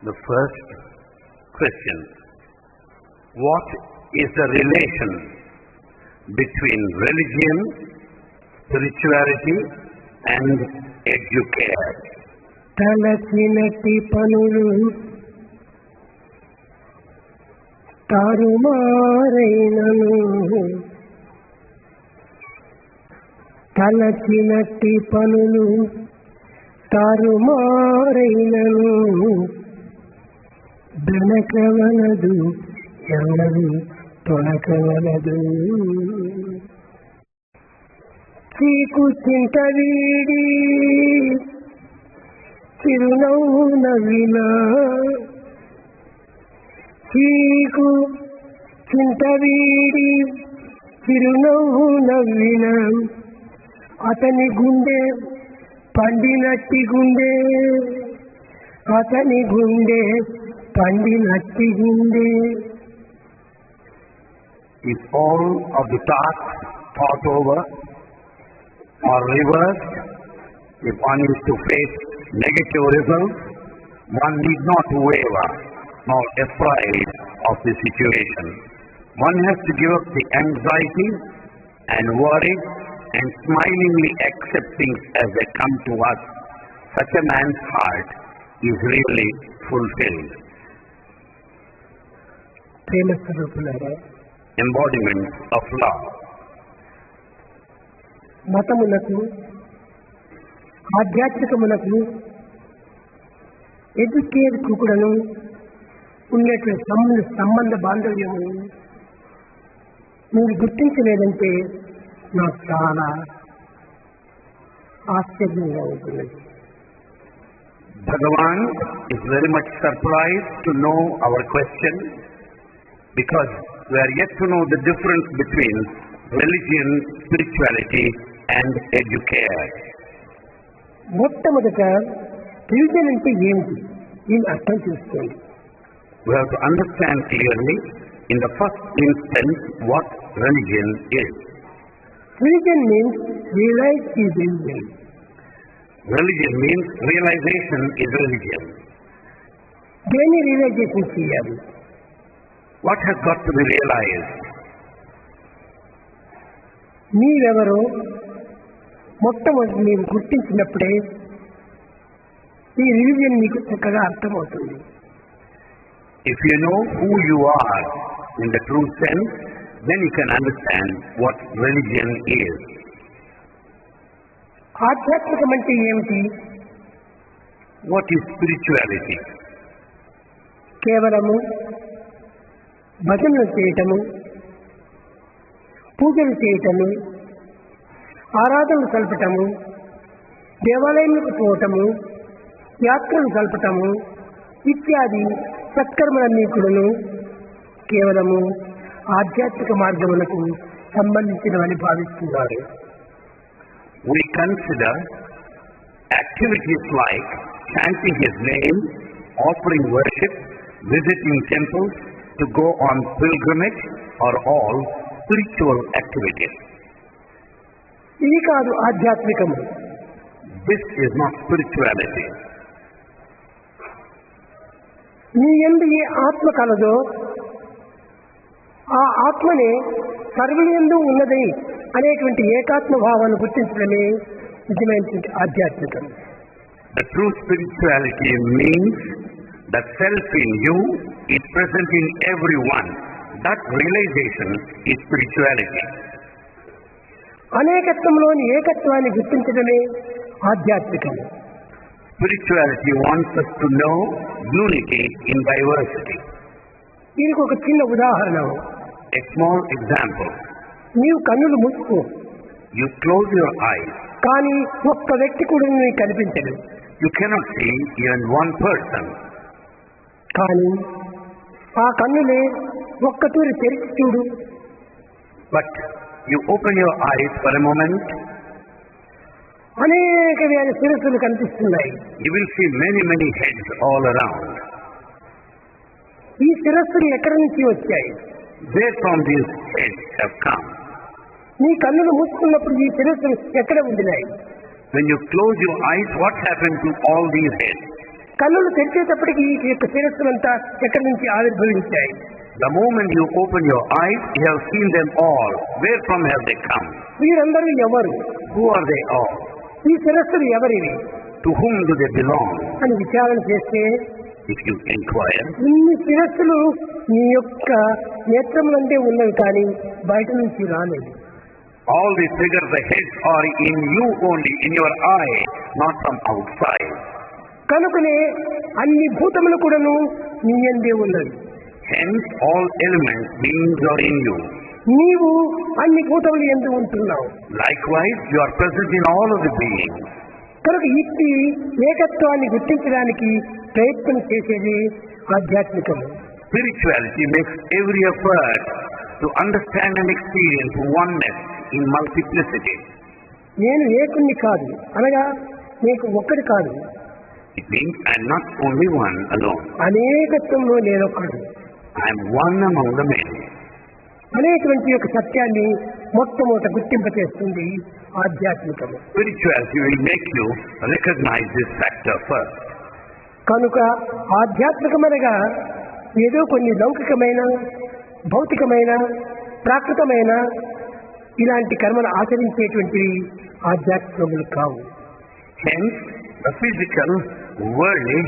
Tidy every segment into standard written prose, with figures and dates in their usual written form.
The first question: what is the relation between religion, spirituality and educare? తలచినట్టి పనులు తారుమారైనను, తలచినట్టి పనులు తారుమారైనను, దనకవలదు ఎన్నది తొణకవలదు. చీకు చింత వీడి చిరునవ్వు నవ్వినా, చీకు చింత వీడి చిరునవ్వు నవ్వినా, అతని గుండె పండినట్టి గుండె, అతని గుండె పండినట్టి గుండె. If all of the tasks thought over or reversed, if one is to face negative results, one need not waver nor afraid of the situation. One has to give up the anxiety and worry and smilingly accept things as they come to us. Such a man's heart is really fulfilled. ప్రేమ స్వరూపులారా, Embodiment of love. మతములకు, ఆధ్యాత్మికములకు, ఎడ్యుకేట్కు కూడాను ఉన్నటువంటి సంబంధ బాంధవ్యము మీరు గుర్తించలేదంటే నాకు చాలా ఆశ్చర్యంగా ఉంటుంది. Bhagavan is very much surprised to know our question, because we are yet to know the difference between religion, spirituality and educare. మొట్టమొదట రిలీజన్ అంటే ఏమిటి, దీన్ని అర్థం చేసుకోండి. We have to understand clearly in the first instance what religion is. Religion means realize is religion. Religion means realization is religion. దేన్ని realisation చేయాలి? What has got to be realized? మీరెవరో మొట్టమొదటి మీరు గుర్తించినప్పుడే ఈ రిలీజియన్ మీకు చక్కగా అర్థమవుతుంది. If you know who you are in the true sense, then you can understand what religion is. ఆధ్యాత్మికం అంటే ఏమిటి? What is spirituality? కేవలము భజనలు చేయటము, పూజలు చేయటము, ఆరాధనలు కలపటము, దేవాలయంకు పోవటము, యాత్రలు కలపటము ఇత్యాది సత్కర్మలన్నీ కూడాను కేవలము ఆధ్యాత్మిక మార్గములకు సంబంధించినవని భావిస్తున్నారు. We consider activities like chanting His name, offering worship, visiting temples, to go on pilgrimage are all spiritual activities. ఇది కాదు ఆధ్యాత్మికము. This is not spirituality. నీ యందు ఏ ఆత్మ కలదో ఆ ఆత్మనే సర్వయందు ఉన్నది అనేటువంటి ఏకాత్మ భావాన్ని గుర్తించడమే నిజమైనటువంటి ఆధ్యాత్మికం. The true spirituality means the self in you is present in everyone. That realization is spirituality. అనేకత్వంలోని ఏకత్వాన్ని గుర్తించడమే ఆధ్యాత్మికం. Spirituality wants us to know unity in diversity. దీనికి ఒక చిన్న ఉదాహరణ. A small example. నీవు కన్నులు మూసుకో, You close your eyes. కానీ ఒక్క వ్యక్తి కూడా నీకు కనిపించదు. You cannot see even one person. కానీ ఆ కన్నులే ఒక్కతూరి తెరిచి చూడు. But you open your eyes for a moment. అనేక వేల శిరస్సులు కనిపిస్తున్నాయి. You will see many heads all around. ఈ శిరస్సులు ఎక్కడి నుంచి వచ్చాయి? Where from these heads have come? నీ కన్నులు మూసుకున్నప్పుడు ఈ శిరస్సులు ఎక్కడ ఉండినాయి? When you close your eyes, what happened to all these heads? కన్నులు తెరిచేటప్పటికి ఈ యొక్క శిరస్సులంతా ఎక్కడి నుంచి ఆవిర్భవించాయి? The moment you open your eyes, you have seen them all. Where from have they come? వీరందరూ ఎవరు? Who are they all? ఈ శిరస్సులు ఎవరివి To whom do they belong? అని విచారణ చేస్తే If you inquire, ఇన్ని శిరస్సులు నీ యొక్క నేత్రములంటే ఉన్నవి కానీ బయట నుంచి రాలేదు. all these figures, the heads are in you only, in your eye, not from outside. కనుకనే అన్ని భూతములు కూడాను నీ యందే ఉన్నవి. Hence, all elements, beings are in you. నీవు అన్ని భూతములు యందు ఉంటున్నావు. Likewise, you are present in all of the beings. కనుక ఇట్టి ఏకత్వాన్ని గుర్తించడానికి ప్రయత్నం చేసేది ఆధ్యాత్మికము. Spirituality makes every effort to understand and experience oneness in multiplicity. నేను ఏకుణ్ణి కాదు అనగా నీకు ఒక్కడి కాదు, It means I am not only one alone. అనేకత్వంలో నేనొక్కడు I am one among the many. అనేటువంటి యొక్క సత్యాన్ని మొట్టమొదట గుర్తింపచేస్తుంది ఆధ్యాత్మికము. Spirituality will make you recognize this factor first. కనుక ఆధ్యాత్మికమనగా ఏదో కొన్ని లౌకికమైన, భౌతికమైన, ప్రాకృతమైన ఇలాంటి కర్మలు ఆచరించేటువంటివి ఆధ్యాత్మికములు కావు. Hence, the physical, worldly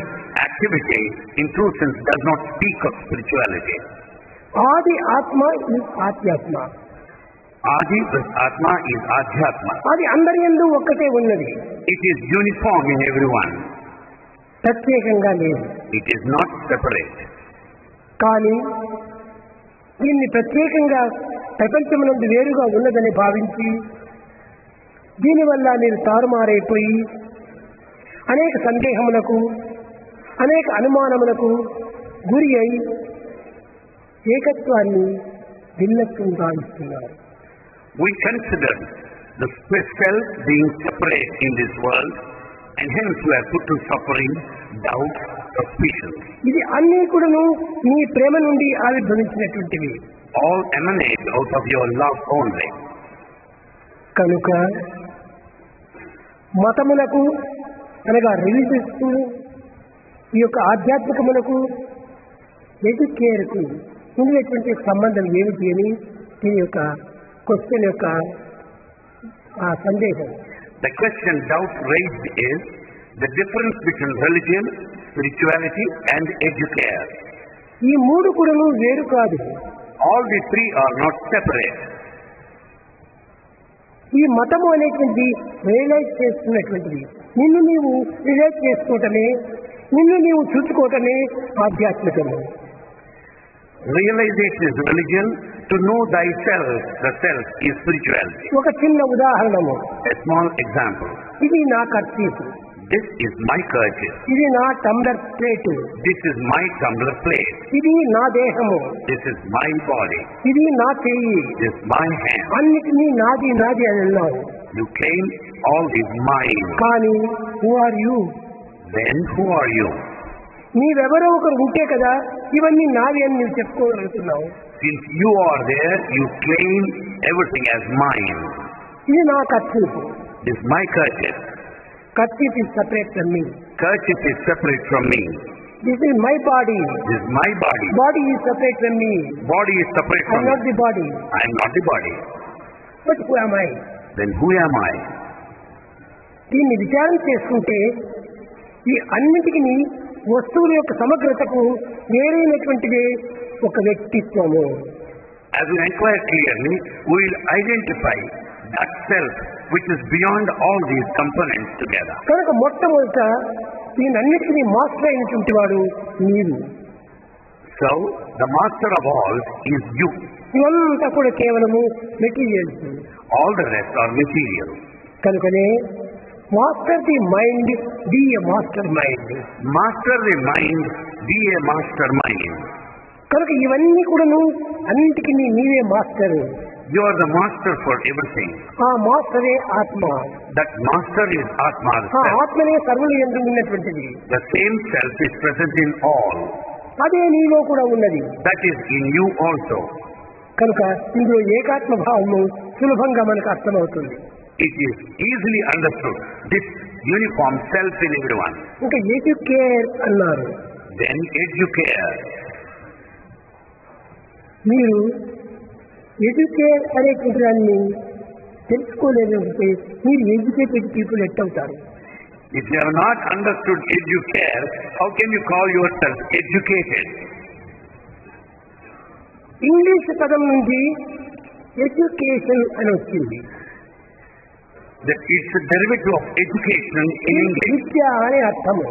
activity in true sense does not speak of spirituality. ఆది ఆత్మ is ఆధ్యాత్మ. Adi plus Atma is Adhyatma. అది అందరి యందు ఒక్కటే ఉన్నది, It is uniform in everyone. ప్రత్యేకంగా లేదు. It is not separate. కానీ దీన్ని ప్రత్యేకంగా ప్రపంచమునందు వేరుగా ఉన్నదని భావించి దీనివల్ల మీరు తారుమారైపోయి అనేక సందేహములకు, అనేక అనుమానములకు గురి అయి ఏకత్వాన్ని భిన్నత్వం గావిస్తున్నారు. We consider the self being separate in this world, and hence we are put to suffering, doubt, suspicion. ఇది అన్నీ కూడాను నీ ప్రేమ నుండి ఆవిర్భవించినటువంటివి. All emanate out of your love only. కనుక మతములకు అనగా రిలీజియస్ ఈ యొక్క ఆధ్యాత్మికములకు ఎడ్యుకేర్కు ఉండేటువంటి సంబంధం ఏమిటి అని దీని యొక్క క్వశ్చన్ యొక్క ఆ సందేహం. The question doubt raised is the difference between religion, spirituality and educare. ఈ మూడు కూడాను వేరు కాదు. All the three are not separate. ఈ మతము అనేటువంటి రియలైజ్ చేస్తున్నటువంటిది, నిన్ను నీవు రియలైజ్ చేసుకోవటమే, నిన్ను నీవు చూసుకోవటమే ఆధ్యాత్మికము. Realization is religion. To know thyself, the self, is spirituality. ఒక చిన్న ఉదాహరణము, A small example. ఇది నా kerchief, This is my kerchief. ఇది నా tumbler plate, This is my tumbler plate. ఇది నా దేహము, This is my body. ఇది నా చెయ్యి, This is my hand. అన్నిటినీ నాది నాది అని అన్నావు. You claim all is mine. కానీ who are you? Then who are you? నీవెవరో ఒకరు ఉంటే కదా ఇవన్నీ నావి అని నువ్వు చెప్పుకోగలుగుతున్నావు. Since you are there, you claim everything as mine. ఇది నా kerchief. This is my kerchief. Kerchief is separate from me. Kerchief is separate from me. This is my body. This is my body. Body is separate from me. Body is separate I from not me. The body. I am not the body. But who am I? Then who am I? దీన్ని విచారణ చేసుకుంటే ఈ అన్నిటికీ వస్తువుల యొక్క సమగ్రతకు వేరైనటువంటిదే ఒక వ్యక్తిత్వము. As we inquire clearly, we will identify that self which is beyond all these components together. కనుక మొట్టమొదట దీనన్నిటికీ మాస్టర్ అయినటువంటి వాడు నీవు. So, the master of all is you. ఇవంతా కూడా కేవలము materials. All the rest are material. కనుకనే master the mind, B a master mind. Master the mind, be a master mind. కనుక ఇవన్నీ కూడాను అన్నింటికి నీవే master. You are the master for everything. ఆ మాస్టరే ఆత్మ. That master is Atma, the ఆ self. ఆత్మనే సర్వులు యందు ఉన్నటువంటిది. The same self is present in all. అదే నీలో కూడా ఉన్నది. That is in you also. కనుక ఇందులో ఏకాత్మ భావము సులభంగా మనకు అర్థమవుతుంది. it is easily understood. This uniform self in everyone. ఇంకా ఎడ్యుకేర్ అన్నారు. Then educare. మీరు ఎడ్యుకేర్ అనేటువంటి దాన్ని తెలుసుకోలేదంటే మీరు ఎడ్యుకేటెడ్ పీపుల్ ఎట్టవుతారు? If you have not understood educare, how can you call yourself educated? English పదం నుండి ఎడ్యుకేషన్ అని వచ్చింది. That it's a derivative of education in English. విద్య అనే అర్థము.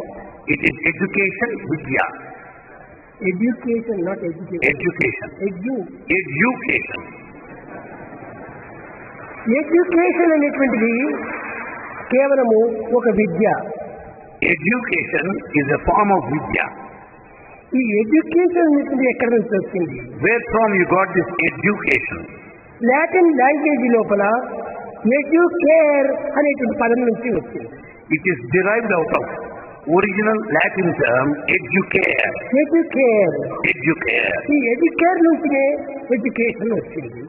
It is education, vidya. Education not education. Education. Education. Education అనేటువంటిది కేవలము ఒక విద్య. Education is a form of vidya. ఈ ఎడ్యుకేషన్ అనేది ఎక్కడి నుంచి వచ్చింది? Where from you got this education? Latin language లోపల ఎడ్యుకేర్ అనేటువంటి పదం నుంచి వచ్చింది. It is derived out of original Latin term educare. Educare. Educare. ఈ ఎడ్యుకేర్ నుంచినే ఎడ్యుకేషన్ వచ్చింది.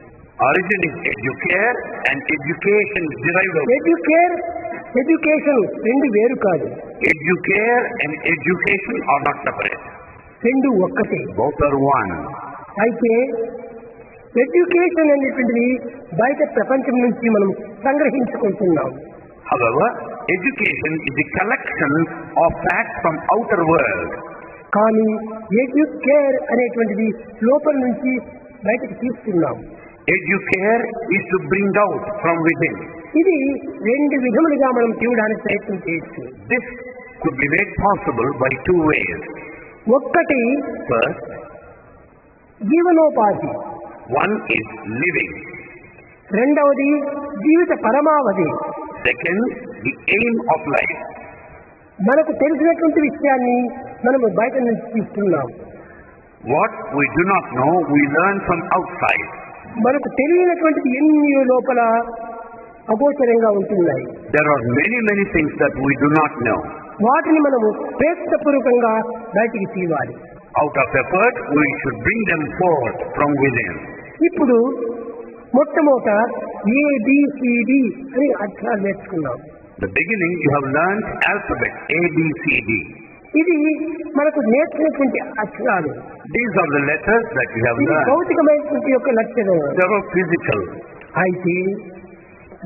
Origin is educare and education is derived out. Educare education రెండు వేరు కాదు. Educare and education are not separate. రెండు ఒక్కటే. Both are one. అయితే education అనేటువంటిది బయట ప్రపంచం నుంచి మనం సంగ్రహించుకుంటున్నాం. However, education is the collection of facts from outer world. కానీ ఎడ్యుకేర్ అనేటువంటిది లోపల నుంచి బయటకు తీస్తున్నాం. Educare is to bring out from within. ఇది రెండు విధములుగా మనం తీయడానికి ప్రయత్నం చేయొచ్చు. This could be made possible by two ways. ఒక్కటి First, జీవనోపాధి, one is living. రెండవది జీవిత పరమావధి. Second, the aim of life. మనకు తెలిసినటువంటి విషయాన్ని మనము బయట నుంచి తీస్తున్నాం. What we do not know, we learn from outside. మనకు తెలియనటువంటిది ఎన్ని లోపల అగోచరంగా ఉంటున్నాయి. There are many things that we do not know. వాటిని మనము ప్రయత్నపూర్వకంగా బయటికి తీయాలి. Out of effort, we should bring them forth from within. ఇప్పుడు మొట్టమొదట ABCD అని అక్షరాలు నేర్చుకున్నాం. The beginning, you have learned alphabet A, B, C, D. ఇది మనకు నేర్చినటువంటి అక్షరాలు. These are the letters that you have ఇది learned. భౌతికమైనటువంటి యొక్క లక్షణం. They are physical. అయితే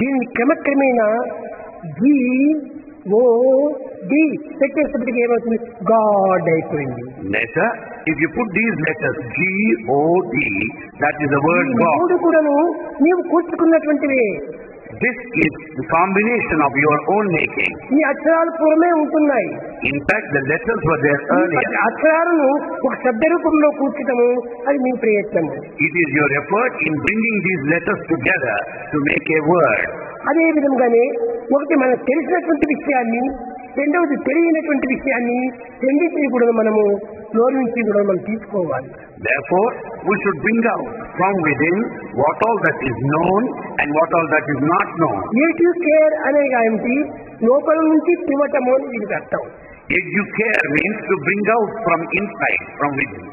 దీన్ని క్రమక్రమేణా GOD పెట్టేటప్పటికి ఏమవుతుంది? గాడ్ అయిపోయింది. Later, if you put these letters G-O-D, that is the word God. మూడు కూడాను నీవు కూర్చుకున్నటువంటివే. This is the combination of your own making. ఈ అక్షరాలు పూర్వమే ఉంటున్నాయి. In fact, the letters were there earlier. అక్షరాలను ఒక శబ్ద రూపంలో కూర్చటము అది మీ ప్రయత్నం. It is your effort in bringing these letters together to make a word. అదే విధంగానే ఒకటి మనకు తెలిసినటువంటి విషయాన్ని, రెండవది తెలియనటువంటి విషయాన్ని, రెండింటినీ కూడా మనము నోరు నుంచి కూడా మనం తీసుకోవాలి. Therefore, we should bring out from within what all that is known and what all that is not known. Educare అనేగా ఏమిటి? లోపల నుంచి తివటము అని దీనికి అర్థం. Educare means to bring out from inside, from within.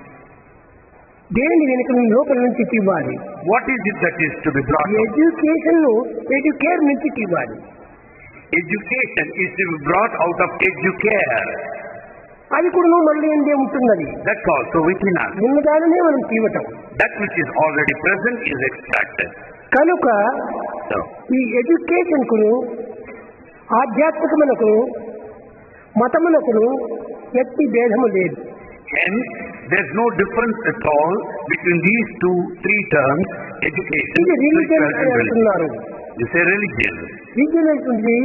దేనిని వెనుక లోపల నుంచి తీవాలి. What is it that is to be brought out? Education ను ఎడ్యుకేర్ నుంచి తీవాలి. Education is to be brought out of educare. అది కూడా మళ్ళీ ఏందే ఉంటున్నది. That's also within us. ఉన్నదాననే మనం తీవటం. That which is already present is extracted. కనుక So, ఈ ఎడ్యుకేషన్ కును, ఆధ్యాత్మికమునకు, మతమునకును ఎట్టి భేదము లేదు. hence, there's no difference at all between these three terms, education, ఇది రిలీజియన్ spiritual, అని and religion. అంటున్నారు. You say religion. రిలీజియన్ అంటే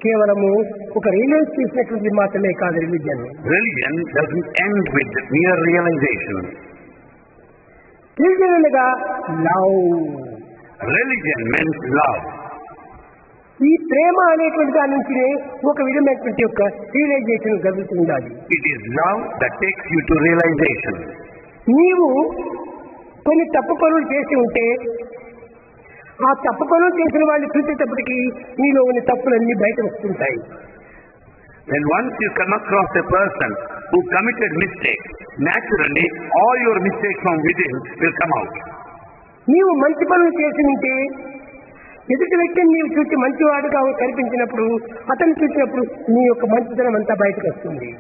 కేవలము ఒక రియలైజ్ చేసినటువంటి మాత్రమే కాదు. Religion doesn't end with mere realization. Religion అనగా లవ్. Religion means love. ఈ ప్రేమ అనేటువంటి దాని నుంచి ఒక విధమైనటువంటి యొక్క realisation జరుగుతుండాలి. It is love that takes you to realization. నీవు కొన్ని తప్పు పనులు చేసి ఉంటే ఆ తప్పు పనులు చేసిన వాళ్ళు చూసేటప్పటికి నీలో ఉన్న తప్పులన్నీ బయట వస్తుంటాయి. When once you come across a person who committed mistakes, naturally all your mistakes from within will come out. నీవు మంచి పనులు చేసి ఉంటే ఎదుటి వ్యక్తిని నీవు చూసి మంచివాడుగా కనిపించినప్పుడు అతన్ని చూసినప్పుడు నీ యొక్క మంచితనం అంతా బయటకు వస్తుంది.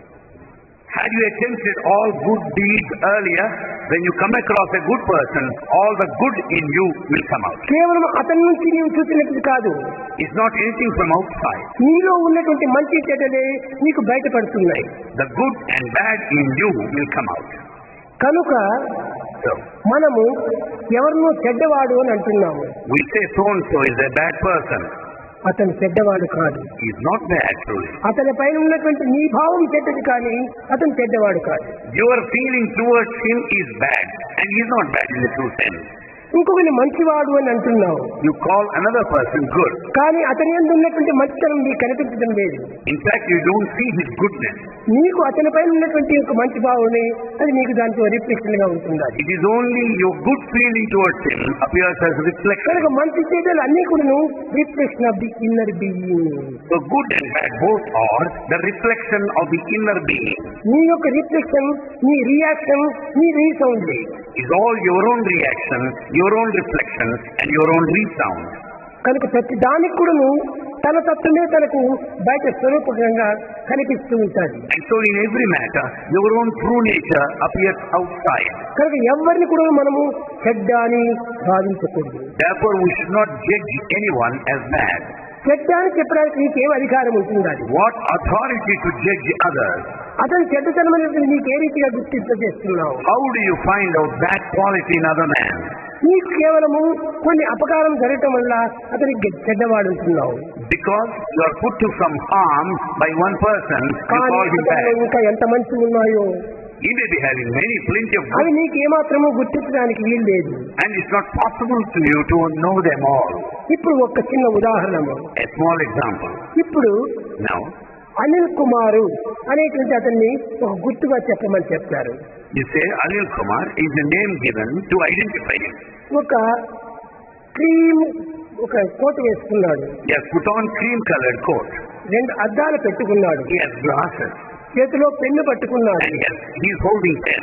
Had you attempted all good deeds earlier, when you come across a good person, all the good in you will come out. కేవలం అతని నుంచి నీవు చూసినట్టు కాదు, It's not anything from outside. నీలో ఉన్నటువంటి మంచి చెడ్డలే నీకు బయటపడుతున్నాయి. The good and bad in you will come out. కనుక So, మనము ఎవరినో చెడ్డవాడు అని అంటున్నాము. we say so and so is a bad person. అతను చెడ్డవాడు కాదు. He is not bad truly. అతని పైన ఉన్నటువంటి నీ భావం చెడ్డది కానీ అతను చెడ్డవాడు కాదు. Your feeling towards him is bad, and he is not bad in the true sense. ఇంకొకరిని మంచివాడు అని అంటున్నావు, You call another person good. కానీ అతని యందు ఉన్నటువంటి మంచితనం నీకు కనిపించడం లేదు. In fact, you don't see his goodness. నీకు అతని పైన ఉన్నటువంటి ఒక మంచి భావమే అది నీకు దాంట్లో రిఫ్లెక్షన్ గా ఉంటుంది. It is only your good feeling towards him appears as reflection. కనుక మంచి చెడ్డలు అన్ని కూడా reflection of the inner being. So good and bad both are the reflection of the inner being. నీ యొక్క రిఫ్లెక్షన్, నీ రియాక్షన్, నీ resound Is all your own reaction, your own reflection, and your own resound. కనుక ప్రతి దానికి కూడాను తన తత్వమే తనకు బయట స్వరూపకంగా కనిపిస్తూ ఉంటుంది. And so in every matter, your own true nature appears outside. కనుక ఎవరిని కూడా మనము చెడ్డ అని భావించకూడదు. Therefore, we should not judge anyone as bad. చెడ్డ అని చెప్పడానికి నీకేం అధికారం ఉంటుంది? అది What authority to judge others? అతని చెడ్డతనం అనేది నీకు ఏ రీతిగా గుర్తింపజేస్తున్నావు? How do you find out that quality in other man? నీకు కేవలము కొన్ని అపకారం జరగటం వల్ల అతనికి చెడ్డవాడు ఉంటున్నావు. Because you are put to some harm by one person, you కానీ call him bad. ఇంకా ఎంత మంచి ఉన్నాయో He may be having plenty of అవి good, నీకు ఏమాత్రము గుర్తించడానికి వీలు లేదు. and it's not possible to you to know them all. ఇప్పుడు ఒక చిన్న ఉదాహరణ. A small example. ఇప్పుడు Now, అనిల్ కుమారు అనేటువంటి అతన్ని ఒక గుర్తుగా చెప్పమని చెప్తారు. you say Anil Kumar is a name given to identify him. ఒక క్రీమ్ ఒక కోట్ వేసుకున్నాడు, He has put on cream-colored coat. 2 అద్దాలు పెట్టుకున్నాడు, He has glasses, చేతిలో పెన్ను పట్టుకున్నాడు, and he is holding pen.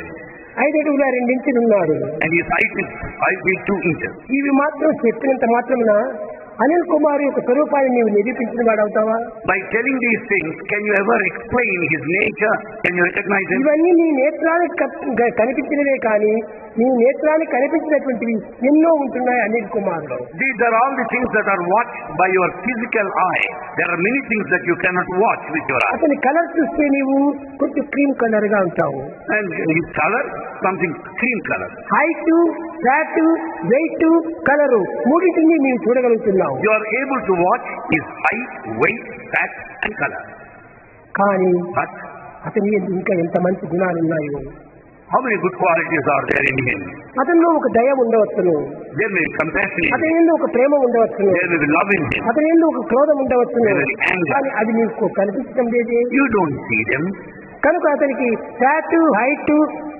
5 అడుగుల 2 ఇంచులు ఉన్నాడు. And his height is 5 feet 2 inches. ఇవి మాత్రం చెప్పినంత మాత్రమున అనిల్ కుమార్ యొక్క స్వరూపాన్ని నీవు నిరూపించిన వాడు అవుతావా? By telling these things, can you ever explain his nature? Can you recognize him? ఇవన్నీ నీ నేత్రానికి కనిపించినవే కానీ నీ నేత్రానికి కనిపించినటువంటివి ఎన్నో ఉంటున్నాయి అనిల్ కుమార్ లో. These are all the things that are watched by your physical eye. There are many things that you cannot watch with your eye. అతని colour చూస్తే నీవు కొంచెం క్రీమ్ కలర్ గా ఉంటావు. And his color, something cream color. Height, fat, weight, colour మూడింటిని నీవు చూడగలుగుతున్నావు. You are able to watch his height, weight, fat and color. కానీ But అతని ఇంకా ఎంత మంచి గుణాలు ఉన్నాయో. how many good qualities are there in him? అతనిలో ఒక దయ ఉండవచ్చును, There may be compassion in అతని him. ఎందు ఒక ప్రేమ ఉండవచ్చును, There may be love in him. అతని ఎందు ఒక క్రోధం ఉండవచ్చును. There will be anger. కానీ అది నీకు కనిపించడం లేదే. You don't see them. కనుక అతనికి ఫ్యాట్, హైట్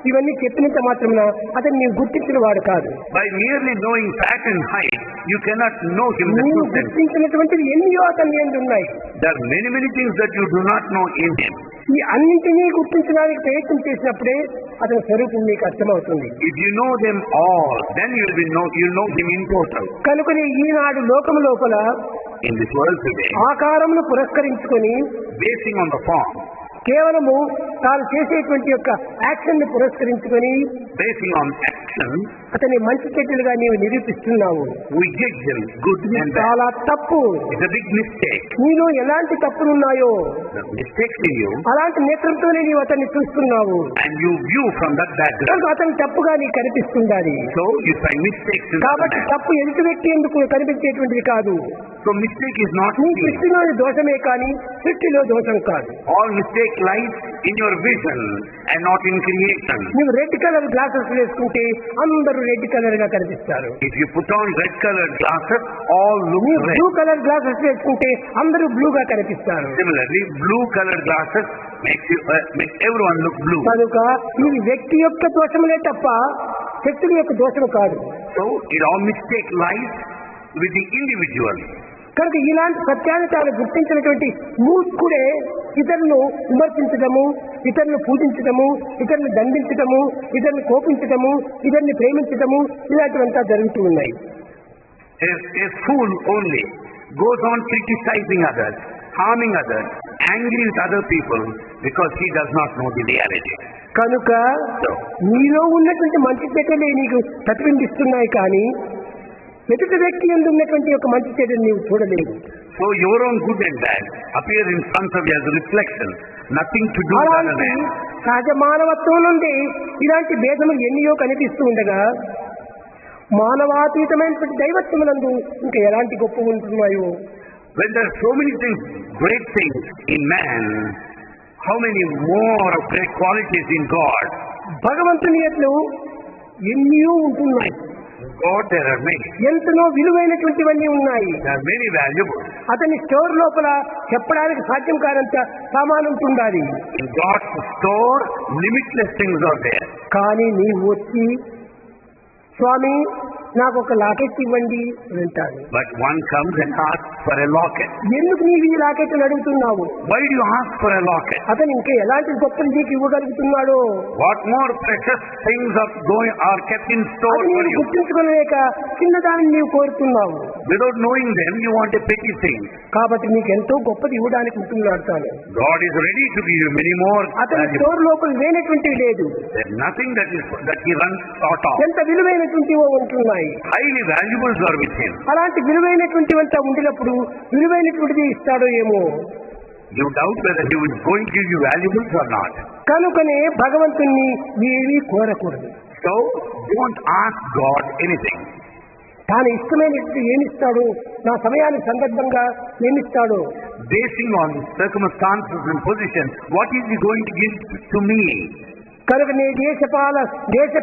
ఇవన్నీ చెప్పినంత మాత్రమున అతన్ని నీవు గుర్తించిన వాడు కాదు. By merely knowing fat and height, you cannot know him in the నీవు true sense. గుర్తించినటువంటివి ఎన్నో అతని ఎందు ఉన్నాయి. There are many things that you do not know in him. ఈ అన్నింటినీ గుర్తించడానికి ప్రయత్నం చేసినప్పుడే అతని స్వరూపం నీకు అర్థమవుతుంది. If you know them all, then you'll know him in total. కనుకనే ఈనాడు లోకము లోపల In this world today, ఆకారమును పురస్కరించుకొని basing on the form, కేవలము తాను చేసేటువంటి యొక్క యాక్షన్ ని పురస్కరించుకొని basing on action, అతని మంచి చెడ్డలుగా నీవు నిరూపిస్తున్నావు. we judge them good ఇది and bad. చాలా తప్పు. It's a big mistake. నీలో ఎలాంటి తప్పులున్నాయో The mistakes in you, అలాంటి నేత్రంతోనే నీవు అతన్ని చూస్తున్నావు. and you view from that background. కనుక అతని తప్పుగా నీకు కనిపిస్తుండాలి. So you find mistakes in the కాబట్టి man. తప్పు ఎదుటి వ్యక్తి ఎందుకు కనిపించేటువంటిది కాదు. So mistake is not నీ seen. సృష్టిలోని దోషమే కానీ సృష్టిలో దోషం కాదు. All mistake lies in your vision and not in creation. నువ్వు రెడ్ కలర్ గ్లాసెస్ వేసుకుంటే అందరూ రెడ్ కలర్ గా కనిపిస్తారు. If you put on red colored glasses, all look నువ్వు red. బ్లూ కలర్ గ్లాసెస్ వేసుకుంటే అందరూ బ్లూ గా కనిపిస్తారు. Similarly, blue colored glasses makes everyone look blue. కనుక ఇది వ్యక్తి యొక్క దోషములే తప్ప శక్తుల యొక్క దోషము కాదు. So it all mistake lies with the individual. కనుక ఇలాంటి సత్యాన్ని తాను గుర్తించినటువంటి మూర్ఖుడే ఇతరులను విమర్శించడము, ఇతరులను పూజించడము, ఇతరులను దండించడము, ఇతరులను కోపించడము, ఇతరుని ప్రేమించడము ఇలాంటివంతా జరుగుతూ ఉన్నాయి. A fool only goes on criticizing others, harming others, angry with other people because he does not know the reality. కనుక నీలో ఉన్నటువంటి మంచి చెడ్డలే నీకు ప్రతిబింబిస్తున్నాయి కానీ ఎదుటి వ్యక్తి యందు ఉన్నటువంటి ఒక మంచి చెడ్డని నీవు చూడలేవు. So your own good and bad appear in front of you as a reflection, nothing to do with other than. సహజ మానవత్వం నుండి ఇలాంటి భేదములు ఎన్నో కనిపిస్తూ ఉండగా మానవాతీతమైనటువంటి దైవత్వములందు ఇంకా ఎలాంటి గొప్ప ఉంటున్నాయో. When there are so many things, great things in man, how many more of great qualities in God? భగవంతుని యందు ఎన్నో ఉంటున్నాయి. God, there are many. ఎంతనో విలువైనటువంటివన్నీ ఉన్నాయి. There are many valuable. అతని స్టోర్ లోపల చెప్పడానికి సాధ్యం కానంత సామాను ఉంటుండాలి. In God's store, limitless things are there. కానీ నీవు వచ్చి స్వామి నాకు ఒక లాకెట్ ఇవ్వండి అని అంటాడు. But one comes and asks for a locket. ఎందుకు నీవు ఈ లాకెట్ అడుగుతున్నావు? Why do you ask for a locket? అతను ఇంకా ఎలాంటి గొప్పలు నీకు ఇవ్వగలుగుతున్నాడో. What more precious things are kept in store అది for నీవు you? గుర్తించుకోలేక చిన్నదాన్ని నీవు కోరుతున్నావు. Without knowing them, you want a petty thing. కాబట్టి నీకు ఎంతో గొప్పది ఇవ్వడానికి ఉంటున్నాడు తాను. God is ready to give you many more. అతని స్టోర్ లోపల లేనటువంటివి లేదు. There is nothing that he runs short of. ఎంత విలువైనటువంటివో ఉంటున్నాయి. Highly valuables are with him. అలాంటి విలువైనటువంటివంతా ఉండినప్పుడు విలువైనటువంటిది ఇస్తాడో ఏమో. You doubt whether he is going to give you valuables or not. కనుకనే భగవంతుణ్ణి ఏమీ కోరకూడదు. So don't ask God anything. తాను ఇష్టమైనటువంటి ఏమిస్తాడు, నా సమయానికి సందర్భంగా ఏమిస్తాడు. Basing on circumstances and position, what is he going to give to me? కనుక నీ దేశ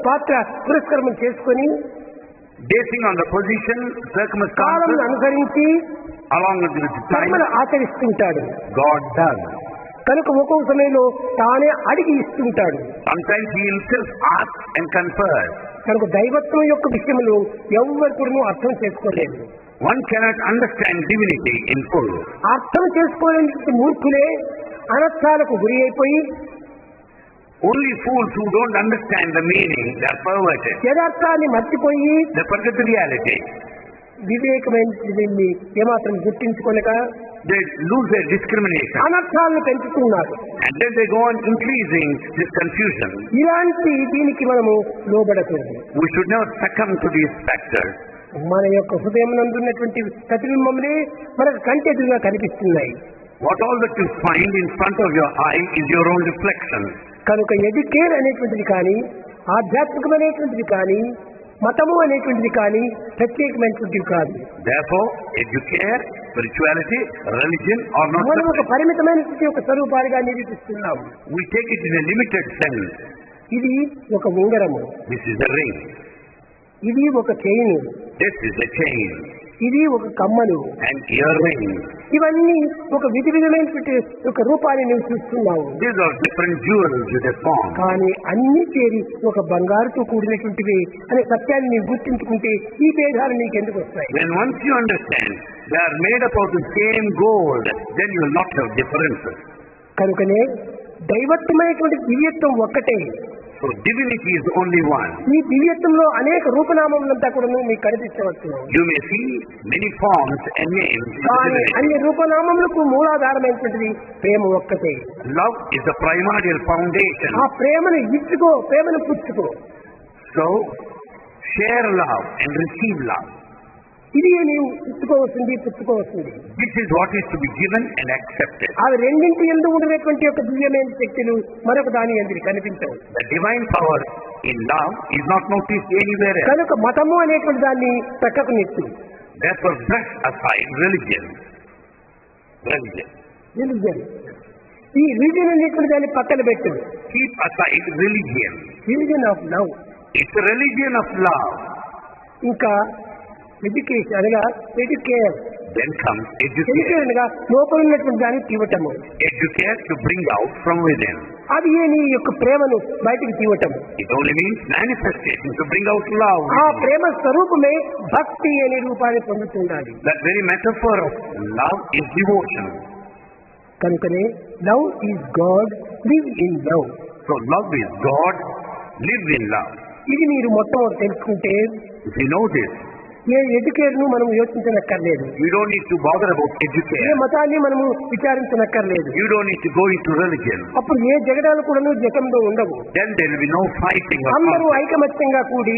పాత్ర పురస్కారం చేసుకొని Basing on the position, circumstances, కాలం అనుసరించి along with the time, కర్మలు ఆచరిస్తుంటాడు. God does. కనుక ఒక్కొక్క సమయంలో తానే అడిగి ఇస్తుంటాడు. Sometimes he himself asks and confers. కనుక దైవత్వం యొక్క విషయంలో ఎవ్వరు కూడా అర్థం చేసుకోలేదు. One cannot understand divinity in full. అర్థం చేసుకోలేని మూర్ఖులే అనర్థాలకు గురి అయిపోయి Only fools who don't understand the meaning, they are perverted. యథార్థాన్ని మర్చిపోయి They forget the reality. వివేకమైన ఏమాత్రం గుర్తించుకోలేక They lose their discrimination. అనర్థాలను పెంచుతున్నారు. And then they go on increasing this confusion. ఇలాంటి దీనికి మనము లోబడకూడదు. We should never succumb to these factors. మన యొక్క హృదయం నందున్నటువంటి ప్రతిబింబములే మనకు కంటెదురుగా కనిపిస్తున్నాయి. What all that you find in front of your eye is your own reflection. కనుక ఎడ్యుకేర్ అనేటువంటిది కానీ ఆధ్యాత్మికమైనటువంటిది కానీ మతము అనేటువంటిది కానీ ప్రత్యేకమైనటువంటిది కాదు. Therefore, educare, spirituality, religion are not మనం ఒక separate. పరిమితమైనటువంటి ఒక స్వరూపాలుగా నిరూపిస్తున్నాం. We take it in a limited sense. ఇది ఒక ఉంగరము, This is a ring. ఇది ఒక chain, This is a chain. ఇది ఒక కమ్మలు, An earring. ఇవన్నీ ఒక విధమైనటువంటి ఒక రూపాన్ని నువ్వు చూస్తున్నావు. These are different jewels with a form. కానీ అన్ని చేరి ఒక బంగారుతో కూడినటువంటివి అనే సత్యాన్ని నీవు గుర్తించుకుంటే ఈ భేదాలు నీకెందుకు వస్తాయి? When once you understand they are made up of the same gold, then you will not have differences. కనుకనే దైవత్వమైనటువంటి దివ్యత్వం ఒక్కటే. So divinity is only one. ఈ దివ్యత్వంలో అనేక రూపనామములంతా కూడా మీకు కనిపించవచ్చు. You may see many forms and names. కానీ అన్ని రూపనామములకు మూలాధారమైనటువంటిది ప్రేమ ఒక్కటే. Love is the primordial foundation. ఆ ప్రేమను ఇచ్చుకో, ప్రేమను పుచ్చుకో. So share love and receive love. ఇది నీవు ఇచ్చుకోవస్తుంది, పుచ్చుకోవస్తుంది. This is what is to be given and accepted. అవి రెండింటి యందు ఉండేటువంటి యొక్క దివ్యమైన శక్తులు మరొక దాని యందు కనిపించవు. The divine power in love is not noticed anywhere else. కనుక మతము అనేటువంటి దాన్ని పక్కకు net. Therefore brush aside religion. Religion, ఈ రిలీజియన్ అనేటువంటి దాన్ని పక్కన పెట్టు. Keep aside religion. Religion of love. It's a religion of love. ఇంకా ఎడ్యుకేషన్ అనగా educare. Then comes educate. Educare అనగా లోపల ఉన్నటువంటి దాన్ని తీవటము. Educate to bring out from within. అది నీ యొక్క ప్రేమను బయటికి తీవటం. It only means manifestation to bring out love. ఆ ప్రేమ స్వరూపమే భక్తి అనే రూపాన్ని పొందుతుండాలి. That very metaphor of love is devotion. కనుకనే love is God, live in love. So love is God, live in love. ఇది మీరు మొట్టమొదటి తెలుసుకుంటే If you know this, A education మనం యోచించనక్కర్లేదు. You don't need to bother about A education. మతాన్ని మనము విచారించనక్కర్లేదు. You don't need to go into religion. అప్పుడు ఏ జగడాలు కూడా జగంలో ఉండవు. Then there will be no fighting or అందరూ conflict. ఐకమత్యంగా కూడి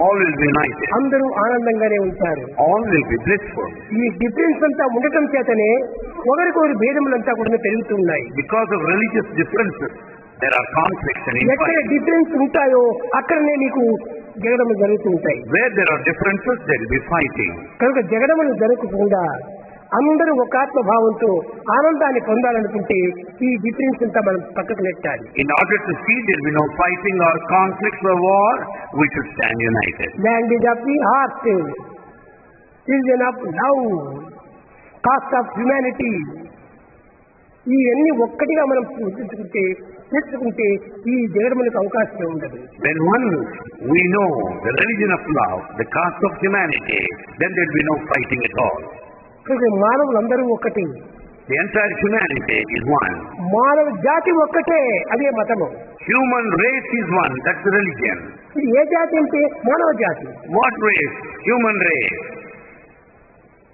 All will be united. అందరూ ఆనందంగానే ఉంటారు. All will be blissful. ఈ డిఫరెన్స్ అంతా ఉండటం చేతనే ఒకరికొకరి భేదములంతా కూడా పెరుగుతూ ఉన్నాయి. Because of religious differences, there are conflicts and ఎక్కడ infighting. డిఫరెన్స్ ఉంటాయో అక్కడనే మీకు జగడములు జరుగుతూ ఉంటాయి. Where there are differences, there will be fighting. కనుక జగడములు జరగకుండా అందరూ ఒక ఆత్మభావంతో ఆనందాన్ని పొందాలనుకుంటే ఈ డిఫరెన్స్ అంతా మనం పక్కకు నెట్టాలి. In order to see there will be no fighting or conflicts or war, we should stand united. Language of the heart, religion of love, cost of humanity, ఇవన్నీ ఒక్కటిగా మనం తెలుసుకుంటే ఈ జగడములకు అవకాశం ఉండదు. When once we know the religion of love, the cause of humanity, then there will be no fighting at all. కనుక మానవులందరూ ఒక్కటే, The entire humanity is one. మానవ జాతి ఒక్కటే, అదే మతము. Human race is one, that's the religion. ఇది ఏ జాతి అంటే మానవ జాతి. What race? Human race.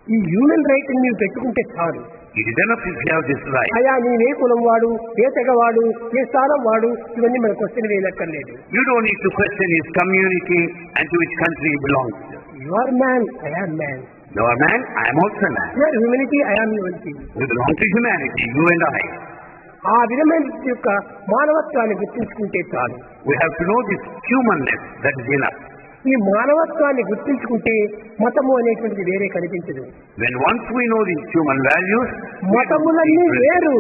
ఈ హ్యూమన్ రైట్ మీరు పెట్టుకుంటే చాలు. It is enough if you have this right. అయా నీవే కులం వాడు, ఏ తెగ వాడు, ఏ స్థానం వాడు, ఇవన్నీ మన question వేయనక్కర్లేదు. You don't need to question his community and to which country he belongs to. You are man, I am man. You are man, I am also man. You are humanity, I am humanity. We belong to humanity, you and I. ఆ విధమైన యొక్క మానవత్వాన్ని గుర్తించుకుంటే చాలు. We have to know this humanness, that is enough. ఈ మానవత్వాన్ని గుర్తించుకుంటే మతము అనేటువంటిది వేరే కనిపించదు. When once we know these human values, మతములన్నీ వేరు,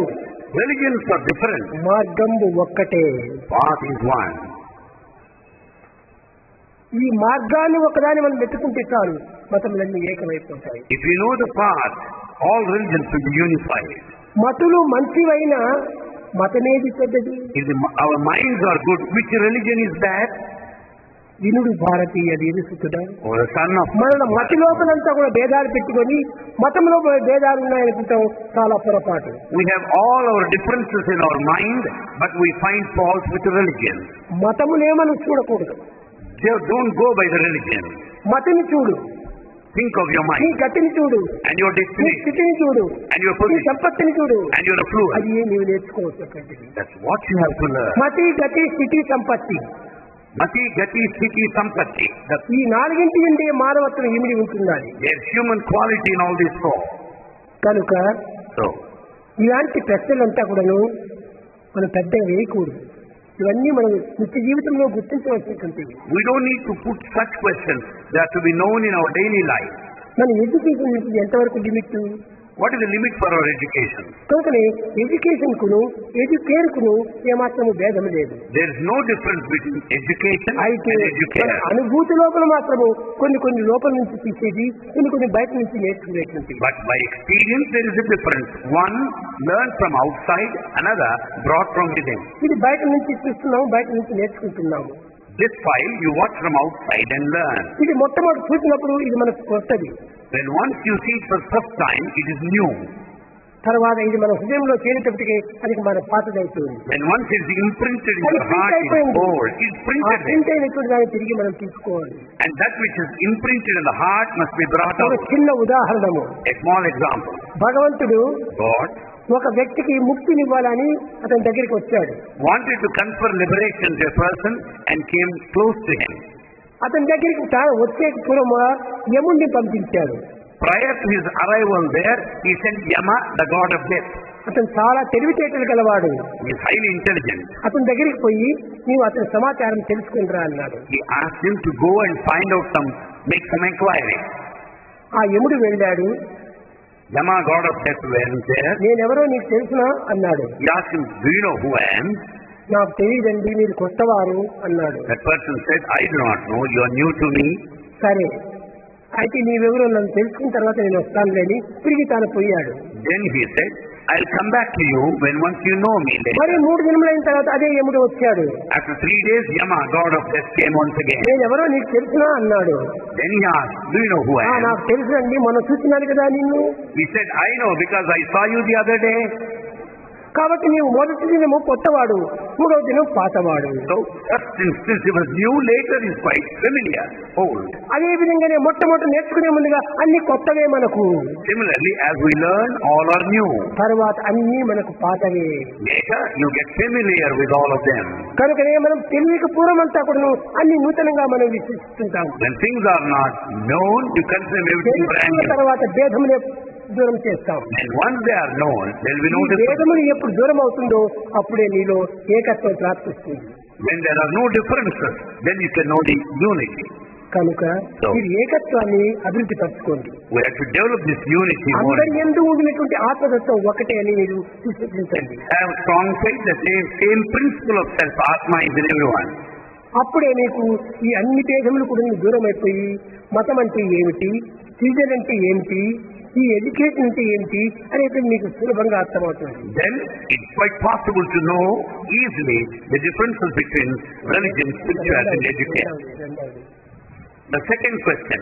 religions are different. మార్గము ఒక్కటే. Path is one. ఈ మార్గాన్ని ఒకదాన్ని మనం వెతుకుంటే చాలు, మతములన్నీ ఏకమైపోతాయి. If we know the path, all religions will be unified. మతులు మంచివైనా మతమేది చెడ్డది? If our minds are good, which religion is that? వినుడు భారతీయ విరుసుతుడా. Or the son of మన మతి లోపలంతా కూడా భేదాలు పెట్టుకొని మతంలో భేదాలు ఉన్నాయనుకుంటాం, చాలా పొరపాటు. We have all our differences in our mind, but we find fault with the religion. మతమునేమను చూడకూడదు, Don't go by the religion. మతిని చూడు, Think of your నీ mind గతిని చూడు, and your నీ destiny స్థితిని చూడు, and your నీ position సంపత్తిని చూడు. and your affluence. అది నీవు నేర్చుకోవచ్చు. That's what you have to learn. మతి, గతి, స్థితి, సంపత్తి, Mati, Gati, Sthiti, Sampatti. ఈ నాలుగింటి నుండి మానవత్వం ఇమిడి ఉంటున్నది. There's human quality in all these four. కనుక So, ఇలాంటి ప్రశ్నలంతా కూడాను మనం పెద్దగా వేయకూడదు. ఇవన్నీ మనం నిత్య జీవితంలో గుర్తించవలసినటువంటివి. we don't need to put such questions. They are to be known in our daily life. మన ఎడ్యుకేషన్ ఎంతవరకు limit? What is the limit for our education? కనుకనే ఎడ్యుకేషన్ కును ఎడ్యుకేర్ కును ఏమాత్రము భేదం లేదు. There is no difference between education అయితే and educare. అనుభూతి లోపల మాత్రము కొన్ని లోపల నుంచి తీసేది, కొన్ని బయట నుంచి నేర్చుకునేటువంటి. But by experience there is a difference. One learned from outside, another brought from within. ఇది బయట నుంచి చూస్తున్నాము, బయట నుంచి నేర్చుకుంటున్నాము. This file you watch from outside and learn. ఇది మొట్టమొదటి చూసినప్పుడు ఇది మనకు కొత్తది. When once you see it for the first time, it is new. తర్వాత ఇది మన హృదయంలో చేరేటప్పటికి అది మన పాతదవుతుంది. When once it is imprinted in అది your heart, it is old. It's ఆ printed there. ప్రింట్ అయినటువంటి దాన్ని తిరిగి మనం తీసుకోవాలి. And that which is imprinted in the heart must be brought ఒక out. చిన్న ఉదాహరణము. A small example. భగవంతుడు God ఒక వ్యక్తికి ముక్తినివ్వాలని అతని దగ్గరికి వచ్చాడు. wanted to confer liberation to a person and came close to him. అతని దగ్గరికి వచ్చే పూర్వం యముణ్ణి పంపించాడు. Prior to his arrival there, he sent Yama, the god of death. అతను చాలా తెలివితేటలు గలవాడు. He is highly intelligent. అతని దగ్గరికి పోయి నీవు అతని సమాచారం తెలుసుకునిరా అన్నాడు. He asked him to go and find out make some inquiry. ఆ యముడు వెళ్ళాడు. Yama, god of death, went there. నేనెవరో నీకు తెలుసునా అన్నాడు. He asked him, do you know who I am? నాకు తెలియదండి, మీరు కొత్తవారు అన్నాడు. That person said, I do not know, you are new to me. సరే అయితే నీవెవరో నన్ను తెలుసుకున్న తర్వాత నేను వస్తాను లేని తిరిగి తాను పోయాడు. Then he said, I'll come back to you when once you know me later. మరి 3 దినములైన తర్వాత అదే యముడు వచ్చాడు. After 3 days, Yama, god of death, came once again. నేనెవరో నీకు తెలుసునా అన్నాడు. Then he asked, do you know who I am? నాకు తెలుసునండి, మొన్న చూసినాను కదా నిన్ను. He said, I know because I saw you the other day. కాబట్టి నీవు మొదటి దినము కొత్తవాడు, మూడవ దినం పాతవాడు. So, first instance he was new, later he is quite familiar, old. అదే విధంగానే మొట్టమొదటి నేర్చుకునే ముందుగా అన్ని కొత్తవే మనకు. Similarly, as we learn, all are new. తర్వాత అన్ని మనకు పాతవే. Later, you get familiar with all of them. కనుకనే మనం తెలియక పూర్వమంతా కూడా అన్ని నూతనంగా మనం విశ్వసిస్తుంటాం. When things are not known, you consider everything brand new. తర్వాత భేదమునే దూరం చేస్తాం. And once they are known, there will be no ఈ difference. భేదములు ఎప్పుడు దూరం అవుతుందో అప్పుడే నీలో ఏకత్వం ప్రాప్తిస్తుంది. When there are no differences, then you can know the unity. కనుక మీరు ఏకత్వాన్ని అభివృద్ధి పరచుకోండి. We have to develop this unity more. అందరి యందు ఉండినటువంటి ఆత్మతత్వం ఒకటే అని మీరు విశ్వసించండి. Have strong faith that the same principle of self-atma is in everyone. అప్పుడే మీకు ఈ అన్ని భేదములు కూడా దూరం అయిపోయి మతం అంటే ఏమిటి, సీజన్ అంటే ఏమిటి, ఈ ఎడ్యుకేషన్ అంటే ఏమిటి అనేది మీకు సులభంగా అర్థమవుతుంది. Then it's quite possible to know easily the differences between religion, spirituality and education. The second question,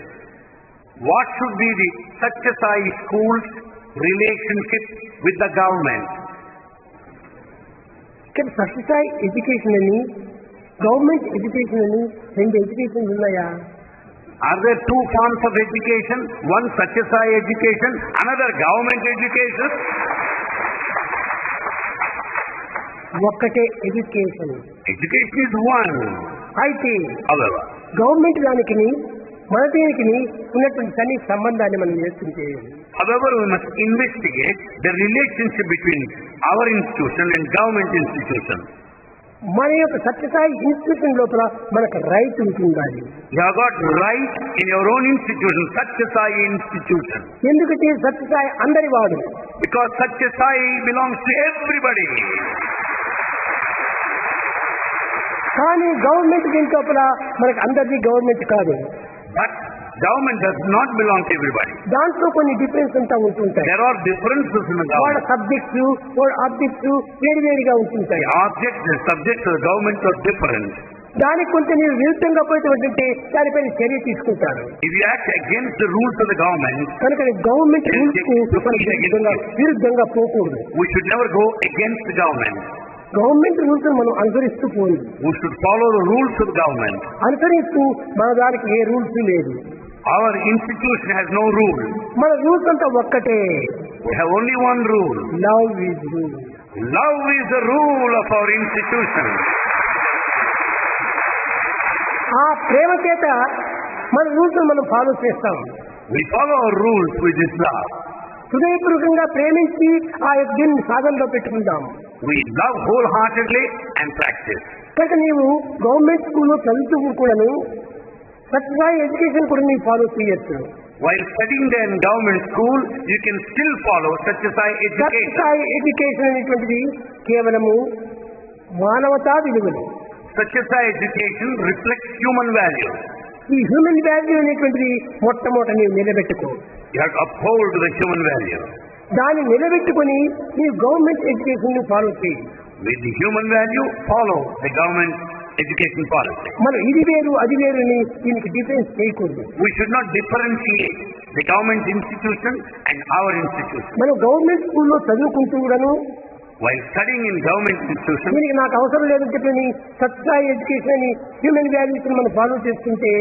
what should be the Satyasai school's relationship with the government? ఇక్కడ సత్యసాయి ఎడ్యుకేషన్ అని, గవర్నమెంట్ ఎడ్యుకేషన్ అని రెండు ఎడ్యుకేషన్ ఉన్నాయా? Are there two forms of education? One Satyasai education, another government education? ఒక్కటే education. Education is one. అయితే However, government దానికి మన దీనికి ఉన్నటువంటి సన్ని సంబంధాన్ని మనం నేర్చుకుంటే, we must investigate the relationship between our institution and government institution. మన యొక్క సత్యసాయి ఇన్స్టిట్యూషన్ లోపల మనకు రైట్ ఉంటుండాలి. You have got right in your own institution, Satyasai institution. ఎందుకంటే సత్యసాయి అందరి వాడు. Because Satyasai belongs to everybody. కానీ గవర్నమెంట్ దీని లోపల మనకు అందరిది గవర్నమెంట్ కాదు. But government does not belong to everybody. దాంట్లో కొన్ని డిఫరెన్స్ అంతా ఉంటుంటాయి. There are differences in the వాళ్ళ government. సబ్జెక్ట్స్, వాళ్ళ ఆబ్జెక్ట్స్ వేరువేరుగా ఉంటుంటాయి. The objects and subjects of the government are different. దానికి కొంత మీరు విరుద్ధంగా పోయినట్టుంటే దానిపైన చర్య తీసుకుంటారు. If you act against the rules of the government, కనుక గవర్నమెంట్ రూల్స్ విరుద్ధంగా పోకూడదు. we should never go against the government. Government rules మనం అనుసరిస్తూ పోయింది. We should follow the rules of the government. అనుసరిస్తూ మన దానికి ఏ రూల్స్ లేదు. Our institution has no rule. మన రూల్స్ అంతా ఒక్కటే. We have only one rule. Love is rule. Love is the rule of our institution. ఆ ప్రేమ చేత మన రూల్స్ మనం ఫాలో చేస్తాం. We follow our rules with this love. హృదయపూర్వకంగా ప్రేమించి ఆ యొక్క దీన్ని సాధనలో పెట్టుకుందాం. We love wholeheartedly and practice. కనుక నీవు గవర్నమెంట్ స్కూల్లో చదువుతూ కూడాను సత్యసాయి ఎడ్యుకేషన్ కూడా నీవు ఫాలో చేయొచ్చు. While studying in government school, you can still follow Satyasai education. Satyasai education అనేటువంటిది కేవలము మానవతా విలువలు. Satyasai education reflects human values. ఈ హ్యూమన్ వాల్యూ అనేటువంటిది మొట్టమొదట నీవు నిలబెట్టుకో. You have to uphold the human value. దాన్ని నిలబెట్టుకొని నీవు గవర్నమెంట్ ఎడ్యుకేషన్ ఫాలో చేయి. With the human value, follow the government education policy. మనం ఇది వేరు అది వేరు అని దీనికి డిఫరెన్స్ చేయకూడదు. We should not differentiate the government institution and our institution. మనం గవర్నమెంట్ స్కూల్లో చదువుకుంటూ కూడాను While studying in government institution, దీనికి నాకు అవసరం లేదని చెప్పని సత్యసాయి ఎడ్యుకేషన్ అని హ్యూమన్ వాల్యూస్ మనం ఫాలో చేస్తుంటే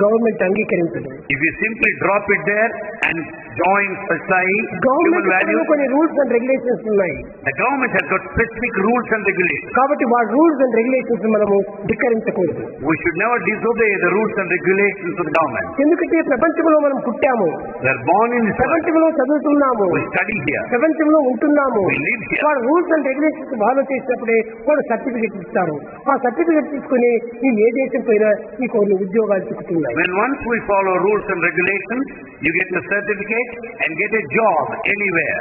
government అంగీకరించదు. if you simply drop it there and join Satyasai human government values, కొన్ని రూల్స్ అండ్ రెగ్యులేషన్స్ ఉన్నాయి. the government has got specific rules and regulations. కాబట్టి వాటి రూల్స్ అండ్ రెగ్యులేషన్స్ మనము ధిక్కరించకూడదు. We should never disobey the rules and regulations of the government. ఎందుకంటే ప్రపంచంలో మనం పుట్టాము, We are born in this world. ప్రపంచంలో చదువుతున్నాము, We study here. ప్రపంచంలో ఉంటున్నాము. We live here. వాడు రూల్స్ అండ్ రెగ్యులేషన్స్ ఫాలో చేసినప్పుడే వాడు సర్టిఫికెట్ ఇస్తారు. ఆ సర్టిఫికెట్ తీసుకుని నీవు ఏ దేశం పోయినా నీకు కొన్ని ఉద్యోగాలు చిక్కుతున్నాయి. When once we follow rules and regulations, you get a certificate and get a job anywhere.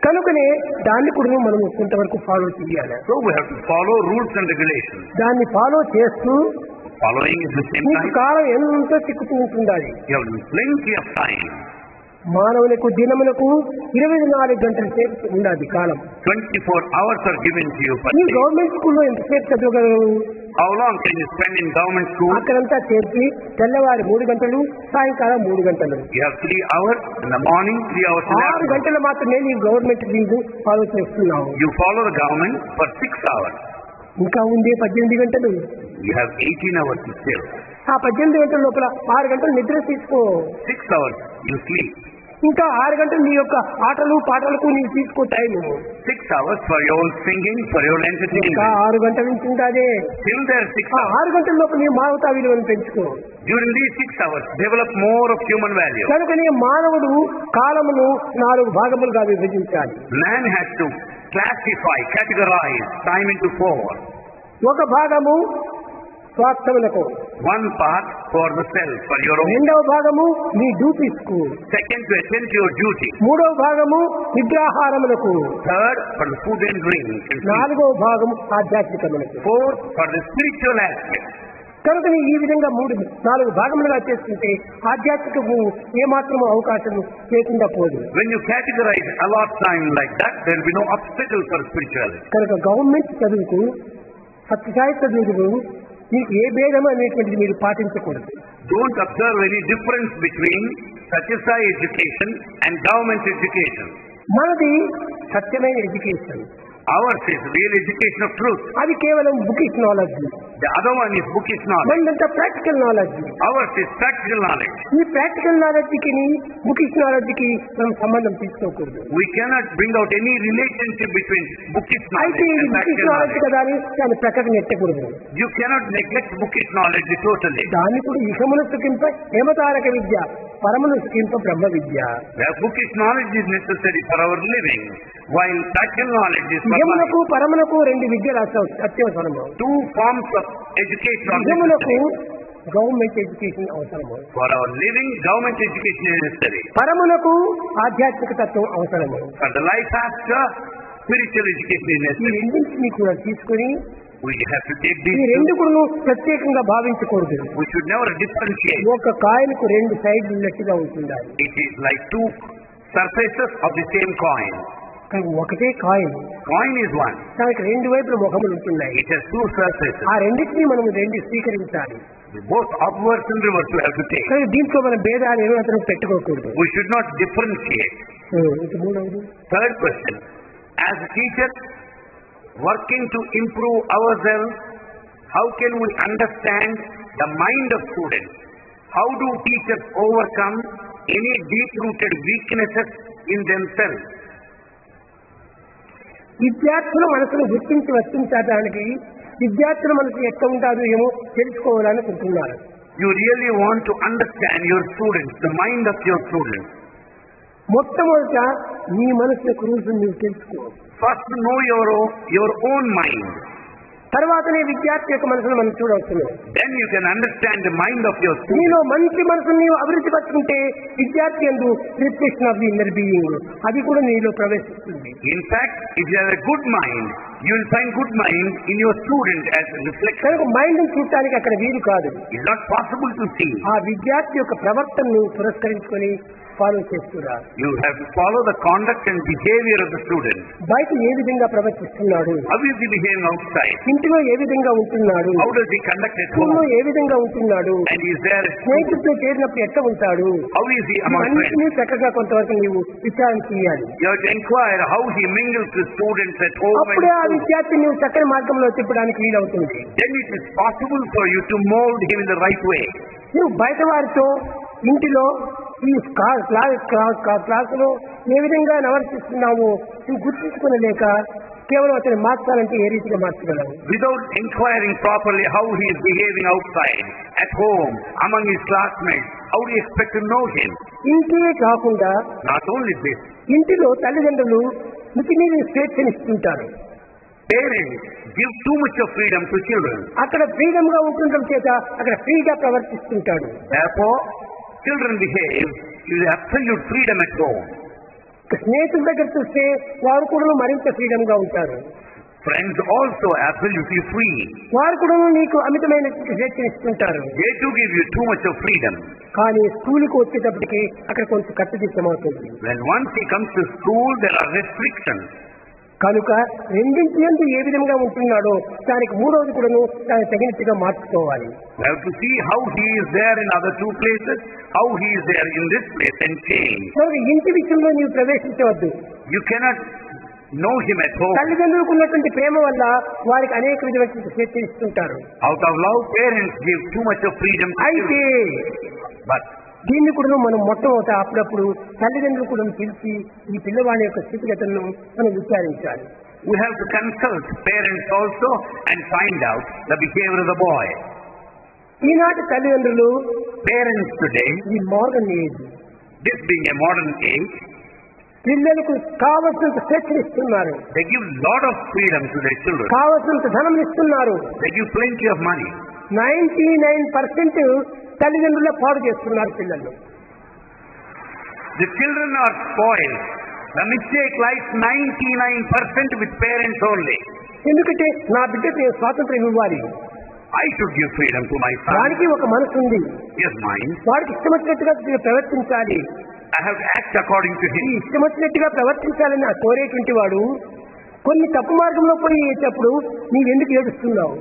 కనుకనే దాన్ని కూడా మనం కొంతవరకు ఫాలో చేయాలి. So we have to follow rules and regulations. దాన్ని ఫాలో చేస్తూ Following at the same నీకు time, కాలం ఎంతో చిక్కుతూ ఉంటుండాలి. you have plenty of time. మానవులకు దినములకు 24 గంటల సేపు ఉండాలి కాలం. 24 hours are given to you per ఈ day. గవర్నమెంట్ స్కూల్లో ఎంతసేపు చదవగలరు? How long can you spend in government school? అక్కడంతా చేర్చి తెల్లవారి 3 గంటలు, సాయంకాలం 3 గంటలు. You have 3 hours in the morning, 3 hours in the 6 afternoon. గంటలు మాత్రమే నీ గవర్నమెంట్ లీవ్ ఫాలో చేస్తున్నావు. You follow the government for 6 hours. ఇంకా ఉండే 18 గంటలు. You have 18 hours to still. ఆ 18 గంటల లోపల 6 గంటలు నిద్ర తీసుకో. 6 hours you sleep. ఇంకా 6 గంటలు నీ యొక్క ఆటలు పాటలకు నీవు తీసుకో time. 6 hours for your own singing, for your ఇంకా entertainment. 6 గంటల నుంచి ఉండాదే. Till there 6 ఆ hours. 6 గంటల లోపల నీ మానవతా విలువను పెంచుకో. During these 6 hours, develop more of human value. కనుకనే మానవుడు కాలమును 4 భాగములుగా విభజించాలి. Man has to classify, categorize time into 4. ఒక భాగము స్వార్థములకు, One part for the self, for your own. రెండవ భాగము నీ డ్యూటీస్ కు, Second, to attend to your duty. మూడవ భాగము నిద్రాహారములకు, Third, for the food and drink. And నాలుగవ భాగము ఆధ్యాత్మికములకు. fourth, for the spiritual aspect. కనుక ఈ విధంగా 4 భాగములుగా చేసుకుంటే ఆధ్యాత్మికము ఏమాత్రము అవకాశం లేకుండా పోదు. When you categorize a lot time like that, there will be no obstacle for spirituality. కనుక గవర్నమెంట్ చదువుకు సత్యసాయి చదువుకు మీకు ఏ భేదము అనేటువంటిది మీరు పాటించకూడదు. Don't observe any difference between Satyasai education and government education. మనది సత్యమైన education, Ours is real education of truth. అది కేవలం bookish knowledge. The other one is bookish knowledge. మనదంతా practical knowledge. Ours is practical knowledge. ఈ practical knowledge కి bookish knowledge కి మనం సంబంధం తీసుకోకూడదు. We cannot bring out any relationship between bookish knowledge అయితే ఇది and bookish practical knowledge knowledge. కదా అని దాన్ని ప్రక్కన నెట్టకూడదు. You cannot neglect bookish knowledge totally. దాన్ని కూడా ఇహమును సుఖింప హేమతారక విద్య, పరమును సుఖింప బ్రహ్మ విద్య. The bookish knowledge is necessary for our living, while practical knowledge is for ఇహమునకు life. పరమునకు 2 విద్యలు అత్యవసరము. 2 forms of education are ఇహమునకు necessary. Government education అవసరము, For our living, government education is necessary. పరమునకు ఆధ్యాత్మిక తత్వం అవసరము. For the life after, spiritual education is ఈ necessary. రెండింటినీ కూడా తీసుకుని We have to take ఈ these 2 two. కూడా ప్రత్యేకంగా భావించకూడదు. We should never differentiate. ఒక కాయలకు 2 సైడ్లు ఉన్నట్టుగా ఉంటుండాలి. It is like 2 surfaces of the same coin. కానీ ఒకటే కాయిన్, Coin is one. దానికి 2 వైపుల ముఖములు ఉంటున్నాయి. It has 2 surfaces. ఆ రెండింటినీ మనం 2 స్వీకరించాలి. Both upwards and reverse we have to take. కానీ దీంట్లో మనం భేదాలు ఏమీ అతను పెట్టుకోకూడదు. We should not differentiate. ఇది మూడవది. Third question. As a teacher, working to improve ourselves, how can we understand the mind of students? How do teachers overcome any deep-rooted weaknesses in themselves? విద్యార్థుల మనసును గుర్తించి వర్తించడానికి విద్యార్థుల మనసు ఎట్లా ఉంటారో ఏమో తెలుసుకోవాలనుకుంటున్నారు. You really want to understand your students, the mind of your students. మొట్టమొదట నీ మనసు రూల్స్ నువ్వు తెలుసుకో. First know your own mind. తర్వాతనే విద్యార్థి యొక్క మనసును మనం చూడవచ్చును. Then you can understand the mind of your student. నీలో మంచి మనసును నీవు అభివృద్ధి పరుచుకుంటే విద్యార్థి యందు reflection of the inner being అది కూడా నీలో ప్రవేశిస్తుంది. In fact, if you have a good mind, you will find good mind in your student as a reflection. కనుక మైండ్ చూడటానికి అక్కడ వీలు కాదు. It's not possible to see. ఆ విద్యార్థి యొక్క ప్రవర్తనను పురస్కరించుకొని ఫాలో చేస్తున్నా. You have to follow the conduct and behavior of the student. బయట ఏ విధంగా ప్రవర్తిస్తున్నాడు, How is he behaving outside? ఇంటిలో ఏ విధంగా ఉంటున్నాడు, How does he conduct at స్కూల్లో home? ఏ విధంగా ఉంటున్నాడు, And is there a స్నేహితులతో చేరినప్పుడు ఎట్లా ఉంటాడు, how is he among friends? అన్నింటినీ చక్కగా కొంతవరకు నీవు విచారణ చేయాలి. You have to inquire how he mingles with students at home and అప్పుడే ఆ school. విద్యార్థి నీవు చక్కని మార్గంలో తిప్పడానికి వీలవుతుంది. Then it is possible for you to mold him in the right way. నువ్వు బయట వారితో ఇంటిలో ఈ క్లాసులో ఏ విధంగా ప్రవర్తిస్తున్నావో నువ్వు గుర్తించుకోలేక కేవలం అతను మార్చాలంటే ఏ రీతిగా మార్చగలవు? Without inquiring properly how he is behaving outside, at home, among his classmates, how do you expect to know him? ఇంతే కాకుండా Not only this, ఇంటిలో తల్లిదండ్రులు మితిమీరి స్వేచ్ఛనిస్తుంటారు. parents give too much of freedom to children. అక్కడ freedom గా ఉండటం చేత అక్కడ ఫ్రీగా ప్రవర్తిస్తుంటాడు. Therefore, children behave with absolute freedom at home. స్నేహితుల దగ్గర చూస్తే వారు కూడా మరింత ఫ్రీడమ్ గా ఉంటారు. Friends also absolutely free. వారు కూడా నీకు అమితమైన స్వేచ్ఛనిస్తుంటారు. They too give you too much of freedom. కానీ స్కూల్కి వచ్చేటప్పటికి అక్కడ కొంచెం కట్టుదిట్టమవుతుంది. When once he comes to school, there are restrictions. కనుక రెండింటి యందు ఏ విధంగా ఉంటున్నాడో దానికి మూడవది కూడాను దానికి తగినట్టుగా మార్చుకోవాలి. We have to see how he is there in other two places, how he is there in this place, and change. కనుక ఇంటి విషయంలో నీవు ప్రవేశించవద్దు. You cannot know him at home. తల్లిదండ్రులకు ఉన్నటువంటి ప్రేమ వల్ల వారికి అనేక విధమైన స్వేచ్ఛ ఇస్తుంటారు. Out of love, parents give too much of freedom to అయితే children. But దీన్ని కూడా మనం మొట్టమొదట అప్పుడప్పుడు తల్లిదండ్రులు కూడా పిలిచి ఈ పిల్లవాడి యొక్క స్థితిగతులను మనం విచారించాలి. we have to consult parents also and find out the behavior of the boy. ఈనాటి తల్లిదండ్రులు Parents today, ఈ modern age this being a modern age, పిల్లలకు కావలసినంత స్వేచ్ఛను ఇస్తున్నారు, they give lot of freedom to their children. కావలసినంత ధనం ఇస్తున్నారు. They give plenty of money. 99% తల్లిదండ్రులే పాడు చేస్తున్నారు పిల్లలు. The children are spoiled. The mistake lies 99% with parents only. ఎందుకంటే నా బిడ్డకు నేను స్వాతంత్ర్యం ఇవ్వాలి, I should give freedom to my son. వాడికి ఒక మనసు ఉంది, Yes, mine. వాడికి ఇష్టం వచ్చినట్టుగా ప్రవర్తించాలి, I have to act according to ఈ him. ఇష్టం వచ్చినట్టుగా ప్రవర్తించాలని ఆ కోరేటువంటి వాడు కొన్ని తప్పు మార్గంలో పోయేటప్పుడు నీవెందుకు ఏడుస్తున్నావు?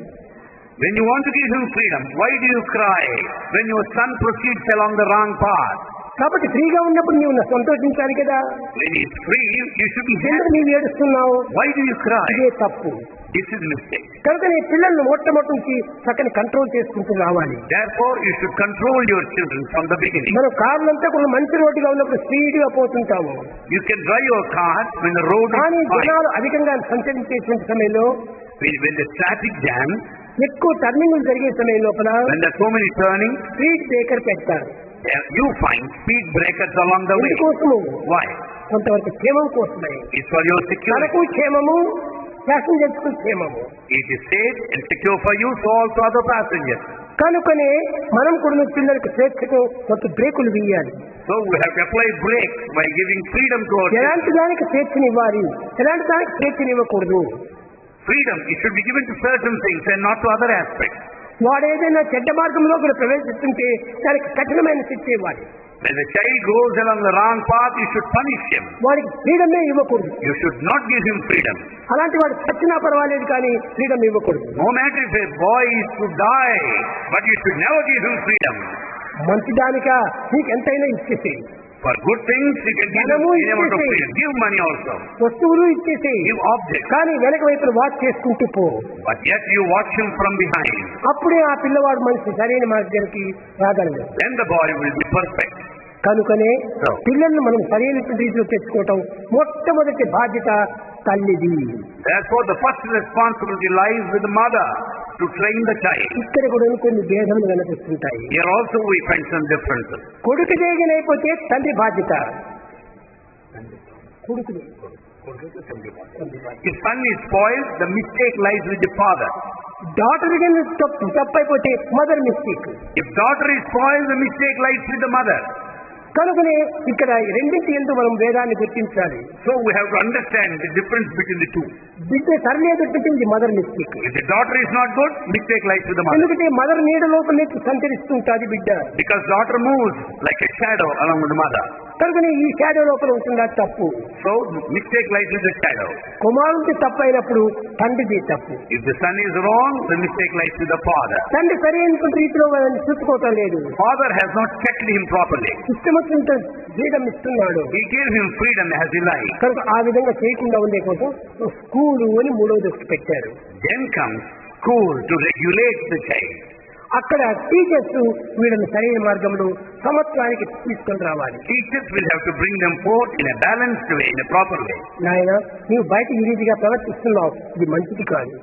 When you want to give him freedom, why do you cry when your son proceeds along the wrong path? కాబట్టి ఫ్రీగా ఉన్నప్పుడు నీవు సంతోషించాలి కదా, When he is free, you should be ఎందుకు happy. నీవు ఏడుస్తున్నావు? Why do you cry? ఇదే తప్పు. This is mistake. కనుక నీ పిల్లల్ని మొట్టమొదటి నుంచి చక్కని కంట్రోల్ చేసుకుంటూ రావాలి. Therefore, you should control your children from the beginning. మనం కార్లంతా కొన్ని మంచి రోడ్డుగా ఉన్నప్పుడు స్పీడ్ గా పోతుంటాము, You can drive your car when the road కానీ is fine. జనాలు అధికంగా సంచరించేటువంటి సమయంలో When the traffic jam, ఎక్కువ టర్నింగ్లు జరిగే సమయం లోపల when there are so many turnings, speed breaker పెడతారు. you find speed breakers along the way. ఎందుకోసము? Why? కొంతవరకు క్షేమం కోసమే. It's for your security. మనకు క్షేమము, ప్యాసింజర్స్ కు క్షేమము. It is safe and secure for you, so also other passengers. కనుకనే మనం కూడా పిల్లలకు స్వేచ్ఛకు కొంత బ్రేకులు వేయాలి. So we have to apply brakes by giving freedom to our children. ఎలాంటి దానికి స్వేచ్ఛనివ్వాలి, ఎలాంటి దానికి స్వేచ్ఛనివ్వకూడదు. Freedom, it should be given to certain things and not to other aspects. వాడు ఏదైనా చెడ్డ మార్గంలో కూడా ప్రవేశిస్తుంటే దానికి కఠినమైన శిక్ష ఇవ్వాలి. When the child goes along the wrong path, you should punish him. వాడికి ఫ్రీడమే ఇవ్వకూడదు. You should not give him freedom. అలాంటి వాడు చచ్చినా పర్వాలేదు కానీ ఫ్రీడమ్ ఇవ్వకూడదు. No matter if a boy is to die, but you should never give him freedom. మంచిదానికా నీకు ఎంతైనా ఇచ్చేసి, For good things, you can give him any amount of freedom. Give money also. వస్తువులు ఇచ్చేసి, Give objects. కానీ వెనక వైపున watch చేసుకుంటూ పో. But yet you watch him from behind. అప్పుడే ఆ పిల్లవాడు మనిషి సరైన మార్గానికి రాగలడు. Then the boy will be perfect. కనుకనే పిల్లల్ని మనం సరైనటువంటి రీతిలో తెచ్చుకోవటం మొట్టమొదటి బాధ్యత తల్లిది. Therefore, the first responsibility lies with the mother to train the child. ఇక్కడ కూడా కొన్ని భేదములు కనిపిస్తుంటాయి. Here also we find some differences. కొడుకు చేయగలైపోతే తండ్రి బాధ్యత. కొడుకుది. If son is spoiled, the mistake lies with the father. Daughter తప్పైపోతే mother mistake. If daughter is spoiled, the mistake lies with the mother. కనుకనే ఇక్కడ రెండింటి ఎందు మనం భేదాన్ని గుర్తించాలి. So we have to understand the difference between the two. బిడ్డ సరిలేదంటే ఇది mother mistake. If the daughter is not good, mistake lies with the mother. ఎందుకంటే మదర్ నీడ లోపల సంచరిస్తుంటాది బిడ్డ. Because daughter moves like a shadow along with the mother. కనుకనే ఈ shadow లోపల ఉంటుందా తప్పు. So mistake lies with the shadow. కుమారుడికి తప్పు అయినప్పుడు తండ్రిది తప్పు. If the son is wrong, the mistake lies with the father. తండ్రి సరైనటువంటి రీతిలో వాళ్ళని చూసుకోవటం లేదు. Father has not checked him properly. ఇష్టం వచ్చినంత ఫ్రీడమ్ ఇస్తున్నాడు. He gave him freedom as he liked. కనుక ఆ విధంగా చేయకుండా ఉండే కోసం స్కూలు అని మూడవది ఒకటి పెట్టారు. Then comes school to regulate the child. అక్కడ టీచర్స్ వీళ్ళని సరైన మార్గంలో సమత్వానికి తీసుకొని రావాలి. Teachers will have to bring them forth in a balanced way, in a proper way. నాయన నీవు బయట ఈ రీతిగా ప్రవర్తిస్తున్నావు, ఇది మంచిది కాదు.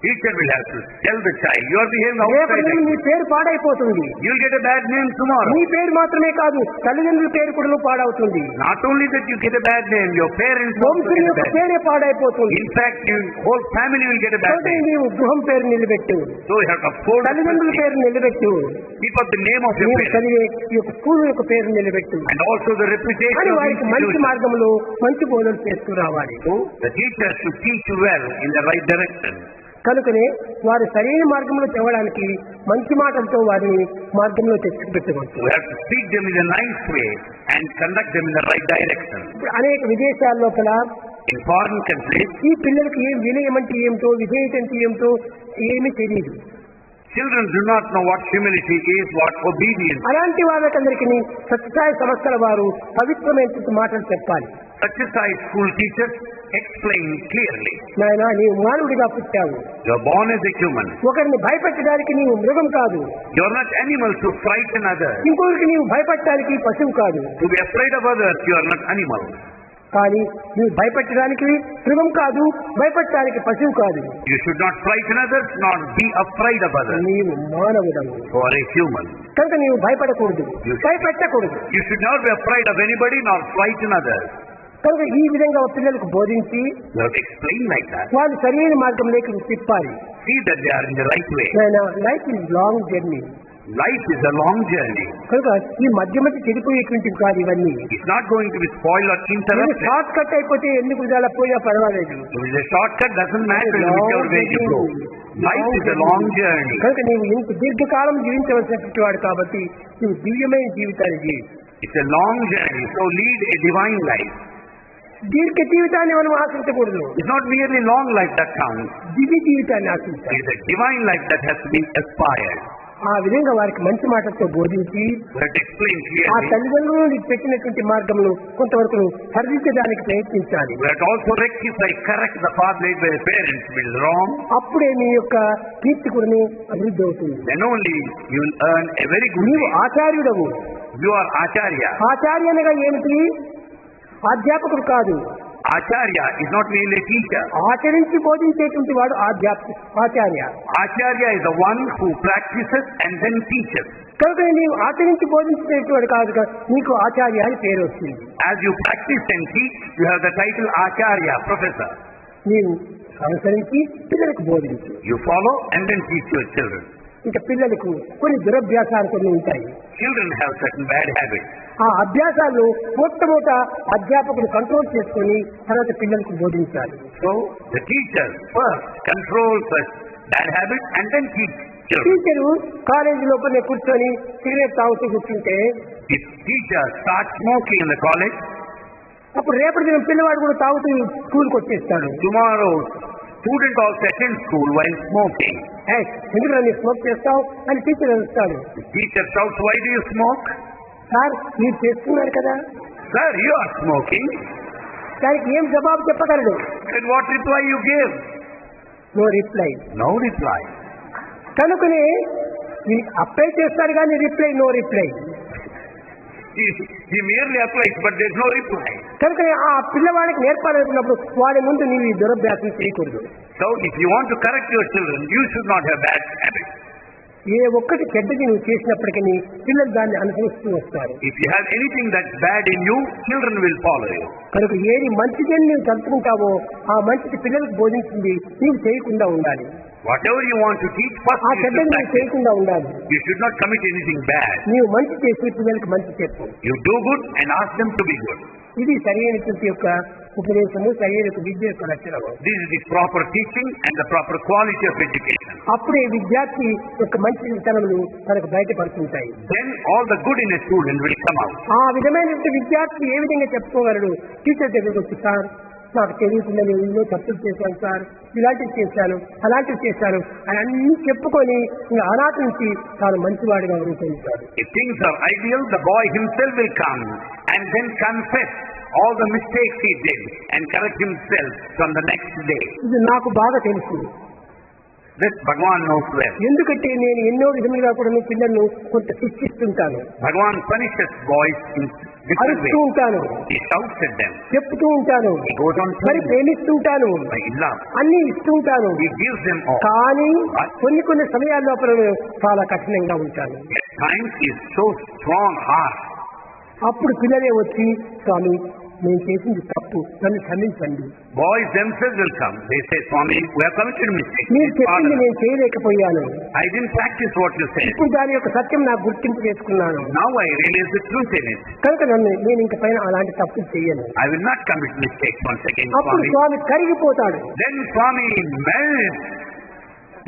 Teacher will have to tell the child, you are behaving outside. రేపటి నీ పేరు పాడైపోతుంది. You will get a bad name tomorrow. నీ పేరు మాత్రమే కాదు తల్లిదండ్రుల పేరు కూడా పాడవుతుంది. Not only that you get a bad name, your parents also వంశం get a యొక్క bad name. పేరే పాడైపోతుంది. In fact, your whole family will get a bad కాబట్టి name. నీవు గృహం పేరు నిలబెట్టు, So you have to uphold the తల్లిదండ్రుల first పేరు నిలబెట్టు, name. Keep up the name of your నీవు parents. చదివే ఈ యొక్క స్కూల్ యొక్క పేరు నిలబెట్టు And also the reputation అని of the వారికి మంచి institution. మార్గంలో మంచి బోధనలు చేస్తూ రావాలి. So the teachers should teach well in the right direction. కనుకనే వారు సరైన మార్గంలో తెవడానికి మంచి మాటలతో వారిని మార్గంలో తెచ్చిపెట్టవచ్చు. We have to speak them in a nice way and conduct them in the right direction. ఇప్పుడు అనేక విదేశాల లోపల In foreign countries, ఈ పిల్లలకి ఏం వినయం అంటే ఏమిటో, విధేయత అంటే ఏమిటో ఏమీ తెలియదు. children do not know what humility is, what obedience. అలాంటి వాళ్ళకందరికీ సత్యసాయి సంస్థల వారు పవిత్రమైన మాటలు చెప్పాలి. Satyasai school teachers explain clearly. నాయనా, నీవు మానవుడిగా పుట్టావు. You are born as a human. ఒకరిని భయపెట్టడానికి నీవు మృగం కాదు. You are not animal to frighten others. ఇంకొకరికి నీవు భయపడటానికి పశువు కాదు. To be afraid of others, you are not animal. కానీ నీవు భయపెట్టడానికి మృగం కాదు, భయపడటానికి పశువు కాదు. You should not frighten others, nor be afraid of others. నీవు మానవుడవు. You are a human. కనుక నీవు భయపడకూడదు, భయపెట్టకూడదు. You should not be afraid of anybody, nor frighten others. కనుక ఈ విధంగా పిల్లలకు బోధించి You have to explain like that. వాళ్ళు సరైన మార్గంలోకి తిప్పాలి. See that they are in the right way. Life is long journey. Life is a long journey. కనుక ఈ మధ్య మధ్య చెడిపోయేటువంటివి కాదు ఇవన్నీ. It's not going to be spoiled or interrupted. Short cut అయిపోతే ఎందుకు ఇలా పోయా పర్వాలేదు. The shortcut doesn't matter whichever way you go. Life is a long journey. కనుక నీవు ఇంత దీర్ఘకాలం జీవించవలసినటువంటి వాడు కాబట్టి నువ్వు దివ్యమైన జీవితాన్ని జీవి. It's a long journey, so lead a divine life. దీర్ఘ జీవితాన్ని మనం ఆశించకూడదు. It's not merely long life that counts. దివ్య జీవితాన్ని ఆశించాలి. It's a divine life that has to be aspired. ఆ విధంగా వారికి మంచి మాటలతో బోధించి ఆ తల్లిదండ్రులు పెట్టినటువంటి మార్గంలో కొంతవరకు సరిదిద్దడానికి ప్రయత్నించాలి. అప్పుడే మీ యొక్క కీర్తి కూడా అభివృద్ధి అవుతుంది. నీవు ఆచార్యుడవు. ఆచార్య అనగా ఏమిటి? అధ్యాపకుడు కాదు. Acharya is not merely a teacher. ఆచరించి బోధించేటువంటి వాడు ఆచార్య. Acharya is the one who practices and then teaches. కనుక నీవు ఆచరించి బోధించేటువంటి వాడు కాదు, నీకు ఆచార్య అని పేరు వస్తుంది. As you practice and teach, you have the title Acharya, professor. నీవు అనుసరించి పిల్లలకు బోధించు. You follow and then teach your children. ఇంకా పిల్లలకు కొన్ని దురభ్యాసాలు కొన్ని ఉంటాయి. Children have certain bad habits. ఆ అభ్యాసాలు మొట్టమొదట అధ్యాపకులు కంట్రోల్ చేసుకుని తర్వాత పిల్లలకు బోధించాలి. So the teacher first controls such bad habits and then teach children. Teacher college లోపలనే కూర్చొని సిగరెట్ తాగుతూ కూర్చుంటే, if teacher starts smoking in the college, అప్పుడు రేపటి దినం పిల్లవాడు కూడా తాగుతూ స్కూల్కి వచ్చేస్తాడు. Tomorrow student also attends school while smoking. ఎందుకు నీ స్మోక్ చేస్తావు అని టీచర్ అడుగుతాడు. Teacher shouts, why do you smoke? Sir మీరు చేస్తున్నారు కదా. Sir, you are smoking. దానికి ఏం జవాబు చెప్పగలడు? Then what reply you give? No reply. No reply. కనుకనే అప్లై చేస్తాడు కానీ reply no reply. He merely applies, but there is no reply. కనుక ఆ పిల్లవాడికి నేర్పాలనుకున్నప్పుడు వాడి ముందు నీవు ఈ దురభ్యాసం చేయకూడదు. So if you want to correct your children, you should not have bad habits. ఏ ఒక్కటి చెడ్డది నువ్వు చేసినప్పటికీ పిల్లలు దాన్ని అనుసరిస్తూ వస్తారు. If you have anything that's bad in you, children will follow you. కనుక ఏది మంచిదని నువ్వు తలుచుకుంటావో ఆ మంచిది పిల్లలకు బోధించింది నీవు చేయకుండా ఉండాలి. Whatever you want to teach, first ఆ చెడ్డని నువ్వు చేయకుండా ఉండాలి. You should not commit anything bad. నీవు మంచి చేసి పిల్లలకు మంచి చెప్పు. You do good and ask them to be good. ఇది సరైనటువంటి యొక్క ఉపదేశము, సరైన విద్య యొక్క లక్షణము. This is the proper teaching and the proper quality of education. అప్పుడే విద్యార్థి యొక్క మంచి విధానములు మనకు బయటపడుతుంటాయి. Then all the good in a student will come out. ఆ విధమైనటువంటి విద్యార్థి ఏ విధంగా చెప్పుకోగలడు? టీచర్ దగ్గరకు వచ్చి, సార్ నాకు తెలియకుండా నేను ఎన్నో తప్పులు చేశాను సార్, ఇలాంటివి చేశాను, అలాంటివి చేశాను అని అన్ని చెప్పుకొని ఇంకా ఆనాటి నుంచి తాను మంచివాడిగా రూపొందుతాడు. If things are ideal, the boy himself will come and then confess all the mistakes he did and correct himself from the next day. ఇది నాకు బాగా తెలుసు. This Bhagavan knows well. ఎందుకంటే నేను ఎన్నో విధములుగా కూడా పిల్లలను కొంత శిక్షిస్తుంటాను. Bhagavan punishes boys in different అరుస్తూ ways. ఉంటాను, He shouts at them. చెప్తూ ఉంటాను, He goes on మరి telling them ప్రేమిస్తుంటాను, by love. అన్ని ఇస్తూ ఉంటాను. He gives them all. కానీ కొన్ని సమయాల లోపల చాలా కఠినంగా ఉంటాను. At times he is so strong, harsh. అప్పుడు పిల్లలే వచ్చి, స్వామి నేను చేసింది తప్పు, నన్ను క్షమించండి. Boys themselves will come. They say, Swami, we have committed mistakes. మీరు చెప్పింది నేను చేయలేకపోయాను. I didn't practice what you said. ఇప్పుడు దాని యొక్క సత్యం నాకు గుర్తింపు చేసుకున్నాను. Now I realize the truth in it. కనుక నేను ఇంక పైన అలాంటి తప్పులు చేయను. I will not commit mistakes once again, అప్పుడు Swami. స్వామి కరిగిపోతాడు. Then Swami melts.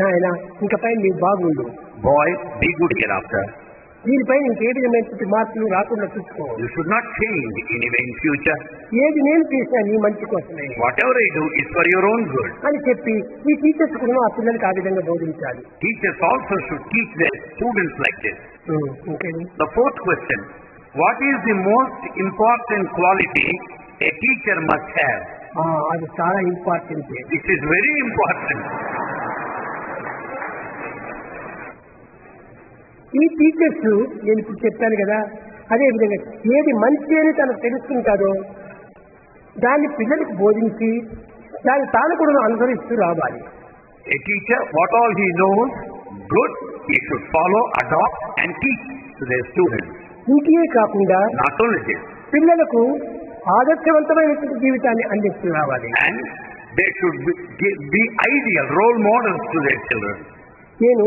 నాయన ఇంక పైన నీవు బాగుండు. Boy, be good hereafter. దీనిపై ఇంకే విధమైనటువంటి మార్పులు రాకుండా చూసుకోవాలి. You should not change anyway in future. ఏది నేను చేసినా నీ మంచి కోసమే Whatever I do is for your own good. అని చెప్పి ఈ టీచర్స్ కూడా ఆ పిల్లలకి ఆ విధంగా బోధించాలి. Teachers also should teach their students like this. ఇంకేంటి? The fourth question, what is the most important quality a teacher must have? అది చాలా important. This is very important. ఈ టీచర్స్ నేను ఇప్పుడు చెప్పాను కదా, అదే విధంగా ఏది మంచి అని తనకు తెలుస్తుంటాడో దాన్ని పిల్లలకు బోధించి దాన్ని తాను కూడా అనుసరిస్తూ రావాలి. A teacher, what all he knows, good, he should follow, adopt and teach to their students. ఇంకే కాకుండా Not only this, పిల్లలకు ఆదర్శవంతమైనటువంటి జీవితాన్ని అందిస్తూ రావాలి. and they should be ideal role models to their children. నేను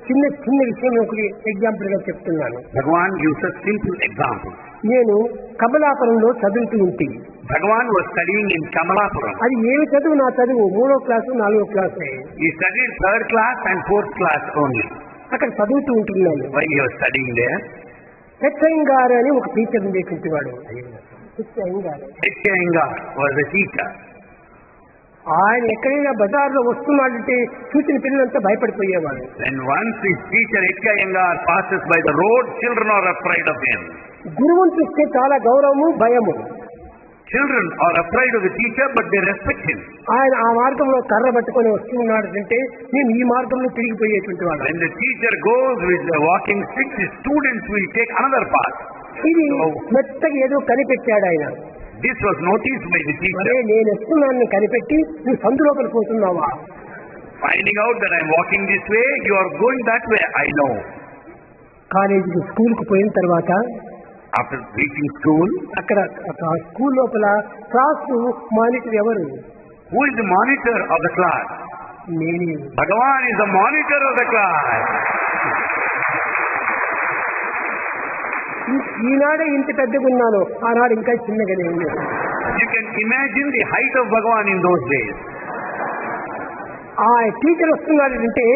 చిన్న చిన్న విషయం ఒకటి ఎగ్జాంపుల్ గా చెప్తున్నాను. Bhagavan uses simple examples. నేను కమలాపురంలో చదువుతూ ఉంటే Bhagavan was studying in Kamalapuram. అది ఏమి చదువు నా చదువు 3వ క్లాసు 4వ class. He studied 3rd class and 4th class only. అక్కడ చదువుతూ ఉంటున్నాను. While he was studying there, హెచ్చయ్యంగారు అని ఒక టీచర్ ఉండేటువంటి వాడు. హెచ్చయ్యంగారు Iyengar was the teacher. ఆయన ఎక్కడైనా బజార్లో వస్తున్నాడంటే చూసిన పిల్లలంతా భయపడిపోయేవాడు. When once his teacher Iyengar passes by the road, children are afraid of him. గురువుని చూస్తే చాలా గౌరవము భయము. Children are afraid of the teacher, but they respect him. ఆయన ఆ మార్గంలో కర్ర పట్టుకొని వస్తున్నాడు అంటే నేను ఈ మార్గంలో తిరిగిపోయేటువంటి వాడు. When the teacher goes with the walking stick, the students will take another path. ఇది మెత్తగా ఏదో కనిపెట్టాడు ఆయన. This was noticed by the teacher. అరే నేను వస్తున్నాను కనిపెట్టి నువ్వు సందు లోపల పోతున్నావా? Finding out that I am walking this way, you are going that way, I know. కాలేజీకి స్కూల్కి పోయిన తర్వాత After reaching school, అక్కడ స్కూల్ లోపల క్లాస్ మానిటర్ ఎవరు? who is the monitor of the class? నేనే. Bhagavan is the monitor of the class. ఈనాడే ఇంత పెద్దగా ఉన్నాను, ఆనాడు ఇంకా చిన్నగానే ఉంది. You can imagine the height of Bhagavan in those days. ఆ టీచర్ వస్తున్నాడు అంటే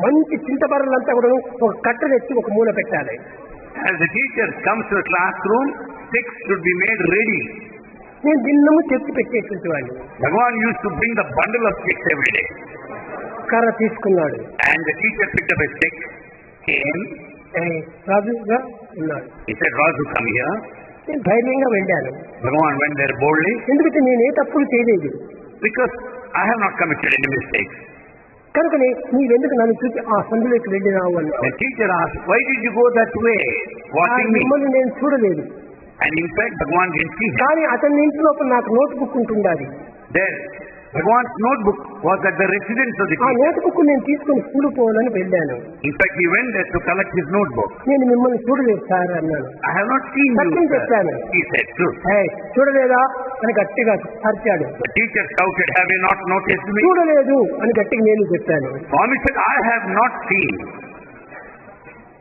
మంచి చింతబరలంతా కూడా ఒక కట్ట తెచ్చి ఒక మూల పెట్టాలి. As the teacher comes to the classroom, sticks should be made ready. నేను దిన్నము తెచ్చి పెట్టేటువంటి వాడిని. Bhagavan used to bring the bundle of sticks every day. కర్ర తీసుకున్నాడు. And the teacher picked up a stick, came. రాజుగా ఉన్నాడు. He said, Raju, come here. నేను ధైర్యంగా వెళ్ళాను. Bhagavan went there boldly. ఎందుకంటే నేను ఏ తప్పులు చేయలేదు. Because I have not committed any mistakes. కనుకనే నీవెందుకు నన్ను చూసి ఆ సందులోకి వెళ్ళినావు అన్నాడు. The teacher asked, why did you go that way? Watching me. మిమ్మల్ని నేను చూడలేదు. And in fact, Bhagavan didn't see him. కానీ అతని ఇంటి లోపల నాకు నోట్ బుక్ ఉంటుండాలి. There, Bhagavan's notebook was at the residence of the ఆ teacher. నోట్ బుక్ నేను తీసుకుని స్కూల్ పోవాలని వెళ్ళాను. In fact, he went there to collect his notebook. నేను మిమ్మల్ని చూడలేదు సార్ అన్నాను. I have not seen you, Satyam sir. చెప్పాను. He said, true. చూడలేదా అని గట్టిగా అరిచాడు. The teacher shouted, have you not noticed me? చూడలేదు అని గట్టిగా నేను చెప్పాను. Swami said, I have not seen.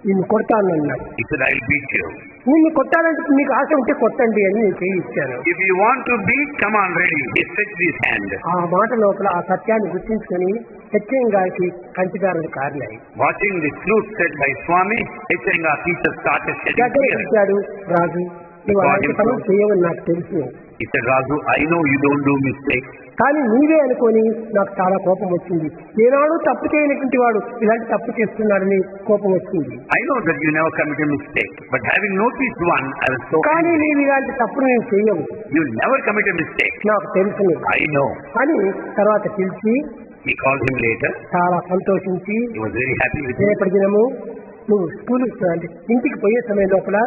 నిన్ను కొడతాను అన్నాడు. He said, I'll beat you. నిన్ను కొట్టాలంటే మీకు ఆశ ఉంటే కొట్టండి అని నేను చేయి ఇచ్చాను. If you want to beat, come on, ready. He stretched his hand. ఆ మాట లోపల ఆ సత్యాన్ని గుర్తించుకొని హెచ్ఎం గారికి కంటిదారులు కారినాయి. Watching the truth said by Swami, Iyengar teacher started shedding దగ్గర tears. ఇచ్చాడు. రాజు నువ్వు అలాంటి పనులు చేయవని నాకు తెలుసు. He said, Raju, I know you don't do mistakes. కానీ నీవే అనుకొని నాకు చాలా కోపం వచ్చింది. ఏనాడు తప్పు చేయనటువంటి వాడు ఇలాంటి తప్పు చేస్తున్నాడని కోపం వచ్చింది. I know that you never commit a mistake, but having noticed one, I was so కానీ angry. నీవు ఇలాంటి తప్పులు నేను చెయ్యవు, You never commit a mistake. నాకు తెలుసు I know. అని తర్వాత పిలిచి He called him later. చాలా సంతోషించి He was very happy with him. రేపటి దినము నువ్వు స్కూల్ అంటే ఇంటికి పోయే సమయం లోపల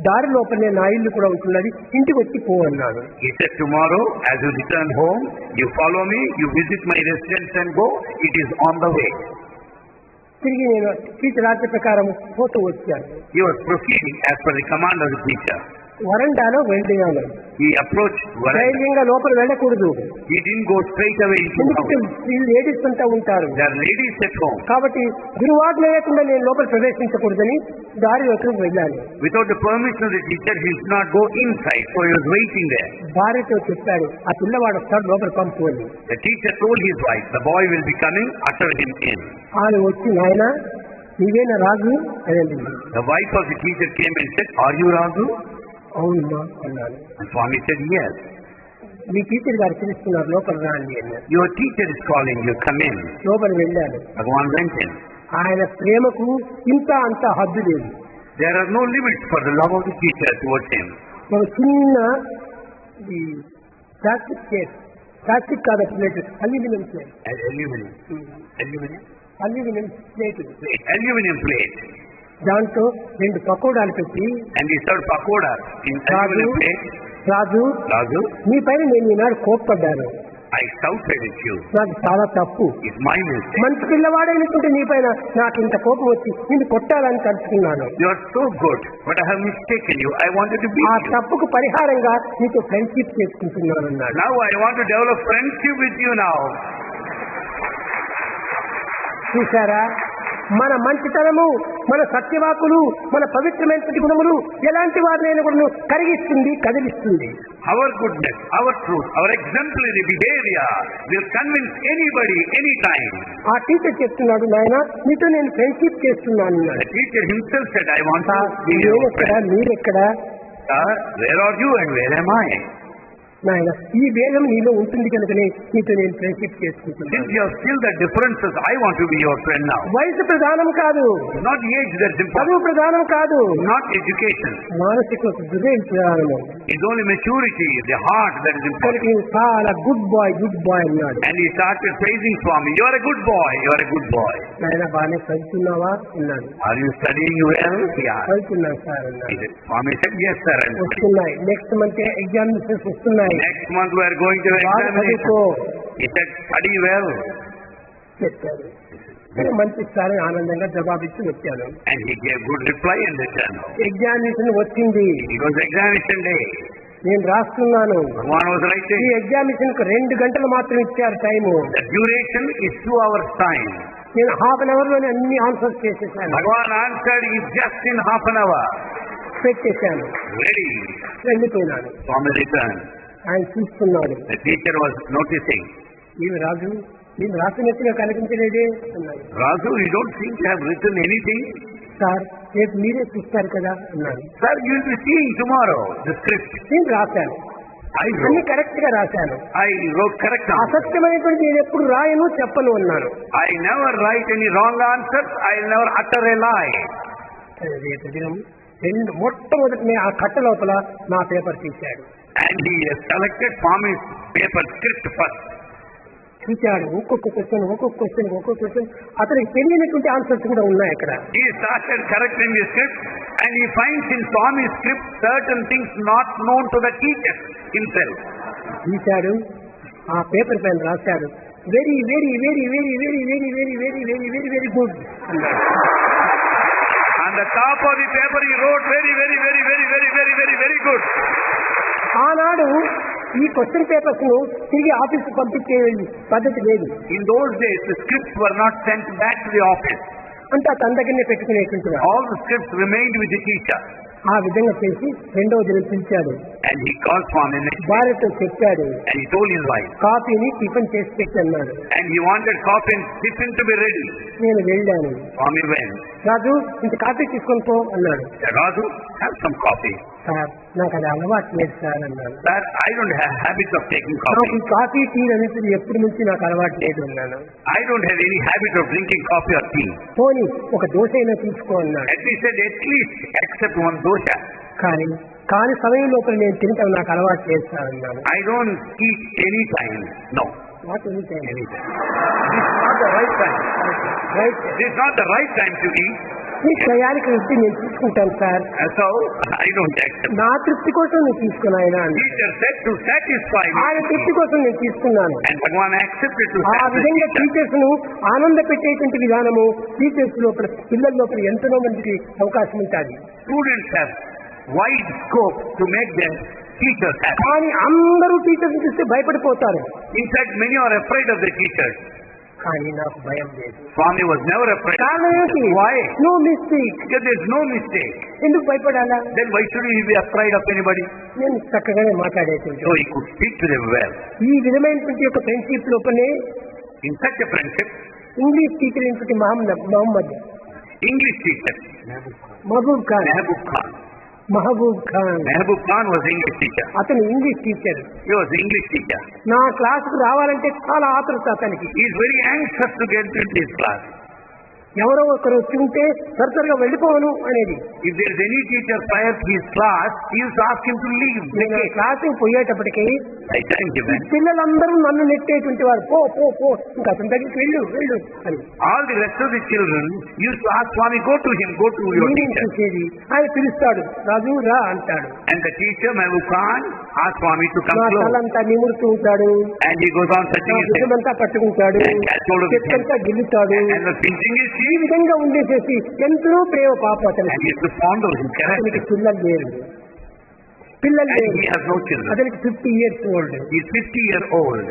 దారి లోపలనే నా ఇల్లు కూడా ఉంటున్నది, ఇంటికి వచ్చి పో అన్నాడు. He said, tomorrow, as you return home, you follow me, you visit my residence and go. It is on the way. తిరిగి నేను టీచర్ ఆజ్ఞ ప్రకారం పోతూ వచ్చాను. He was proceeding as per the command of the teacher. వరండాలో వెళ్ళాను. He approached Varanda. ధైర్యంగా లోపల వెళ్ళకూడదు. He didn't go straight away into the ఎందుకంటే house. వీళ్ళు లేడీస్ అంతా ఉంటారు. There are ladies at home. కాబట్టి గురువాజ్ఞ లేకుండా నేను లోపల ప్రవేశించకూడదని దారి వైపు వెళ్ళాను. Without the permission of the teacher, he did not go inside, so he was waiting there. భార్యతో చెప్పాడు, ఆ పిల్లవాడు వస్తాడు లోపల పంపు అని. The teacher told his wife, the boy will be coming, usher him in. ఆయన వచ్చి నాయన నీవేనా రాజు అదండి. The wife of the teacher came and said, "Are you Raju?" అవునమ్మా అన్నాను. And Swami said, "Yes." Me teacher గారు పిలుస్తున్నారు, లోపల రాండి అన్నారు. Your teacher is calling you, come in. లోపల వెళ్ళాను. Bhagavan went in. ఆయన ప్రేమకు ఇంత అంత హద్దు లేదు. There are no limits for the love of the teacher towards him. ఒక చిన్న ఈ ప్లాస్టిక్ ప్లేట్, ప్లాస్టిక్ కాదు plate, aluminium plate, aluminium plate, Aluminum plate. దాంట్లో 2 పకోడాలు పెట్టి, And he served pakoda in aluminum plate. Raju Raju, మీ పైన నేను ఈనాడు కోప్పడ్డాను, I shouted at you. నాకు చాలా తప్పు. It's my mistake. మంచి పిల్లవాడైనటువంటి నీ పైన నాకు ఇంత కోపం వచ్చి నిన్ను కొట్టాలని తలుచుకున్నాను. You are so good, but I have mistaken you. I wanted to beat ఆ you. తప్పుకు పరిహారంగా నీతో ఫ్రెండ్షిప్ చేసుకుంటున్నాను అన్నాడు. Now I want to develop friendship with you now. చూసారా, మన మంచితనము, మన సత్యవాకులు, మన పవిత్రమైన గుణములు ఎలాంటి వారినైనా కూడా కరిగిస్తుంది, కదిలిస్తుంది. Our goodness, our truth, our exemplary behavior will convince anybody, anytime. ఆ టీచర్ చెప్తున్నాడు, నాయన నీతో నేను ఫ్రెండ్షిప్ చేస్తున్నాను అన్నాడు. The teacher himself said, I want to be your నేనెక్కడా, friend. మీరెక్కడా? Sir, where are you and where am I? నాయన ఈ వేగం నీలో ఉంటుంది కనుకనే నీతో నేను ఫ్రెండ్షిప్ చేసుకుంటున్నాను. Since you have still the differences, I want to be your friend now. వయసు ప్రధానం కాదు, Not age that's important, చదువు ప్రధానం కాదు, not education. మానసిక హృదయం ప్రధానము. It's only maturity, the heart that is important. కనుక చాలా గుడ్ బాయ్ అన్నాడు. And he started praising Swami. You are a good boy, you are a good boy. నాయన బాగానే చదువుతున్నావా అన్నాడు. Are you studying well? Yeah. చదువుతున్నాను సార్ He అన్నాడు. said, Swami said, yes sir. I'm studying. వస్తున్నాయి, next month examinations వస్తున్నాయి, Next month we are going to బాగా examination. చదువుకో He said, study well. చెప్పాడు. సరే మంచి సార్ ఆనందంగా జవాబిచ్చి వచ్చాను. And he gave good reply and returned. Examination వచ్చింది, It was examination day. నేను రాస్తున్నాను. Bhagavan was ఈ writing. ఎగ్జామినేషన్ కు 2 గంటలు మాత్రం ఇచ్చారు time. The duration is 2 hours time. నేను హాఫ్ అన్ అవర్ లోనే అన్ని ఆన్సర్స్ చేసేసాను, Bhagavan answered is just in half an hour. పెట్టేశాను, Ready. వెళ్ళిపోయినాను. Swami returned. ఆయన చూస్తున్నాడు. The teacher was noticing. ఈమె రాజు నేను రాసినట్టుగా కనిపించలేదే అన్నాడు. Raju, you don't seem to have written anything. Sir రేపు మీరే చూస్తారు కదా అన్నాడు. Sir, you will be seeing tomorrow the script. నేను రాశాను, I అన్ని wrote. కరెక్ట్ గా రాశాను. I wrote correct answers. అసత్యమైనటువంటి నేను ఎప్పుడు రాయను, చెప్పను అన్నాను. I never write any wrong answers. I never utter a lie. రేపు దినం మొట్టమొదటి ఆ కట్ట లోపల నా పేపర్ తీశాడు. And he has selected Swami's paper script first. చూశాడు, ఒక్కొక్క క్వశ్చన్ అతనికి తెలియనటువంటి ఆన్సర్స్ కూడా ఉన్నాయి అక్కడ. He started correcting the script and he finds in Swami's script certain things not known to the teacher himself. చూశాడు, ఆ పేపర్ పైన రాశాడు, very very very very very very very very very very very good అన్నాడు. On the top of the paper he wrote very very very very very very very very good. ఆనాడు ఈ question papers ను తిరిగి office పంపించే పద్ధతి లేదు. In those days the scripts were not sent back to the office. అంటే తన దగ్గరనే పెట్టుకునేటువంటి వాడు. All the scripts remained with the teacher. ఆ విధంగా చేసి 2వ దినం పిలిచాడు, And he called Swami next day భార్యతో చెప్పాడు, and he told his wife. కాఫీని టిఫిన్ చేసి పెట్టన్నాడు. And he wanted coffee and tiffin to be ready. నేను వెళ్ళాను. Swami went. రాజు ఇంత కాఫీ తీసుకొని పో అన్నాడు. Said, Raju, have some coffee. Sir నాకు అది అలవాటు లేదు సార్ అన్నాను. Sir, I don't have habit of taking నాకు coffee. ఈ కాఫీ టీ అనేది ఎప్పటి నుంచి నాకు అలవాటు లేదు అన్నాను. I don't have any habit of drinking coffee or tea. పోనీ ఒక దోశ అయినా తీసుకో అన్నాడు. At least said, at least accept one dosha. కానీ సమయం లోపల నేను తింటాం నాకు అలవాటు లేదు సార్ అన్నాను. I don't eat any time. No. Not anytime. Anytime. This is not the right time. Right. This is not the right time to eat. మీ టయానికి వస్తే నేను తీసుకుంటాను sir. So, I don't accept. నా తృప్తి కోసం నేను తీసుకున్నాను అన్నాడు. Teacher said to satisfy me. ఆయన తృప్తి కోసం నేను తీసుకున్నాను. And Bhagavan accepted to ఆ satisfy విధంగా teacher. టీచర్స్ ను ఆనంద పెట్టేటువంటి విధానము టీచర్స్ లోపల పిల్లల లోపల ఎంతో మందికి అవకాశం ఉంటుంది. Students have wide scope to make their teachers happy. కానీ అందరూ టీచర్స్ చూస్తే భయపడిపోతారు. In fact, many are afraid of the teachers. కానీ నాకు భయం లేదు. Swami was never afraid. కారణం ఏంటి? Why? No mistake. Because there is no mistake. ఎందుకు భయపడాలా? Then why should he be afraid of anybody? నేను చక్కగానే మాట్లాడేటువంటి. So he could speak to them well. ఈ విధమైనటువంటి యొక్క ఫ్రెండ్షిప్ లోపలనే In such a friendship, English teacher అయినటువంటి Mohammed English teacher. Mehboob Khan. Mehboob Khan. Mehboob Khan Mehboob Khan was English teacher. అతను English teacher. He was English teacher. నా క్లాసుకు రావాలంటే చాలా ఆతృత అతనికి. He is very anxious to get into this class. ఎవరో ఒకరు వచ్చి ఉంటే త్వరగా వెళ్ళిపోవను అనేది. If there is any teacher prior to his class, he used to ask him to leave. నేను క్లాసుకు పోయేటప్పటికి By time given, పిల్లలందరూ నన్ను నెట్టేటువంటి వారు, పో పో పో ఇంకా అతని దగ్గరికి వెళ్ళు వెళ్ళు అని. all the rest of the children used to ask Swami, go to him, go to your meeting teacher. చూసేది. ఆయన పిలుస్తాడు, రాజు రా అంటాడు. And the teacher, Mehboob Khan, asked Swami to come నా close. తలంతా నిమురుతూ ఉంటాడు, And he goes on touching నా his head. భుజమంతా పట్టుకుంటాడు, చెక్కంతా గిల్లుతాడు. And the pinching his ఈ cheek. విధంగా ఉండేసేసి ఎంతో ప్రేమ పాప And అతనికి. he used to fondle him, అతనికి correct? పిల్లలు లేరు, పిల్లలు And లేరు. he has no children. అతనికి 50 years old. He is 50-year-old.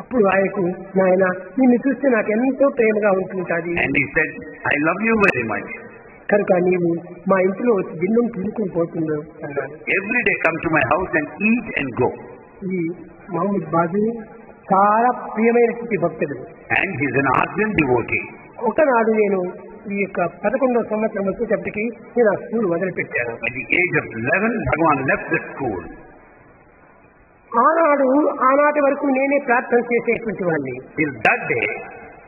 అప్పుడు ఆయనకు, నాయన నిన్ను చూస్తే నాకు ఎంతో ప్రేమగా ఉంటుంటుంది, And he said, I love you very much. కనుక నీవు మా ఇంట్లో వచ్చి దిన్నం తీసుకుని పోతుందో అన్నాడు. Every day come to my house and eat and go. ఈ మహమ్మద్ బాజీ చాలా ప్రియమైనటువంటి భక్తుడు. And he is an ardent devotee. ఒకనాడు నేను ఈ యొక్క 11వ సంవత్సరం వచ్చేటప్పటికి నేను ఆ school వదిలిపెట్టాను. At the age of 11, Bhagavan left the school. ఆనాటి వరకు నేనే ప్రార్థన చేసేటువంటి వాడిని. Till that day,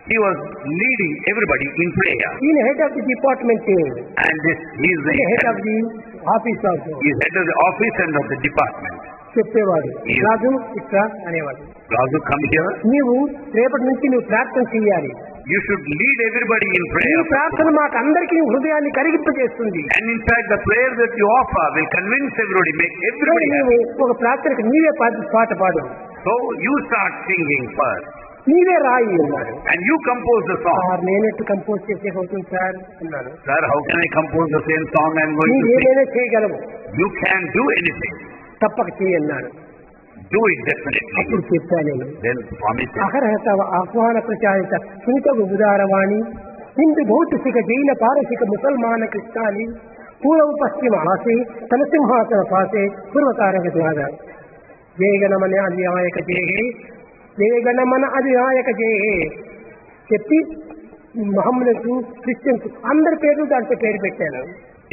he was leading everybody in prayer. ఈయన head of the department, And this, he is the head of the office also. he is head of the office and of the department. చెప్పేవాడు, రాజు ఇట్లా అనేవాడు, Razu, come here. నీవు రేపటి నుంచి నువ్వు ప్రార్థన చేయాలి. You should lead everybody in ఈ prayer. ప్రార్థన మాకు అందరికీ హృదయాన్ని కరిగింపజేస్తుంది. And in fact, the prayer that you offer will convince everybody, make everybody నీవు happy. ఒక ప్రార్థనకు నీవే పాట పాడు, So you start singing first. నీవే రాయి అన్నాడు. And you compose the song. Sir నేనెట్టు కంపోజ్ చేసేకవుతుంది సార్ అన్నాడు. Sir, how can I compose the same song I'm going to sing? నీవేదైనా చేయగలవు, You can do anything. తప్పక చేయన్నాడు. Do it definitely. అప్పుడు చెప్పాను నేను, Then Swami said, అహరహత ఆహ్వాన ప్రచారిత సునిత ఉదారవాణి హిందూ భౌతిక జైన పారసిక ముసల్మాన క్రిస్తాని పూర్వ పశ్చిమ ఆసే తన సింహాసన పాసే పూర్వకారక ద్వార జయగణమన అధినాయక జయహే జయగణమన అధినాయక జయహే చెప్పి మహమ్మద్ క్రిస్టియన్స్ అందరి పేర్లు దాంట్లో పేరు పెట్టాను.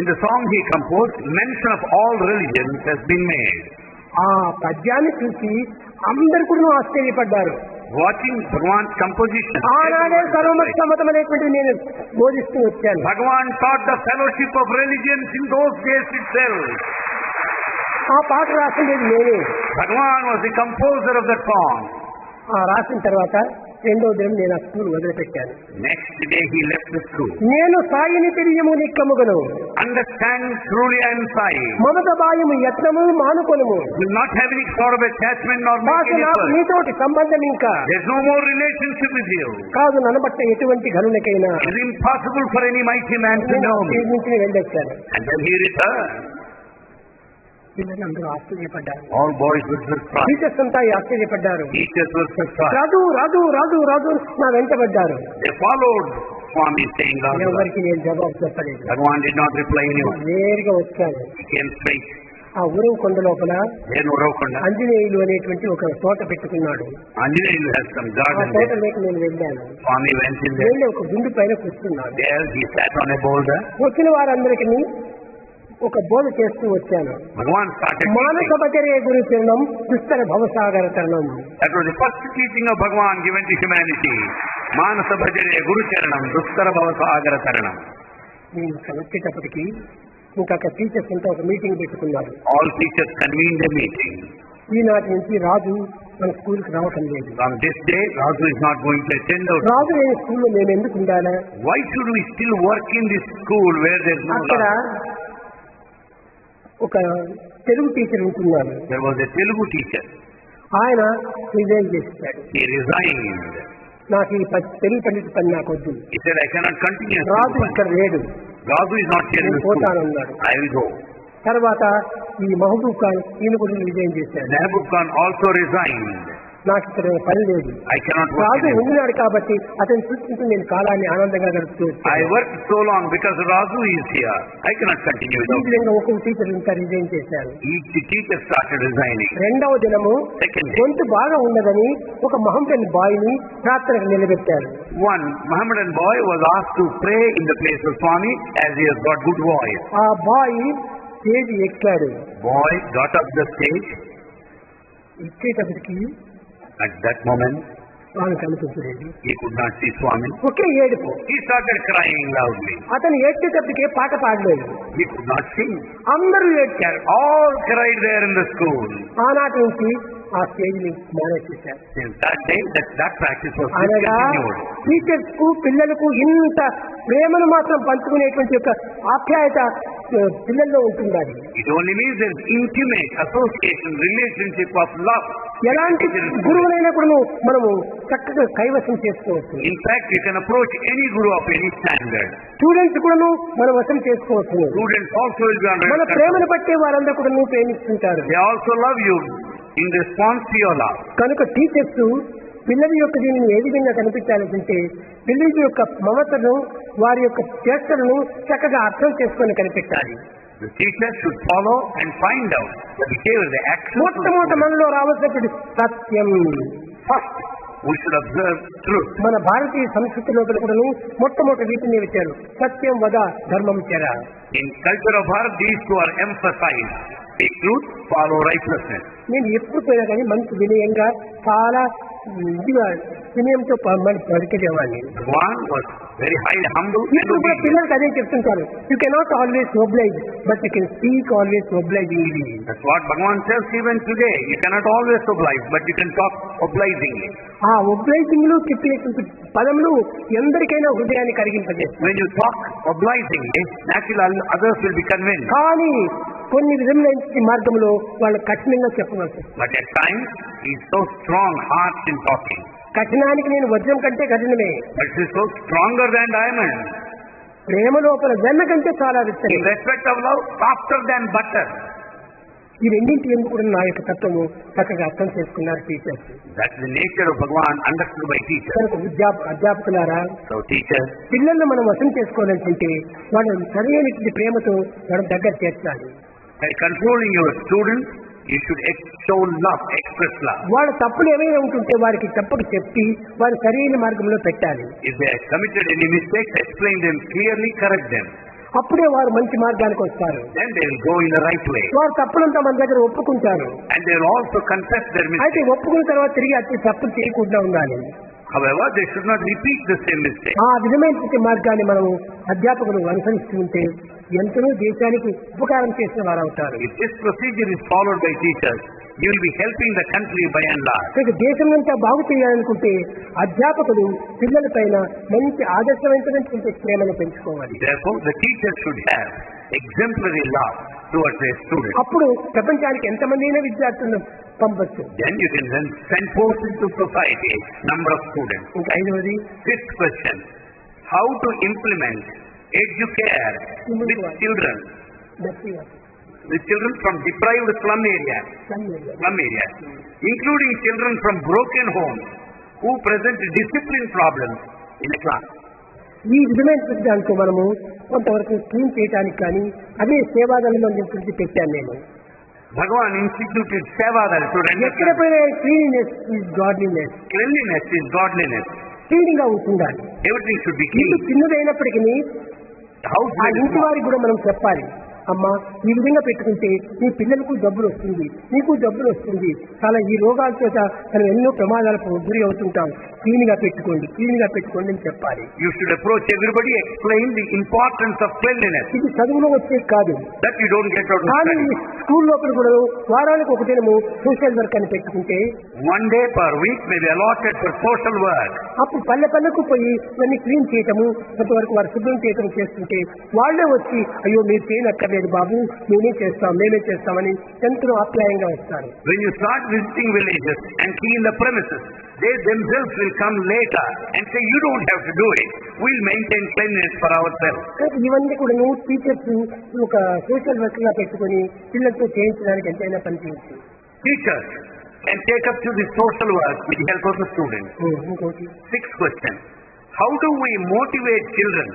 in the song he composed, mention of all religions has been made. ఆ పద్యాన్ని చూసి అందరు కూడా ఆశ్చర్యపడ్డారు. Watching Bhagavan's composition, ఆనాడే సర్వమత సమ్మతం అనేటువంటిది నేను బోధిస్తూ వచ్చాను. Bhagavan taught the fellowship of religions in those days itself. ఆ పాట రాసింది నేనే. Bhagavan was the composer of that song. ఆ రాసిన తర్వాత రెండో దినం నేను ఆ school వదిలిపెట్టాను. Next day he left the school. నేను సాయిని తెలియము నిక్కముగను, Understand truly I am Sai. Mamata బాయము యత్నము మానుకొనుము, Will not have any sort of attachment nor make మాకు any నాకు effort. నీతోటి సంబంధం ఇంకా There's no more relationship with you. కాదు, నన్నబట్ట ఎటువంటి ఘనునికైనా It is impossible for any mighty man to నేను know ఆ me. Stage నుంచి వెళ్ళొచ్చాను. And then he returned. పిల్లలందరూ ఆశ్చర్యపడ్డారు, All boys were surprised. Teachers అంతా ఆశ్చర్యపడ్డారు. Teachers were surprised. రాజు రాజు రాజు రాజు నా వెంటబడ్డారు. They followed Swami saying, Raju. ఎవరికి నేను జవాబు చెప్పలేదు. Bhagavan did not reply anyone. నేరుగా వచ్చాను. He came straight. ఆ ఊరు కొండ లోపల Then Uravkonda. ఆంజనేయులు అనేటువంటి ఒక తోట పెట్టుకున్నాడు. Anjaneyu has some ఆ garden there. తోటలోకి నేను వెళ్ళాను. Swami went in there. వెళ్ళి ఒక గుండు పైన కూర్చున్నాను. There he sat on a boulder. వచ్చిన వారందరికీ ఒక బోధ చేస్తూ వచ్చాను. Bhagavan started మానస teaching. భజరే గురు చరణం దుస్తర భవసాగర తరణం. That was the first teaching of Bhagavan given to humanity. Manasa Bhajare Guru Charanam Duskara Bhavasagara Taranam. నేను వచ్చేటప్పటికి ఇంకా టీచర్స్ అంతా ఒక మీటింగ్ పెట్టుకున్నారు. All teachers convened a meeting. ఈనాటి నుంచి రాజు మన స్కూల్కి రావటం లేదు. From this day, Raju is not going to attend out. రాజు లేని స్కూల్లో నేను ఎందుకు ఉండాలా? Why should we still work in this school where there is no అక్కడ Raju? ఒక తెలుగు టీచర్ ఉంటున్నాను. There was a Telugu teacher. ఆయన రిజైన్ చేస్తాడు. He resigned. నాకు ఈ తెలుగు పండిత పని నాకు వద్దు. He said, I cannot continue. రాజు ఇక్కడ లేడు, Raju is not here in నేను the school. పోతానన్నాడు. I will go. తర్వాత ఈ మహబూబ్ ఖాన్ ఈయన కూడా రిజైన్ చేశాడు. Mehboob Khan also resigned. నాకు ఇక్కడ పని లేదు. I cannot work Raju anymore. ఉన్నాడు కాబట్టి అతను చూసుకుంటూ నేను కాలాన్ని ఆనందంగా గడుపుతూ I worked so long because Raju is here. I cannot continue ఈ without him. విధంగా ఒక్కొక్క టీచర్ ఇంకా రిజైన్ చేశారు. Each teacher started resigning. రెండవ దినము Second day. గొంతు బాగా ఉండదని ఒక మహమ్మదన్ బాయ్ ని ప్రార్థనకు నిలబెట్టారు. One Mohammedan boy was asked to pray in the place of Swami as he has got good voice. ఆ బాయ్ స్టేజ్ ఎక్కాడు. Boy got up the stage. ఎక్కేటప్పటికి At that moment, స్వామి కనిపించలేదు. he could not see Swami. ఒకే ఏడుపు. He started crying loudly. అతను ఏడ్చేటప్పటికే పాట పాడలేదు. He could not sing. అందరూ ఏడ్చారు. All cried there in the school. ఆనాటి నుంచి ఆ స్టేజ్ ని మేనేజ్ చేశారు. Since that day, that practice was అనగా discontinued. టీచర్స్ కు పిల్లలకు ఇంత ప్రేమను మాత్రం పంచుకునేటువంటి యొక్క ఆప్యాయత పిల్లల్లో ఉంటుండాలి. It only means there is intimate association, relationship of love. ఎలాంటి గురువునైనా కూడా మనము చక్కగా కైవసం చేసుకోవచ్చు. In fact, you can approach any guru of any standard. Students కూడాను మనం వశం చేసుకోవచ్చు. Students also will be under మన control. ప్రేమను బట్టే వారందరూ కూడా ప్రేమిస్తుంటారు. They also love you in response to your love. కనుక టీచర్స్ పిల్లల యొక్క దీనిని ఏ విధంగా కనిపించాలంటే పిల్లల యొక్క మమతను వారి యొక్క చేష్టలను చక్కగా అర్థం చేసుకొని కనిపెట్టాలి. The teacher should follow and find out the behavior, the action. మొట్టమొదట మనలో రావాల్సినటువంటి సత్యం. First, we should observe truth. మన భారతీయ సంస్కృతి లోపల కూడాను మొట్టమొదటి వీటిని వచ్చారు. సత్యం వద ధర్మం చెర. In culture of Bharat, these two are emphasized. Speak truth, follow righteousness. నేను ఎప్పుడు పోయినా కానీ మంచి వినయంగా చాలా ఇదిగా వినయంతో పలికేవాడిని. One was very high, humble, and ఇప్పుడు కూడా obedient. పిల్లలకి అదే చెప్తుంటారు. You cannot always oblige but you can speak always obligingly. That's what Bhagavan tells even today. You cannot always oblige, but you can talk obligingly. ఆ obliging లో చెప్పేటువంటి పదములు ఎందరికైనా హృదయాన్ని కరిగింపజేస్తాయి. When you talk obligingly, naturally others will be convinced. కానీ కొన్ని విధములైన మార్గంలో వాళ్ళు కఠినంగా చెప్పవలసి. But at times, he is so strong, harsh in talking. కఠినానికి నేను వజ్రం కంటే కఠినమే. But he is so stronger than diamond. ప్రేమ లోపల వెన్న కంటే చాలా In విత్తనం. respect of love, softer than butter. ఈ రెండింటి ఎందుకు కూడా నా యొక్క తత్వము చక్కగా అర్థం చేసుకున్నారు teachers. That's the nature of Bhagavan understood by teachers. కనుక అధ్యాపకులారా, So teachers, పిల్లలను మనం వశం చేసుకోవాలనుకుంటే వాళ్ళని సరైనటువంటి ప్రేమతో మనం దగ్గర చేర్చాలి. by controlling your students, you should show love, express love. వాళ్ళ తప్పులు ఏమైనా ఉంటుంటే వారికి తప్పక చెప్పి వారి సరైన మార్గంలో పెట్టాలి. If they have committed any mistakes, explain them clearly, correct them. అప్పుడే వారు మంచి మార్గానికి వస్తారు. Then they will go in the right way. వారు తప్పులంతా మన దగ్గర ఒప్పుకుంటారు. And they will also confess their అయితే mistakes. ఒప్పుకున్న తర్వాత తిరిగి అతి తప్పులు చేయకుండా ఉండాలి. However, they should not repeat the same mistake. ఆ విధమైన మార్గాన్ని మనము అధ్యాపకులు అనుసరిస్తూ ఉంటే ఎంతనో దేశానికి ఉపకారం చేసిన వారు అవుతారు. If this procedure is followed by teachers, you will be helping the country by and large. ఇక దేశం అంతా బాగు చేయాలనుకుంటే అధ్యాపకులు పిల్లల పైన మంచి ఆదర్శవంతమైనటువంటి ప్రేమను పెంచుకోవాలి. Therefore, the teachers should have exemplary love towards their students. అప్పుడు ప్రపంచానికి ఎంతమంది అయినా విద్యార్థులను పంపొచ్చు. Then you can then send forth into society number of students. ఇంకా ఐదవది Fifth question: how to implement educare with children, with children from deprived slum areas, including children from broken homes who present discipline problems in a class. ఈ విధమైన దాంతో మనము కొంతవరకు clean చేయడానికి కానీ అదే సేవాదళం అని పెట్టాను నేను. Bhagavan instituted Sevadal to render ఎక్కడ పోయినా cleanliness is godliness. cleanliness is godliness. Clean గా ఉండాలి. Everything should be ఇల్లు clean. చిన్నదైనప్పటికీ House ఆ is ఇంటి small. వారికి కూడా మనం చెప్పాలి. అమ్మా ఈ విధంగా పెట్టుకుంటే నీ పిల్లలకు జబ్బులు వస్తుంది, నీకు జబ్బులు వస్తుంది, చాలా ఈ రోగాల చేత మనం ఎన్నో ప్రమాదాలకు గురి అవుతుంటాం. క్లీన్ గా పెట్టుకోండి, క్లీన్ గా పెట్టుకోండి అని చెప్పాలి. You should approach everybody, explain the importance of cleanliness. ఇది చదువులో వచ్చే కాదు. That you don't get out of కానీ study. స్కూల్ లోపల కూడా వారానికి ఒక దినము సోషల్ వర్క్ అని పెట్టుకుంటే One day per week may be allotted for social work. అప్పుడు పల్లె పల్లెకు పోయి ఇవన్నీ క్లీన్ చేయటము, కొంతవరకు వారు శుభ్రం చేయటం చేస్తుంటే వాళ్ళే వచ్చి అయ్యో మీరు చేయనక్కర్లేదు బాబు, మేమే చేస్తామని ఎంతో ఆప్యాయంగా వస్తారు. When you start visiting villages and clean the premises, they themselves will come later and say, you don't have to do it. We'll maintain cleanliness for ourselves. ఇవన్నీ కూడా టీచర్స్ ఒక సోషల్ వర్క్ గా పెట్టుకుని పిల్లలతో చేయించడానికి ఎంతైనా పనిచేయచ్చు. Teachers and take up to the social work with the help of the students. ఇంకోటి 6th question. How do we motivate children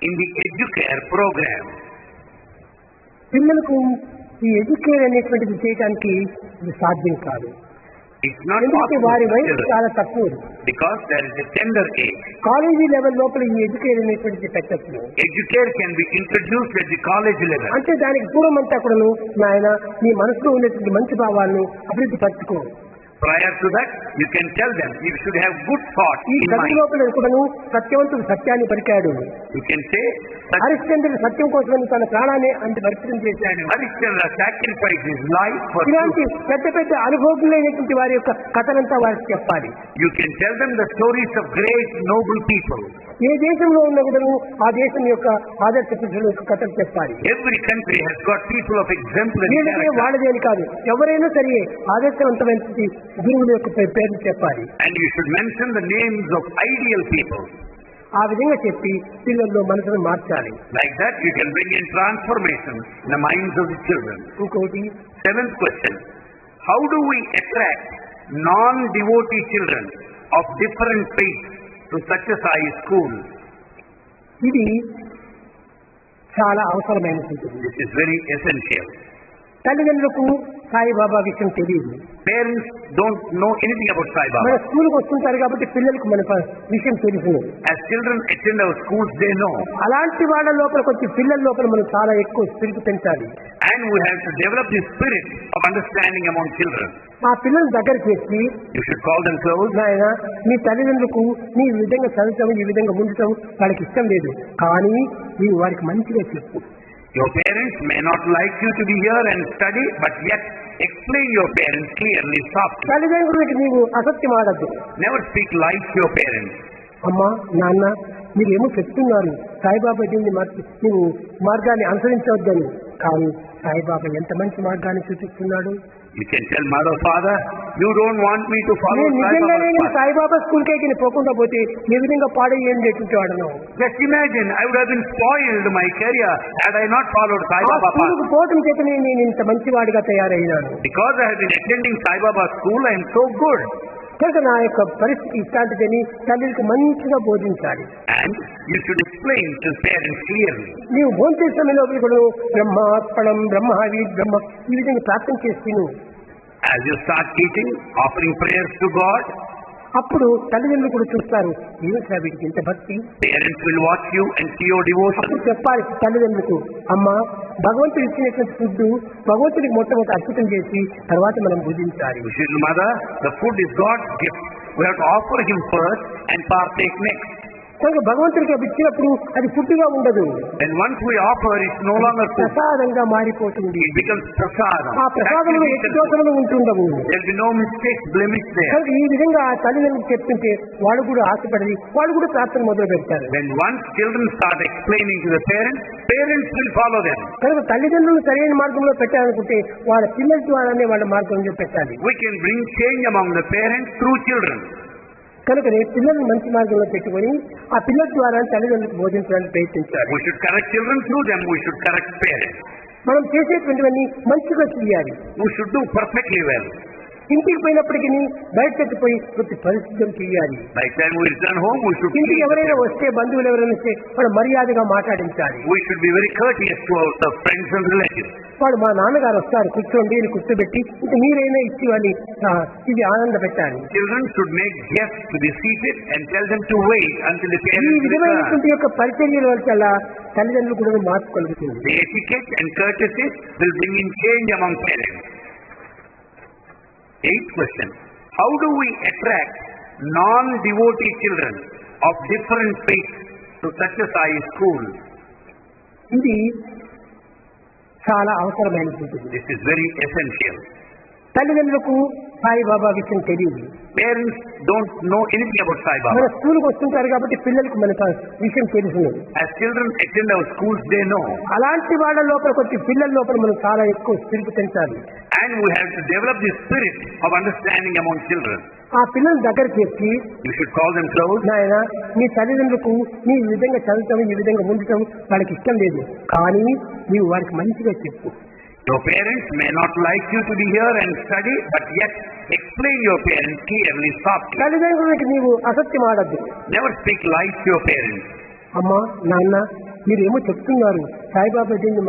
in the Educare program? పిల్లలకు ఈ ఎడ్యుకేర్ అనేటువంటిది చేయడానికి ఇది సాధ్యం కాదు. It's not ఎందుకంటే possible వారి for వయసు children చాలా తక్కువ. because there is a tender age. College level లోపల ఈ ఎడ్యుకేర్ అనేటువంటిది పెట్టచ్చు. Educare can be introduced at the college level. అంటే దానికి పూర్వం అంతా కూడాను నాయన నీ మనసులో ఉన్నటువంటి మంచి భావాలను అభివృద్ధి పరచుకో. Prior to that, you can tell them you should have good thoughts ఈ in గది mind. లోపల కూడాను సత్యవంతుడు సత్యాన్ని పరికాడు. You can say that హరిశ్చంద్రుడు సత్యం కోసమని తన ప్రాణాన్ని అంత పరిచయం చేశాడు. Harishchandra sacrificed his life for ఇలాంటి truth. పెద్ద పెద్ద అనుభవజ్ఞులైనటువంటి వారి యొక్క కథనంతా వారికి చెప్పాలి. You can tell them the stories of great noble people. ఏ దేశంలో ఉన్న కూడాను ఆ దేశం యొక్క ఆదర్శ పురుషుల యొక్క కథలు చెప్పాలి. Every country has got people of exemplary వీళ్ళకే character. వాళ్ళదే అని కాదు, ఎవరైనా సరే ఆదర్శవంతమైన గురువుల యొక్క పేర్లు చెప్పాలి. And you should mention the names of ideal people. ఆ విధంగా చెప్పి పిల్లల్లో మనసును మార్చాలి. Like that, you can bring in transformation in the minds of the children. ఇంకోటి 7th question. How do we attract non-devotee children of different faiths to Satyasai school? ఇది చాలా అవసరమైనటువంటి. This is very essential. తల్లిదండ్రులకు సాయిబాబా విషయం తెలియదు. Parents don't know anything about Sai మన Baba. స్కూల్కి వస్తుంటారు కాబట్టి పిల్లలకు మన విషయం తెలుసు. As children attend our schools, they know. అలాంటి వాళ్ళ లోపల కొంచెం పిల్లల లోపల మనం చాలా ఎక్కువ స్పిరిట్ పెంచాలి. And we have to develop the spirit of understanding among children. ఆ పిల్లల దగ్గర చేసి You should call them close. నాయన మీ తల్లిదండ్రులకు నీ ఈ విధంగా చదవటం ఈ విధంగా ఉండటం వాళ్ళకి ఇష్టం లేదు, కానీ నీవు వారికి మంచిగా చెప్పు. Your parents may not like you to be here and study, but yet explain your parents clearly, softly. తల్లిదండ్రులకి నీవు అసత్యం ఆడద్దు. Never speak lies to your parents. అమ్మా నాన్న మీరేమో చెప్తున్నారు సాయిబాబా దీన్ని నువ్వు మార్గాన్ని అనుసరించవద్దని, కానీ సాయిబాబా ఎంత మంచి మార్గాన్ని చూపిస్తున్నాడు. You can tell mother, father, you don't want me to follow నేను Sai నిజంగానే Baba's path. సాయిబాబా స్కూల్ కేకి పోకుండా పోతే ఏ విధంగా పాడయ్యేటువంటి వాడను. Just imagine, I would have been spoiled my career had I not followed Sai ఆ Baba path. స్కూల్కు పోవటం చేతనే నేను ఇంత మంచివాడిగా తయారయ్యాను. Because I have been attending Sai Baba school, I am so good. కనుక నా యొక్క పరిస్థితి ఇట్లాంటిదని తల్లికి మంచిగా బోధించాలి. And you should explain to parents clearly. నీవు భోంచే సమయంలో కూడా బ్రహ్మార్పణం బ్రహ్మావి బ్రహ్మ ఈ విధంగా ప్రార్థన చేసి As you start eating, offering prayers to God, అప్పుడు తల్లిదండ్రులు కూడా చూస్తారు ఏమిటా వీటికి ఇంత భక్తి. parents will watch you and see your devotion. అప్పుడు చెప్పాలి తల్లిదండ్రులకు, అమ్మ భగవంతుడు ఇచ్చినటువంటి ఫుడ్ భగవంతుడికి మొట్టమొదటి అర్పితం చేసి తర్వాత మనం భుజించాలి. You should, mother, the food is God's gift. We have to offer him first and partake next. కనుక భగవంతుడికి అవి ఇచ్చినప్పుడు అది ఫుడ్గా ఉండదు, And once we offer, it's no longer food. ప్రసాదంగా మారిపోతుంది. It becomes prasadam. ఆ That ప్రసాదంలో will be ఎట్టి accepted. దోషములు ఉంటుండవు. There will be no mistakes, blemish there. కనుక ఈ విధంగా ఆ తల్లిదండ్రులు చెప్తుంటే వాళ్ళు కూడా ఆశపడి వాళ్ళు కూడా ప్రార్థన మొదలు పెడతారు. When once children start explaining to the parents, parents will follow them. కనుక తల్లిదండ్రులు సరైన మార్గంలో పెట్టాలనుకుంటే వాళ్ళ పిల్లల ద్వారానే వాళ్ళ మార్గంలో పెట్టాలి. We can bring change among the parents through children. కనుక పిల్లల్ని మంచి మార్గంలో పెట్టుకొని ఆ పిల్లల ద్వారా తల్లిదండ్రులకు బోధించడానికి ప్రయత్నించాలి. We should correct children through them. We should correct parents. మనం చేసేటువంటివన్నీ మంచిగా చేయాలి. We should do perfectly well. ఇంటికి పోయినప్పటికీ బయటకు పోయి కొద్ది పరిశుద్ధం చేయాలి. By the time we return home, we should ఇంటికి clean the ఎవరైనా table. వస్తే బంధువులు ఎవరైనా వస్తే వాళ్ళు మర్యాదగా మాట్లాడించాలి. We should be very courteous to our friends and relatives. వాడు మా నాన్నగారు వస్తారు కూర్చోండి అని కూర్చోబెట్టి ఇంక మీరైనా ఇచ్చి వాళ్ళని ఇది ఆనంద పెట్టాలి. Children should make guests to be seated and tell them to wait until the ఈ parents return. విధమైనటువంటి యొక్క పరిచర్యల వల్ల తల్లిదండ్రులు కూడా మార్పు కలుగుతుంది. The etiquette and courtesies will bring in change among parents. 8th question. How do we attract non-devotee children of different faiths to Satyasai school? ఇది చాలా అవసరమైనటువంటిది. This is very essential. తల్లిదండ్రులకు సాయిబాబా విషయం తెలియదు. Parents don't know anything about Sai మన Baba. స్కూల్కి వస్తుంటారు కాబట్టి పిల్లలకు మన విషయం తెలుసు. As children attend our schools, they know. అలాంటి వాళ్ళ లోపల కొంచెం పిల్లల లోపల మనం చాలా ఎక్కువ స్పిరిట్ పెంచాలి. And we have to develop the spirit of understanding among children. ఆ పిల్లల దగ్గర చేసి You should call them close. నాయన నీ తల్లిదండ్రులకు నీ ఈ విధంగా చదవటం ఈ విధంగా ఉండటం వాళ్ళకి ఇష్టం లేదు, కానీ నీవు వారికి మంచిగా చెప్పు. Your parents may not like you to be here and study, but yet explain your parents clearly, softly. తల్లిదండ్రులకి నీవు అసత్యం ఆడద్దు. Never speak lies to your parents. అమ్మా నాన్న మీరేమో చెప్తున్నారు సాయిబాబా దీన్ని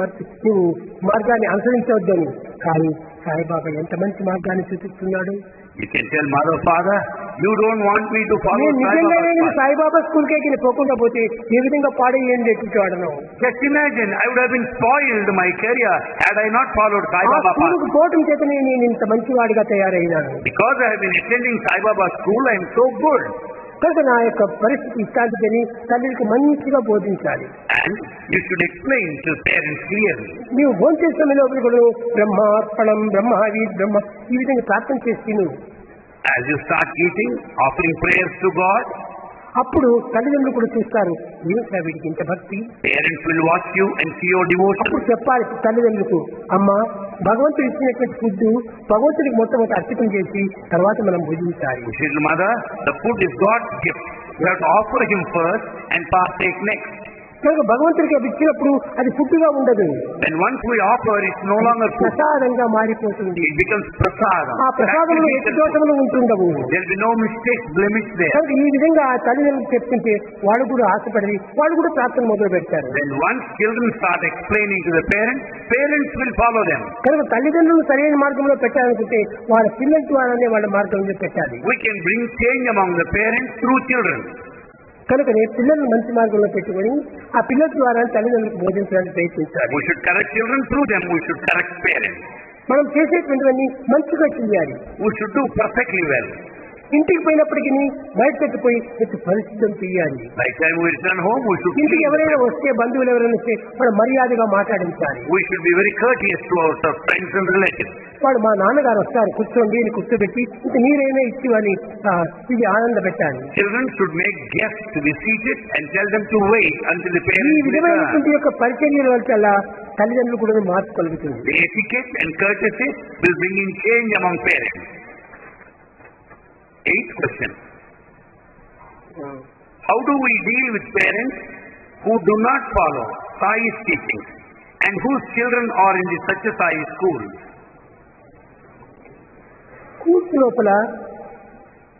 నువ్వు మార్గాన్ని అనుసరించవద్దని, కానీ సాయిబాబా ఎంత మంచి మార్గాన్ని చూపిస్తున్నాడు. You can tell mother, father, you don't want me to follow నిజంగానే Sai సాయిబాబా స్కూల్ కేకి పోకుండా పోతే ఏ విధంగా పాడేయండి వాడను. Just imagine, I would have been spoiled my career had I not followed Sai Baba path. పోవటం చేతనే నేను ఇంత మంచివాడిగా తయారైనాను. Because I have been attending Sai Baba school, I am so good. కనుక నా యొక్క పరిస్థితి ఇష్టాంతిని తల్లికి మంచిగా బోధించాలి. And you should explain to parents clearly. నీవు భోజనం సమయంలో కూడా బ్రహ్మార్పణం బ్రహ్మావి బ్రహ్మ ఈ విధంగా ప్రార్థన చేసి నువ్వు As you start eating, offering prayers to God, అప్పుడు తల్లిదండ్రులు కూడా చూస్తారు ఏమిటా వీడికి ఇంత భక్తి. parents will watch you and see your devotion. అప్పుడు చెప్పాలి తల్లిదండ్రులకు, అమ్మా భగవంతుడు ఇచ్చినటువంటి ఫుడ్ భగవంతుడికి మొట్టమొదటి అర్పితం చేసి తర్వాత మనం భుజించాలి. Mother, the food is God's gift. You have to offer Him first and partake next. కనుక భగవంతుడికి అది ఇచ్చినప్పుడు అది ఫుడ్గా ఉండదు. When once we offer, it's no longer food. ప్రసాదంగా మారిపోతుంది. It becomes prasadam. ఆ ప్రసాదంలో ఎట్టి దోషములు ఉంటుండవు. There will be no mistakes, blemish there. కనుక ఈ విధంగా తల్లిదండ్రులు చెప్తుంటే వాడు కూడా ఆశపడి వాడు కూడా ప్రార్థన మొదలు పెడతారు. When once children start explaining to the parents, parents will follow them. కనుక తల్లిదండ్రులు సరైన మార్గంలో పెట్టాలనుకుంటే వాళ్ళ పిల్లల ద్వారానే వాళ్ళ మార్గంలో పెట్టాలి. We can bring change among the parents through children. కనుక పిల్లలను మంచి మార్గంలో పెట్టుకొని ఆ పిల్లల ద్వారా తల్లిదండ్రులకు బోధించడానికి ప్రయత్నించాలి. We should correct children through them. We should correct parents. మనం చేసేటువంటివన్నీ మంచిగా చేయాలి. We should do perfectly well. ఇంటికి పోయినప్పటికీ బయటకు పోయి పరిశుద్ధం చేయాలి. By the time we return home, we should ఇంటికి ఎవరైనా వస్తే బంధువులు ఎవరైనా వస్తే మనం మర్యాదగా మాట్లాడించాలి. We should be very courteous to our friends and relatives. వాడు మా నాన్నగారు వస్తారు కూర్చోండి అని కూర్చోబెట్టి ఇంక మీరైనా ఇచ్చి అని ఇది ఆనంద పెట్టాలి. Children should make guests to be seated and tell them to wait until the ఈ parents విధమైనటువంటి return. యొక్క పరిచర్యల వల్ల తల్లిదండ్రులు కూడా మార్పు కలుగుతుంది. The etiquette and courtesy will bring in change among parents. 8th question. How do we deal with parents who do not follow Sai's teachings and whose children are in the Satya Sai school? Schools లోపల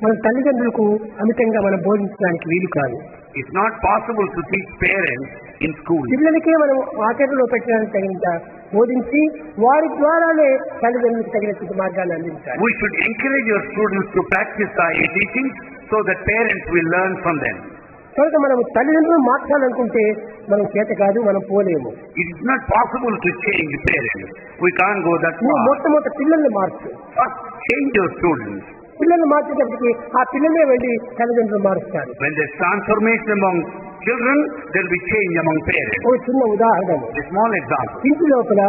మన తల్లిదండ్రులకు అమితంగా మనం బోధించడానికి వీలు కాదు. It's not possible to teach parents in school. పిల్లలకే మనం ఆచరణలో పెట్టడానికి తగినంత బోధించి వారి ద్వారానే తల్లిదండ్రులకు తగినటువంటి మార్గాన్ని అందించాలి. We should encourage your students to practice Sai teachings so that parents will learn from them. కనుక మనం తల్లిదండ్రులు మార్చాలనుకుంటే మనం చేత కాదు, మనం పోలేము. It is not possible to change parents. We can't go that నువ్వు far. మొట్టమొదటి పిల్లల్ని మార్చు. First, change your students. పిల్లల్ని మార్చేటప్పటికి ఆ పిల్లలే వెళ్ళి తల్లిదండ్రులు మారుస్తారు. When there's transformation among children, there will be change among parents. ఒక చిన్న ఉదాహరణ, A small example. ఇంటి లోపల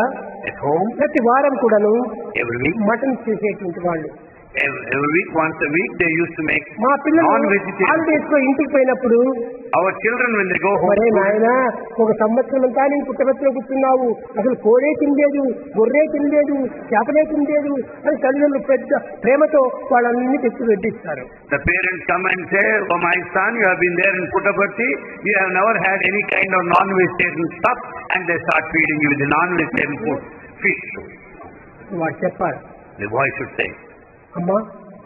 At home, ప్రతి వారం కూడాను every week, మటన్ చేసేటువంటి వాళ్ళు every week, once a week, they used to make మా పిల్లలు non-vegetarian. హాలిడేస్ లో ఇంటికి పోయినప్పుడు Our children, when they go home, మరే నాయన ఒక సంవత్సరం అంతా నేను పుట్టబెట్టులో కూర్చున్నావు, అసలు కోడే తినలేదు, గొర్రె తినలేదు, చేపలే తినలేదు అని తల్లిదండ్రులు పెద్ద ప్రేమతో వాళ్ళన్ని తెచ్చి వడ్డిస్తారు. the parents come and say, "Oh my son, you have been there in Puttaparthi, you have never had any kind of non-vegetarian stuff," and they start feeding you with the non-vegetarian food, fish. వాడు చెప్పాలి, The boy should say, అమ్మా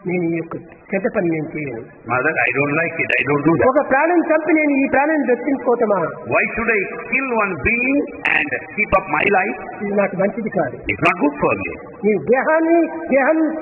నేను ఈ యొక్క చెడ్డ పని నేను చేయను. "Mother, I don't like it, I don't do that. ఒక ప్రాణం చంపి నేను ఈ ప్రాణాన్ని రక్షించుకోవటమా? Why should I kill one being and keep up my life? ఇది నాకు మంచిది కాదు. It's not good for me." నీవు దేహాన్ని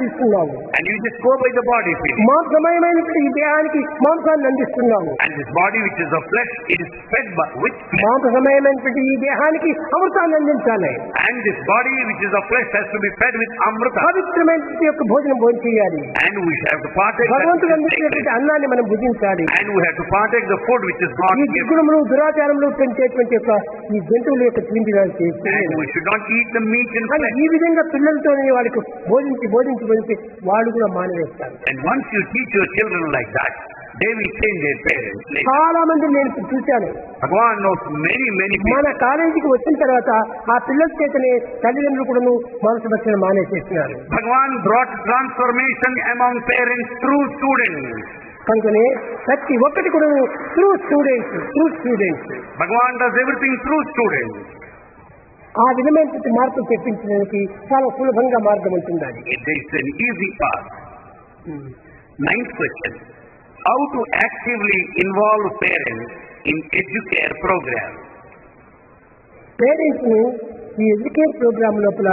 తీసుకున్నావు, And you just go by the body feeling. మాంసమయమైనటువంటి ఈ దేహానికి మాంసాన్ని అందిస్తున్నావు. And this body which is of flesh, it is fed with flesh. మాంసమయమైనటువంటి ఈ దేహానికి అమృతాన్ని అందించాలి. And this body which is of flesh has to be fed with amrita. పవిత్రమైనటువంటి యొక్క భోజనం భోజనం చేయాలి. And we have to partake that భగవంతుడు which is అందించినటువంటి sacred. అన్నాన్ని మనం భుజించాలి. And we have to partake the food which is ఈ God's gift. దిగుణములు దురాచారములు పెంచేటువంటి యొక్క ఈ జంతువుల యొక్క తిండి చేస్తే And we should not eat the meat and కానీ flesh. ఈ విధంగా పిల్లలతోనే వాళ్ళకి బోధించి వాళ్ళు కూడా మానేస్తారు. And once you teach your children like that, they will change their parents later. చాలా మంది నేను చూశాను. Bhagavan knows many people. మన కాలేజీకి వచ్చిన తర్వాత ఆ పిల్లల చేతనే తల్లిదండ్రులు కూడా మానసిక భక్షణ మానేసేస్తున్నారు. Bhagavan brought transformation among parents through students. కనుకనే ప్రతి ఒక్కటి కూడా through students. Bhagavan does everything through students. ఆ విధమైనటువంటి మార్పులు తెప్పించడానికి చాలా సులభంగా మార్గం ఉంటుంది అది. It is an easy path. Ninth question. How to actively involve parents in educare program? Parents ను ఈ ఎడ్యుకేట్ ప్రోగ్రామ్ లోపల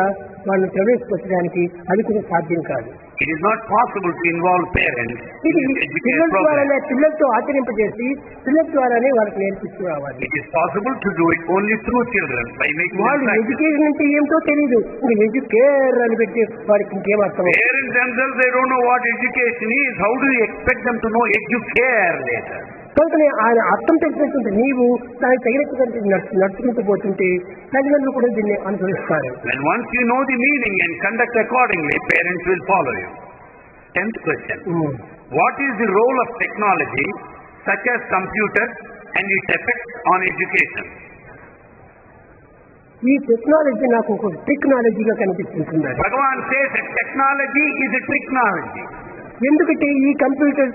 వాళ్ళని ప్రవేశపెట్టడానికి అది కూడా సాధ్యం కాదు. It is not possible to involve parents in ఇది this educare పిల్లల program. ద్వారానే పిల్లలతో ఆచరింపజేసి పిల్లల ద్వారానే వాళ్ళకి నేర్పిస్తూ రావాలి. It is possible to do it only through children by making them వాళ్ళు practice. ఎడ్యుకేషన్ అంటే ఏమిటో తెలియదు, ఎడ్యుకేర్ అని పెట్టి వాడికి ఇంకేం అర్థం అవుతుంది? Parents themselves, they don't know what education is. How do you expect them to know educare later? కనుకనే ఆయన అర్థం తెలిసినటువంటి నీవు దానికి తగినటువంటి నడుచుకుంటూ పోతుంటే తల్లిదండ్రులు కూడా దీన్ని అనుసరిస్తారు. When once you know the meaning and conduct accordingly, parents will follow you. 10th question. What is the role of technology such as computers and its effect on education? ఈ టెక్నాలజీ నాకు ఒక టెక్నాలజీగా కనిపిస్తుంది. Bhagavan says that technology is a technology. ఎందుకంటే ఈ computers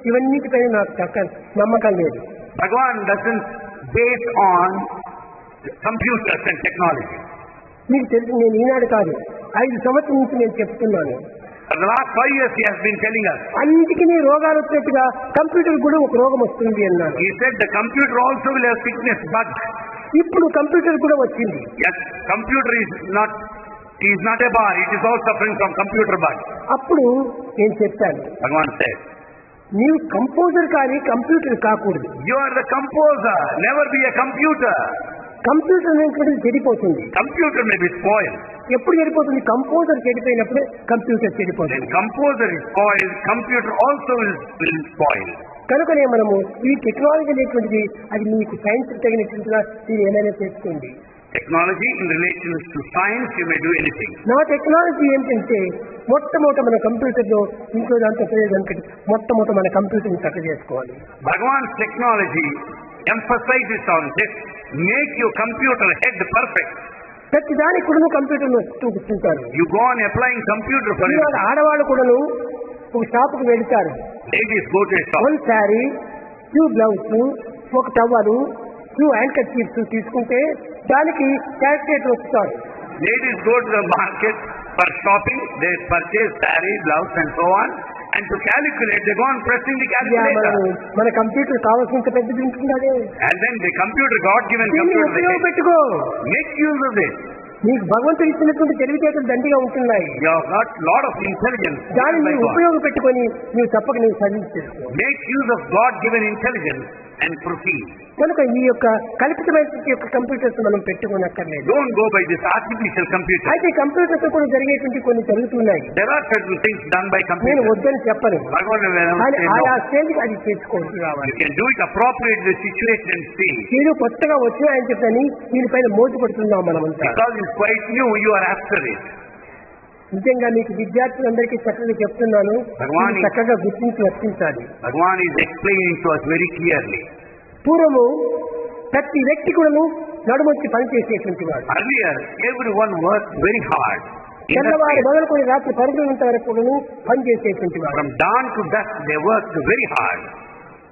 ఇవన్నిటిపైన నాకు నమ్మకం లేదు. Bhagavan doesn't base on computers and technology. మీకు తెలుసు, నేను ఈనాడు కాదు 5 సంవత్సరాల నుంచి నేను చెప్తున్నాను. For the last 5 years he has been telling us. అన్నిటికీ రోగాలు వచ్చినట్టుగా కంప్యూటర్ కూడా ఒక రోగం వస్తుంది అన్నాడు. He said the computer also will have sickness bug. ఇప్పుడు కంప్యూటర్ కూడా వచ్చింది. Yes, computer is not a bar. It is also suffering from computer bug. అప్పుడు నేను చెప్పాను, Bhagavan said, నీవు కంపోజర్ కానీ కంప్యూటర్ కాకూడదు. you are the composer. Never be a computer. Computer అనేటువంటిది చెడిపోతుంది. Computer may be spoiled. ఎప్పుడు చెడిపోతుంది? కంపోజర్ చెడిపోయినప్పుడే కంప్యూటర్ చెడిపోతుంది. When composer is spoiled, computer also will spoil. కనుకనే మనము ఈ టెక్నాలజీ అనేటువంటిది అది మీకు సైన్స్ తగినట్టుగా మీరు ఏమైనా చేసుకోండి. Technology in relation to science, you may do anything. నా టెక్నాలజీ ఏంటంటే మొట్టమొదట మన కంప్యూటర్లో ఇంకో దాంతో ప్రయోజనం మొట్టమొదట మన కంప్యూటర్ని చక్క చేసుకోవాలి. Bhagavan's technology emphasizes on this. Make your computer head perfect. ప్రతి దానికి కూడా కంప్యూటర్ను చూపిస్తుంటారు. You go on applying computer for ఇవాళ it. ఆడవాళ్ళు కూడాను ఒక షాపుకు వెళ్తారు. Ladies go to a shop. 1 sari, 2 blouse, 1 towel, 2 hand kerchiefs తీసుకుంటే దానికి క్యాల్కులేటర్ వస్తారు. Ladies go to the market for shopping. They purchase saree, blouse and so on. And to calculate, they go on pressing the calculator. మన computer కావాల్సినంత పెద్దది ఉంటుందే. And then the computer, God-given దీన్ని computer, they ఉపయోగపెట్టుకో. make use of it. నీకు భగవంతుడు ఇచ్చినటువంటి తెలివితేటలు దండిగా ఉంటున్నాయి. You have got lot of intelligence. దాన్ని by నీవు God. ఉపయోగపెట్టుకొని నీవు తప్పక నీవు సాధించేసుకో. Make use of God-given intelligence and proceed. కనుక ఈ యొక్క కల్పితమైనటువంటి యొక్క కంప్యూటర్స్ మనం పెట్టుకోనక్కర్లేదు. Don't go by this artificial computer. అయితే కంప్యూటర్స్ కూడా జరిగేటువంటి కొన్ని జరుగుతున్నాయి. There are certain things done by నేను computer. వద్దని చెప్పను, Bhagavan will కానీ say ఆయా no. స్టేజ్కి అది చేసుకోవచ్చు రావాలి. You can do it appropriate to the situation and see. మీరు కొత్తగా వచ్చినాయని చెప్పని దీనిపైన మోటు పడుతున్నాం మనమంతా. Because it's quite new, you are after it. నిజంగా మీకు విద్యార్థులందరికీ చక్కగా చెప్తున్నాను, భగవాన్ మీరు చక్కగా గుర్తించి వర్తించాలి. Bhagavan is explaining to us very clearly. పూర్వము ప్రతి వ్యక్తి కూడాను నడుమొచ్చి పనిచేసేటువంటి వాడు. Earlier, everyone worked very hard. తెల్లవారు మొదలుకొని రాత్రి 10 గంటల వరకు కూడాను పనిచేసేటువంటి వాడు. From dawn to dusk, they worked very hard.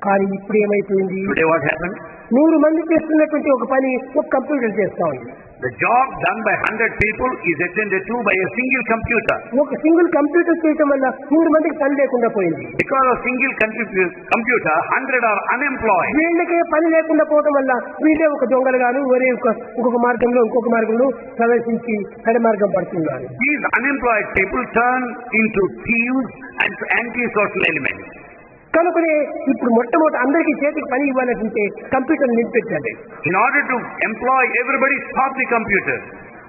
కానీ ఇప్పుడు ఏమైపోయింది? Today what happened? 100 మంది చేస్తున్నటువంటి ఒక పని ఒక కంప్యూటర్ చేస్తా ఉంది. The job done by 100 people is attended to by a single computer. ఒక సింగిల్ కంప్యూటర్ చేయటం వల్ల 100 మందికి పని లేకుండా పోయింది. Because of single computer, 100 are unemployed. వీళ్ళకే పని లేకుండా పోవడం వల్ల వీళ్ళే ఒక దొంగలుగాను వేరే ఇంకొక మార్గంలో ప్రవేశించి పెడ మార్గం పడుతున్నారు. These unemployed people turn into thieves and anti-social elements. కనుకనే ఇప్పుడు మొట్టమొదటి అందరికీ చేతికి పని ఇవ్వాలంటే computer నిలిపెట్టాలి. In order to employ everybody, stop the computer.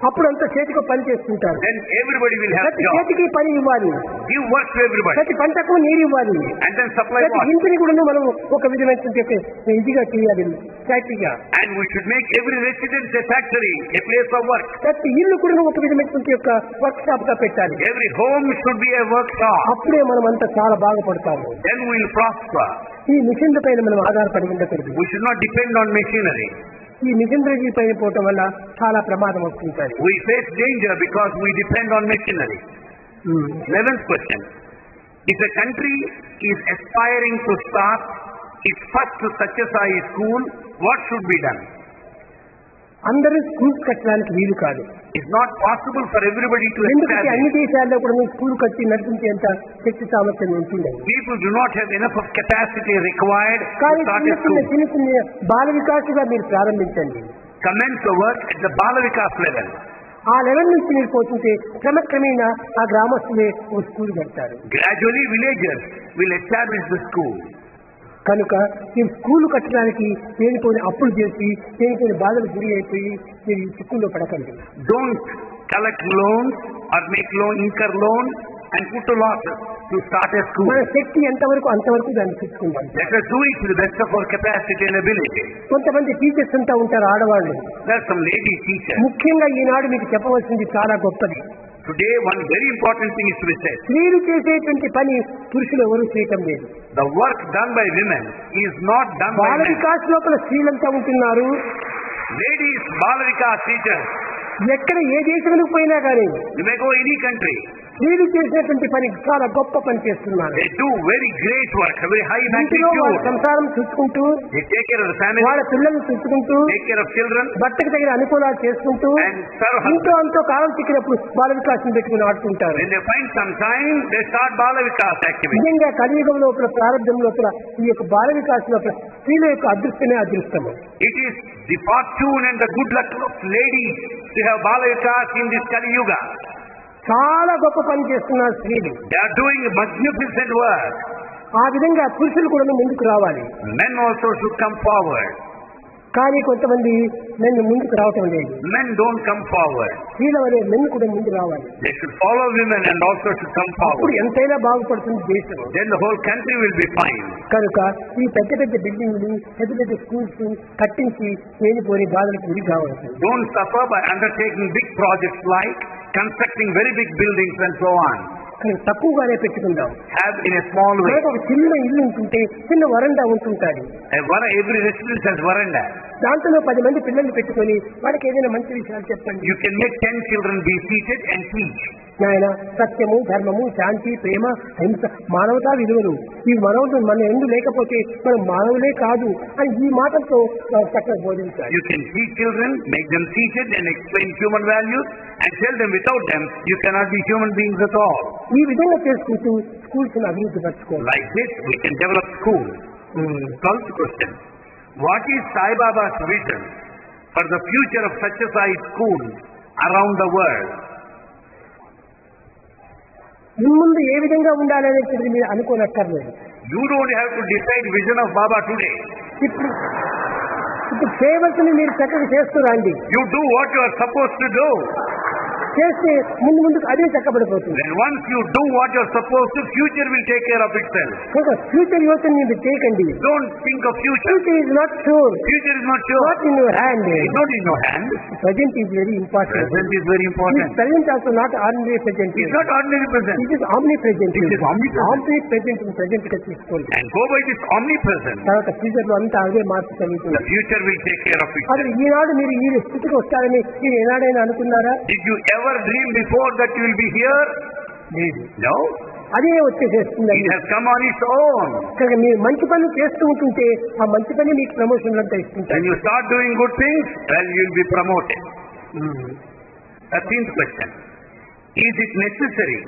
అప్పుడు అంతా చేతికి పని చేసుకుంటారు. Then everybody will have ప్రతి job. చేతికి పని ఇవ్వాలి, Give work to everybody. ప్రతి పంటకు నీరు ఇవ్వాలి, And then supply ప్రతి water. ఇంటిని కూడా మనం ఒక విధమైనటువంటి ఇదిగా చేయాలి, ఫ్యాక్టరీగా. And we should make every residence a factory, a place of work. ప్రతి ఇల్లు కూడా ఒక విధమైనటువంటి యొక్క వర్క్ షాప్ గా పెట్టాలి. Every home should be a workshop. అప్పుడే మనం అంతా చాలా బాగుపడతాము. Then we will prosper. ఈ మిషన్ల పైన మనం ఆధారపడి ఉండకూడదు. We should not depend on machinery. ఈ మిషనరీ పైన పోవటం వల్ల చాలా ప్రమాదం వస్తుంటాయి. We face danger because we depend on machinery. 11th question. If a country is aspiring to start its first Satyasai school, what should be done? అందరూ schools కట్టడానికి వీలు కాదు. It's not possible for everybody to ఎందుకంటే అన్ని establish. దేశాల్లో కూడా school కట్టి నడిపించేంత శక్తి సామర్థ్యం ఉంటుంది. People do not have enough of capacity required to కానీ start చిన్న a school. చిన్న చిన్న చిన్న బాల వికాసుగా మీరు ప్రారంభించండి. Commence the work at the Bala Vikas level. ఆ లెవెల్ నుంచి మీరు పోతుంటే క్రమక్రమేణా ఆ గ్రామస్తులే ఓ స్కూల్ కడతారు. Gradually villagers will establish the school. కనుక ఈ స్కూల్ కట్టడానికి దేనిపోయిన అప్పులు చేసి దేనిపోయిన బాధలు గురి అయిపోయి మీరు ఈ చిక్కుల్లో పడకండి. Don't collect loans or make incur loans and put to losses to start a school. మన శక్తి ఎంతవరకు అంతవరకు దాన్ని చూసుకుంటాం. Let us do it to the best of our capacity and ability. కొంతమంది టీచర్స్ అంతా ఉంటారు ఆడవాళ్ళు. There are some lady teachers. ముఖ్యంగా ఈనాడు మీకు చెప్పవలసింది చాలా గొప్పది. Today one very important thing is to be said. స్త్రీలు చేసేటువంటి పని పురుషులు ఎవరు చేయటం లేదు. The work done by women is not done by Bala men. Vikas లోపల స్త్రీలంతా ఉంటున్నారు. Ladies, Bala Vikas teachers, ఎక్కడ ఏ దేశానికి పోయినా కానీ you may go any country. స్త్రీలు చేసేటువంటి పని చాలా గొప్ప పని చేస్తున్నారు. They do very great work, a very high ఇంటిలో వాళ్ళ magnitude. సంసారం చూసుకుంటూ They take care of the family, వాళ్ళ పిల్లల్ని చూసుకుంటూ take care of children, భర్తకు తగిన అనుకూలాలు చేసుకుంటూ and serve husband. ఇంట్లో అంతో కాలం చిక్కినప్పుడు బాల వికాసం పెట్టుకుని ఆడుకుంటారు. When they find some time, they start Bala Vikas activity. నిజంగా కలియుగం లోపల ప్రారంభం లోపల ఈ యొక్క బాల వికాసం లోపల స్త్రీల యొక్క అదృష్టమే అదృష్టము. It is the fortune and the good luck of ladies to have Bala Vikas in this Kali Yuga. చాలా గొప్ప పని చేస్తున్నారు స్త్రీలు. They are doing magnificent work. ఆ విధంగా పురుషులు కూడా ముందుకు రావాలి. Men also should come forward. కానీ కొంతమంది మెన్ను ముందుకు రావటం లేదు. Men don't come forward. స్త్రీల వలె మెన్ను కూడా ముందు రావాలి. They should follow women and also should come అప్పుడు forward. ఎంతైనా బాగుపడుతుంది దేశం. Then the whole country will be fine. కనుక ఈ పెద్ద పెద్ద బిల్డింగ్లు పెద్ద పెద్ద స్కూల్స్ కట్టించి లేనిపోని బాధలకు గురి కావచ్చు. Don't suffer by undertaking big projects like constructing very big buildings and so on. కానీ తక్కువగానే పెట్టుకుందాం. Have in a small way. మనకు ఒక చిన్న ఇల్లు ఉంటుంటే చిన్న వరండా ఉంటుంటారు. Every residence has veranda. దాంట్లో 10 మంది పిల్లల్ని పెట్టుకొని వాళ్ళకి ఏదైనా మంచి విషయాలు చెప్పండి. You can make 10 children be seated and teach. నాయన సత్యము ధర్మము శాంతి ప్రేమ హింస మానవతా విలువలు ఈ మనవులు మన ఎందు లేకపోతే మనం మానవులే కాదు అని ఈ మాటలతో చక్కగా బోధించాలి. You can teach children, make them seated and explain human values and tell them without them you cannot be human beings at all. ఈ విధంగా చేసుకుంటూ స్కూల్స్ అభివృద్ధి పరచుకోవాలి. Like this we can develop schools. 12th question. What is Sai Baba's vision for the future of Satya Sai schools around the world? ముందు ఏ విధంగా ఉండాలనేది మీరు అనుకోనక్కర్లేదు. You don't have to decide vision of Baba today. ఇప్పుడు చేయవలసింది మీరు చక్కగా చేస్తురండి. You do what you are supposed to do. చేస్తే ముందుకు అదే చక్కబడిపోతుంది. Then once you do what you are supposed to, future will take care of itself. కనుక future యోచన మీరు చేయకండి. Don't think of future. Future is not sure. Future is not sure. Not in your hand. It's not in your hand. Present is very important. Present is very important. Present also not ordinary present. It's not ordinary present. It is omni present. It is omnipresent. Omni present గా తీసుకోండి. And go by this omnipresent. తర్వాత future లో అంతా అదే మార్పు The జరుగుతుంది. future will take care of అది itself. ఈనాడు మీరు ఈ స్థితికి వస్తారని మీరు ఏనాడైనా అనుకున్నారా? Did you ever dream before that you will be here? లేదు. No. అదే వచ్చేసేస్తుందండి. It has come on its own. కనుక మీరు మంచి పనులు చేస్తూ ఉంటుంటే ఆ మంచి పని మీకు ప్రమోషన్ అంతా ఇస్తుంటారు. When you start doing good things, well, you will be promoted. 13th question. Is it necessary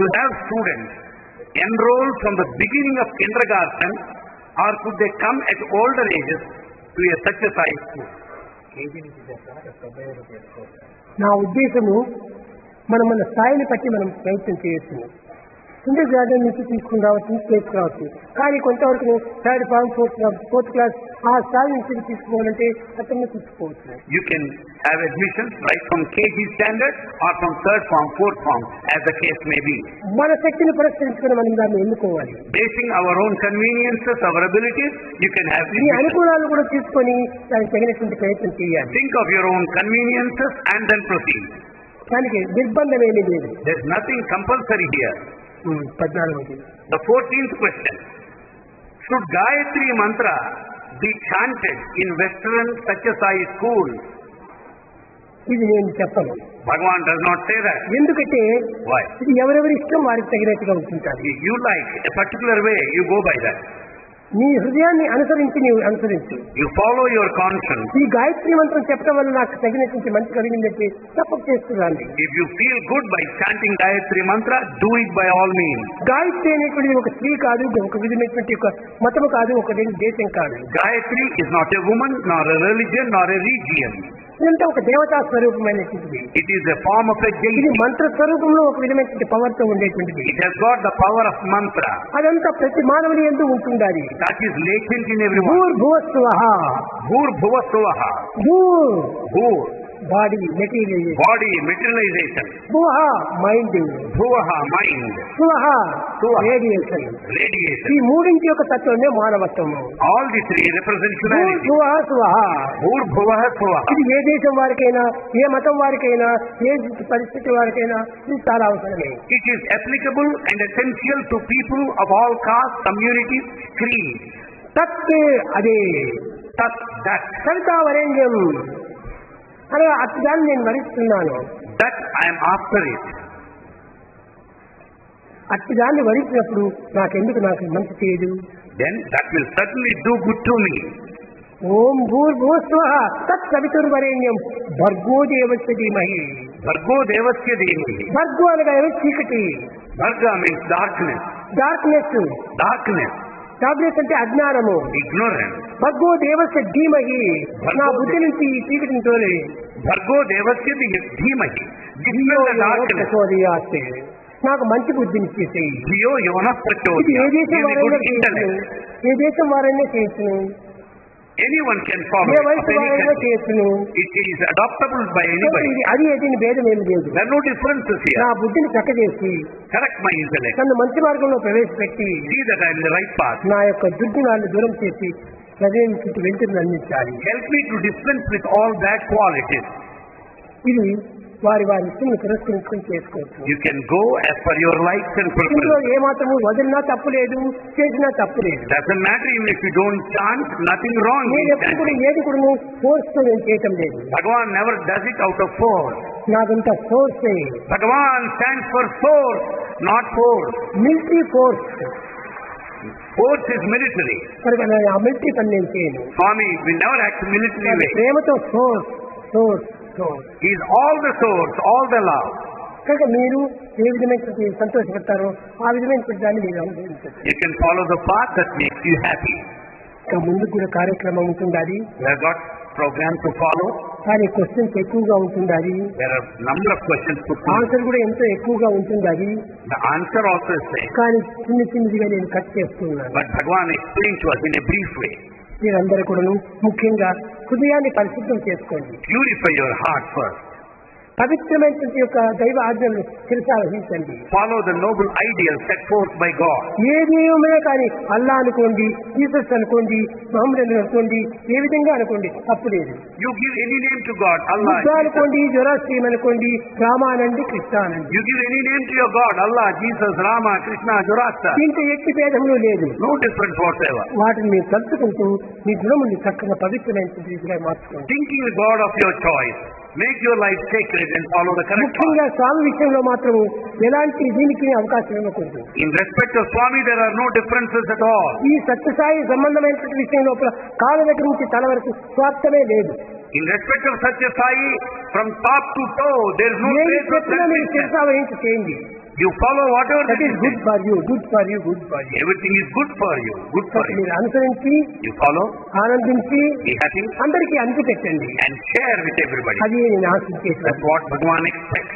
to have students enroll from the beginning of kindergarten, or could they come at older ages to a Satya Sai school? నా ఉద్దేశము మనం మన స్థాయిని బట్టి మనం ప్రయత్నం చేయొచ్చు. Kinder garden నుంచి తీసుకుని రావచ్చు, తీసుకురావచ్చు. కానీ కొంతవరకు థర్డ్ ఫార్మ్ ఫోర్త్ క్లాస్ ఆ స్థాయి నుంచి తీసుకోవాలంటే అతన్ని తీసుకోవచ్చు. You can have admissions right from KG standard or from third form, fourth form, as the case may be. మన శక్తిని పరిష్కరించుకుని మనం దాన్ని ఎన్నుకోవాలి. Basing our own conveniences, our abilities, you can have ఈ admissions. అనుకూలాలు కూడా తీసుకొని దానికి తగినటువంటి ప్రయత్నం చేయాలి. Think of your own conveniences and then proceed. దానికి నిర్బంధం ఏమీ లేదు. There is nothing compulsory here. 14. The 14th question. Should Gayatri Mantra be chanted in Western Satya Sai school? ఇది నేను చెప్పను. Bhagavan does not say that. ఎందుకంటే Why? ఇది ఎవరెవరి ఇష్టం వారికి తగినట్టుగా ఉంటుంటారు. If you like a particular way, you go by that. నీ హృదయాన్ని అనుసరించి నీవు అనుసరించు. You follow your conscience. ఈ గాయత్రి మంత్రం చెప్పడం వల్ల నాకు తగినటువంటి మంచి కలిగిందంటే తప్పక చేస్తున్నాను. If you feel good by chanting Gayatri Mantra, do it by all means. Gayatri అనేటువంటిది ఒక స్త్రీ కాదు, ఒక విధమైనటువంటి ఒక మతము కాదు, ఒక దేశం కాదు. Gayatri is not a woman, nor a religion, nor a region. ఇదంతా ఒక దేవతా స్వరూపమైనటువంటిది. It is a form of a ఇది deity. మంత్ర స్వరూపంలో ఒక విధమైనటువంటి పవర్ తో ఉండేటువంటిది. It has got the power of mantra. అదంతా ప్రతి మానవుని యందు ఉంటుండాలి. That is latent in everyone. భూర్భువస్సువః. Bhur bhuva suvaha. భూర్ Bhur, body material, body, materialization. భువః మైండ్, Bhuvaha, mind. సువః సువః. రేడియేషన్. Radiation. ఈ మూడింటి యొక్క తత్వమే మానవత్వము. All the three represent humanity. భూర్భువః సువః. Bhur bhuvaha suvaha. ఇది ఏ దేశం వారికైనా, ఏ మతం వారికైనా, ఏ పరిస్థితి వారికైనా ఇది చాలా అవసరమే. It is applicable and essential to people of all castes, communities, creeds. తత్ అదే Tat, that. సవితా వరేణ్యం అనగా అర్థాన్ని నేను వరిస్తున్నాను. That I am after it. అర్థాన్ని వరించినప్పుడు నాకెందుకు నాకు మంచి చేయదు. Then that will certainly do good to me. ఓం భూర్భువస్సువః తత్ సవితుర్వరేణ్యం భర్గో దేవస్య ధీమహి. Bhargo devasya devahi. భర్గో అనగా ఏమో చీకటి, Bharga means darkness. Darkness. Darkness. Darkness అంటే అజ్ఞానము. Ignorance. భర్గో దేవస్య ధీమహి, నా బుద్ధి నుంచి ఈ చీకటిని తోలే. Bhargo devasya dhimahi. Dispel the darkness. సోరియాస్తే నాకు మంచి బుద్ధిని చేసేయి. Dhiyo yona ఇది prachodya. ఏ దేశం Give me వారైనా good చేయొచ్చును, intellect. ఏ దేశం వారైనా చేయొచ్చును, Anyone can follow A it. వయసు Of any వారైనా country. చేయొచ్చును. It is adoptable by anybody. ఇది అది దీని భేదం ఏమి లేదు. There are no differences నా here. బుద్ధిని చక్కజేసి Correct my intellect. నన్ను మంచి మార్గంలో ప్రవేశపెట్టి See that I am in the right path. నా యొక్క దుర్గుణాలను దూరం చేసి హృదయం చుట్టూ వెంటనే అందించాలి. Help me to dispense with all bad qualities. ఇది వారి వారి ఇష్టం తిరస్కరించుకొని చేసుకోవచ్చు. You can go as per your likes and ఇందులో preferences. ఏమాత్రము వదిలినా తప్పు లేదు, చేసినా తప్పు లేదు. Doesn't matter even if you don't chant, nothing wrong నేను in ఎప్పుడు కూడా chanting. ఏది కూడా ఫోర్స్ తో నేను చేయటం లేదు. Bhagavan never does it out of force. నాదంతా force, Bhagavan stands for source, not force. Military force. Force is military. కనుక నేను ఆ మిలిటరీ పని నేను చేయను. Swami will never act military way. ప్రేమతో force force force. He is all the source, all the love. కనుక మీరు ఏ విధమైనటువంటి సంతోషపడతారో ఆ విధమైనటువంటి దాన్ని మీరు అనుభవించండి. You can follow the path that makes you happy. ఇంకా ముందుకు కూడా కార్యక్రమం ఉంటుండాలి, We have got program to follow. కానీ క్వశ్చన్స్ ఎక్కువగా ఉంటుండాలి, There are number of questions to put. Answer కూడా ఎంతో ఎక్కువగా ఉంటుండాలి. The answer also is same. కానీ చిన్నదిగా నేను కట్ చేస్తున్నాను. But Bhagavan explained to us in a brief way. మీరందరూ కూడాను ముఖ్యంగా హృదయాన్ని పరిశుద్ధం చేసుకోండి. Purify your heart first. పవిత్రమైనటువంటి యొక్క దైవ ఆజ్ఞలను శిరసావహించండి. Follow the noble ideal set forth by God. ఏదేమైనా కానీ అల్లా అనుకోండి, జీసస్ అనుకోండి, మహమ్మద్ అనుకోండి, ఏ విధంగా అనుకోండి తప్పు లేదు. You give any name to God, Allah. Buddha అనుకోండి, జొరాస్ట్రీయం అనుకోండి, రామానండి, కృష్ణానండి, You give any name to your God, Allah, Jesus, Rama, Krishna, Zoroaster. దీంట్లో ఎట్టి భేదములు లేదు. No difference whatsoever. వాటిని మీరు తలుచుకుంటూ మీ గుణముని చక్కగా పవిత్రమైన రీతిగా మార్చుకోండి. Thinking the God of your choice, make your life sacred and follow the correct path. ముఖ్యంగా స్వామి విషయంలో మాత్రం ఎలాంటి దీనికి అవకాశం ఇవ్వకూడదు. In respect of Swami, there are no differences at all. ఈ సత్యసాయి సంబంధమైనటువంటి విషయం లోపల కాళ్ళ దగ్గర నుంచి తల వరకు స్వార్థమే లేదు. In respect of Satya Sai, from top to toe, there is no ఏది trace of చెప్పినా మీరు selfishness. శిరసావహించి చేయండి. You follow whatever that that is is good good. For you, good for you, good for you. Everything is good for you, good for you. మీరు అనుసరించి You follow, ఆనందించి be happy, అందరికీ అంటి పెట్టండి. and share with everybody. అది నేను ఆశించేసాను. That's what Bhagavan expects.